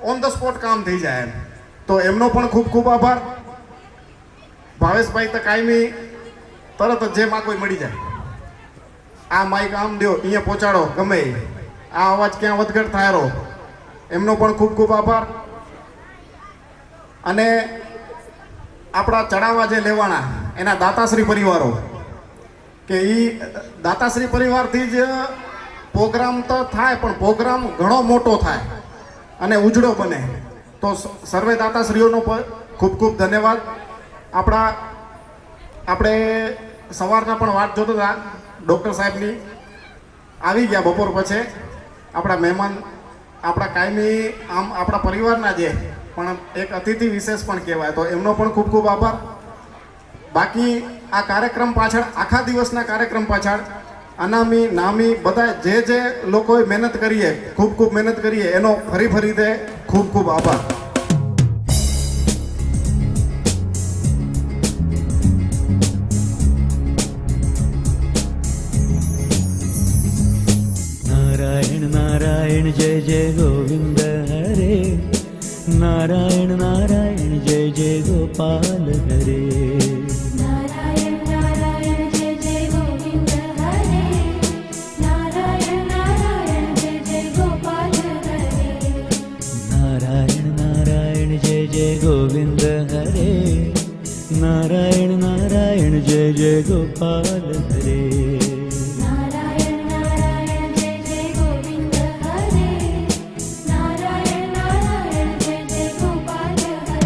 [SPEAKER 3] ઓન ધ સ્પોટ કામ થઈ જાય એમ તો એમનો પણ ખૂબ ખૂબ આભાર ભાવેશભાઈ તો કાયમી તરત જ જે માં કોઈ મળી જાય આ માઇક આમ દો અહીંયા પહોંચાડો ગમે આ અવાજ ક્યાં વધઘટ થાય એમનો પણ ખૂબ ખૂબ આભાર અને આપણા ચડાવવા જે લેવાના એના દાતાશ્રી પરિવારો કે એ દાતાશ્રી પરિવારથી જ પ્રોગ્રામ તો થાય પણ પ્રોગ્રામ ઘણો મોટો થાય અને ઉજળો બને તો સર્વે દાતાશ્રીઓનો પણ ખૂબ ખૂબ ધન્યવાદ આપણે સવારના પણ વાત જોતા હતા ડૉક્ટર સાહેબની આવી ગયા બપોર પછી આપણા મહેમાન આપણા કાયમી આમ આપણા પરિવારના જે પણ એક અતિથિ વિશેષ પણ કહેવાય તો એમનો પણ ખૂબ ખૂબ આભાર બાકી આ કાર્યક્રમ પાછળ આખા દિવસના કાર્યક્રમ પાછળ અનામી નામી બધા જે લોકોએ મહેનત કરીએ ખૂબ ખૂબ મહેનત કરીએ એનો ફરી દે ખૂબ ખૂબ આભાર
[SPEAKER 1] નારાયણ નારાયણ જય જય ગોવિંદ હરે નારાયણ નારાયણ જય જય ગોપાલ હરે
[SPEAKER 2] નારાયણ નારાયણ જય જય ગોવિંદ હરે નારાયણ નારાયણ જય જય ગોપાલ હરે
[SPEAKER 1] નારાયણ નારાયણ જય જય ગોવિંદ હરે નારાયણ નારાયણ જય જય ગોપાલ હરે
[SPEAKER 2] નારાયણ નારાયણ જય જય ગોવિંદ હરે નારાયણ નારાયણ જય જય ગોપાલ હરે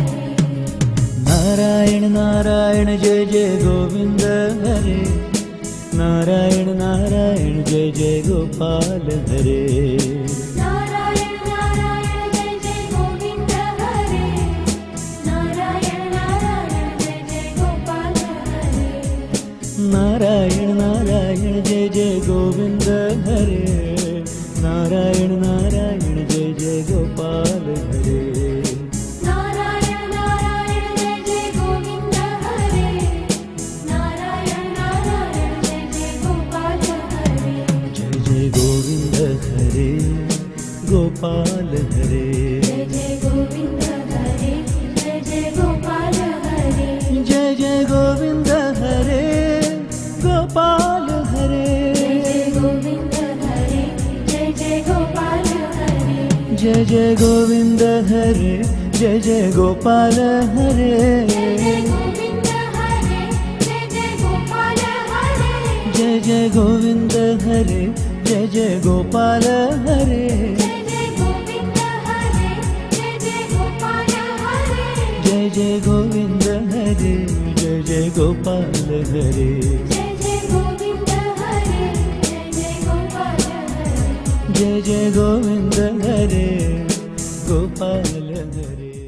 [SPEAKER 1] નારાયણ નારાયણ જય જય ગોવિંદ હરે નારાયણ નારાયણ જય જય ગોપાલ હરે
[SPEAKER 2] નારાયણ નારાયણ જય જય ગોવિંદ હરે નારાયણ નારાયણ જય જય ગોપાલ હરે
[SPEAKER 1] નારાયણ નારાયણ જય જય ગોવિંદ હરે નારાયણ નારાયણ જય જય ગોપાલ હરે
[SPEAKER 2] નારાયણ નારાયણ જય જય ગોવિંદ હરે નારાયણ નારાયણ જય જય ગોપાલ હરે
[SPEAKER 1] જય જય ગોવિંદ હરે ગોપાલ હરે
[SPEAKER 2] જય જય ગોવિંદ હરે જય જય ગોપાલ હરે
[SPEAKER 1] જય જય ગોવિંદ હરે ગોપાલ હરે
[SPEAKER 2] જય જય ગોવિંદ હરે જય જય ગોપાલ હરે
[SPEAKER 1] જય જય ગોવિંદ હરે જય જય ગોપાલ હરે જય જય ગોવિંદ હરે જય જય ગોપાલ હરે જય જય ગોવિંદ હરે ગોપાલ હરે